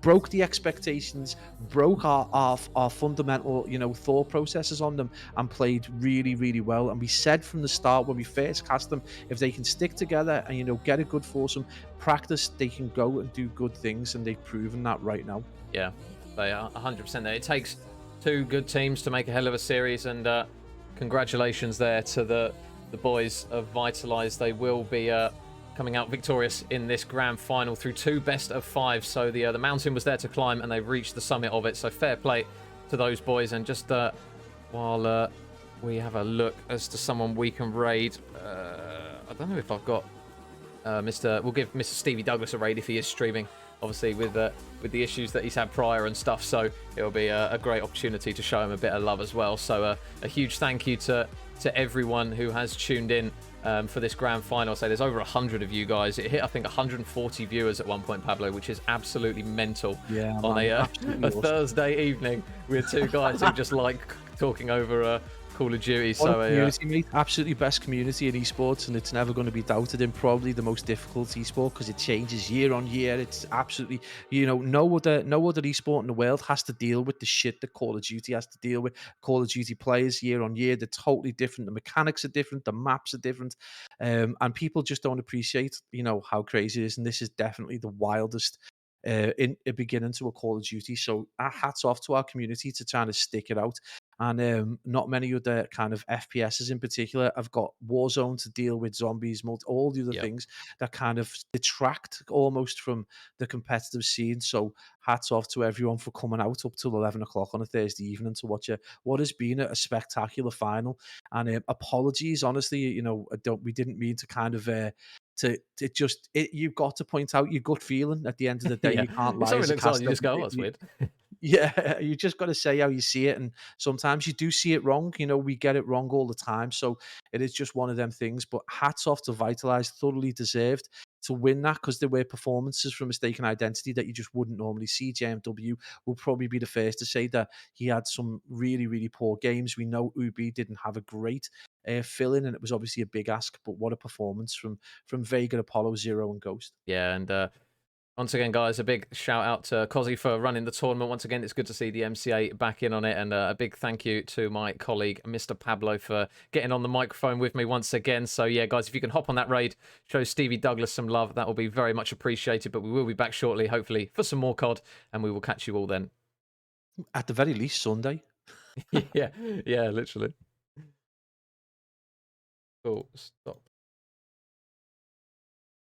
broke the expectations, broke our fundamental thought processes on them, and played really, really well. And we said from the start when we first cast them, if they can stick together and get a good foursome practice, they can go and do good things, and they've proven that right now. Yeah, they are 100% there. It takes two good teams to make a hell of a series, and congratulations there to the boys of Vitalize. They will be coming out victorious in this grand final through two best of five. So the mountain was there to climb, and they've reached the summit of it. So fair play to those boys. And just while we have a look as to someone we can raid, I don't know if I've got we'll give Mr. Stevie Douglas a raid if he is streaming, obviously with the issues that he's had prior and stuff. So it'll be a great opportunity to show him a bit of love as well. So a huge thank you to everyone who has tuned in for this grand final. So there's over 100 of you guys. It hit, I think, 140 viewers at one point, Pablo, which is absolutely mental. Yeah, on man, a awesome. Thursday evening with two guys who just like talking over Call of Duty. What a So community, mate. Absolutely best community in esports, and it's never going to be doubted. And probably the most difficult esport because it changes year on year. It's absolutely, no other esport in the world has to deal with the shit that Call of Duty has to deal with. Call of Duty players year on year, they're totally different. The mechanics are different. The maps are different, and people just don't appreciate, how crazy it is. And this is definitely the wildest in a beginning to a Call of Duty. So hats off to our community to trying to stick it out. And not many other kind of FPSs in particular have got Warzone to deal with, zombies, all the other Yep. things that kind of detract almost from the competitive scene. So hats off to everyone for coming out up till 11 o'clock on a Thursday evening to watch what has been a spectacular final. And apologies, honestly, we didn't mean to kind of you've got to point out your gut feeling at the end of the day. Yeah, You can't if lie something as a looks on, you caster. just go, "Oh, that's weird." Yeah, you just got to say how you see it, and sometimes you do see it wrong. We get it wrong all the time, so it is just one of them things. But hats off to Vitalize, thoroughly deserved to win that because there were performances from Mistaken Identity that you just wouldn't normally see. JMW will probably be the first to say that he had some really, really poor games. We know Ubi didn't have a great fill-in, and it was obviously a big ask. But what a performance from Vega, Apollo, Zero, and Ghost. Yeah, and once again, guys, a big shout out to Cozzy for running the tournament. Once again, it's good to see the MCA back in on it. And a big thank you to my colleague, Mr. Pablo, for getting on the microphone with me once again. So, yeah, guys, if you can hop on that raid, show Stevie Douglas some love, that will be very much appreciated. But we will be back shortly, hopefully, for some more COD, and we will catch you all then. At the very least, Sunday. Yeah, yeah, literally. Cool. Stop.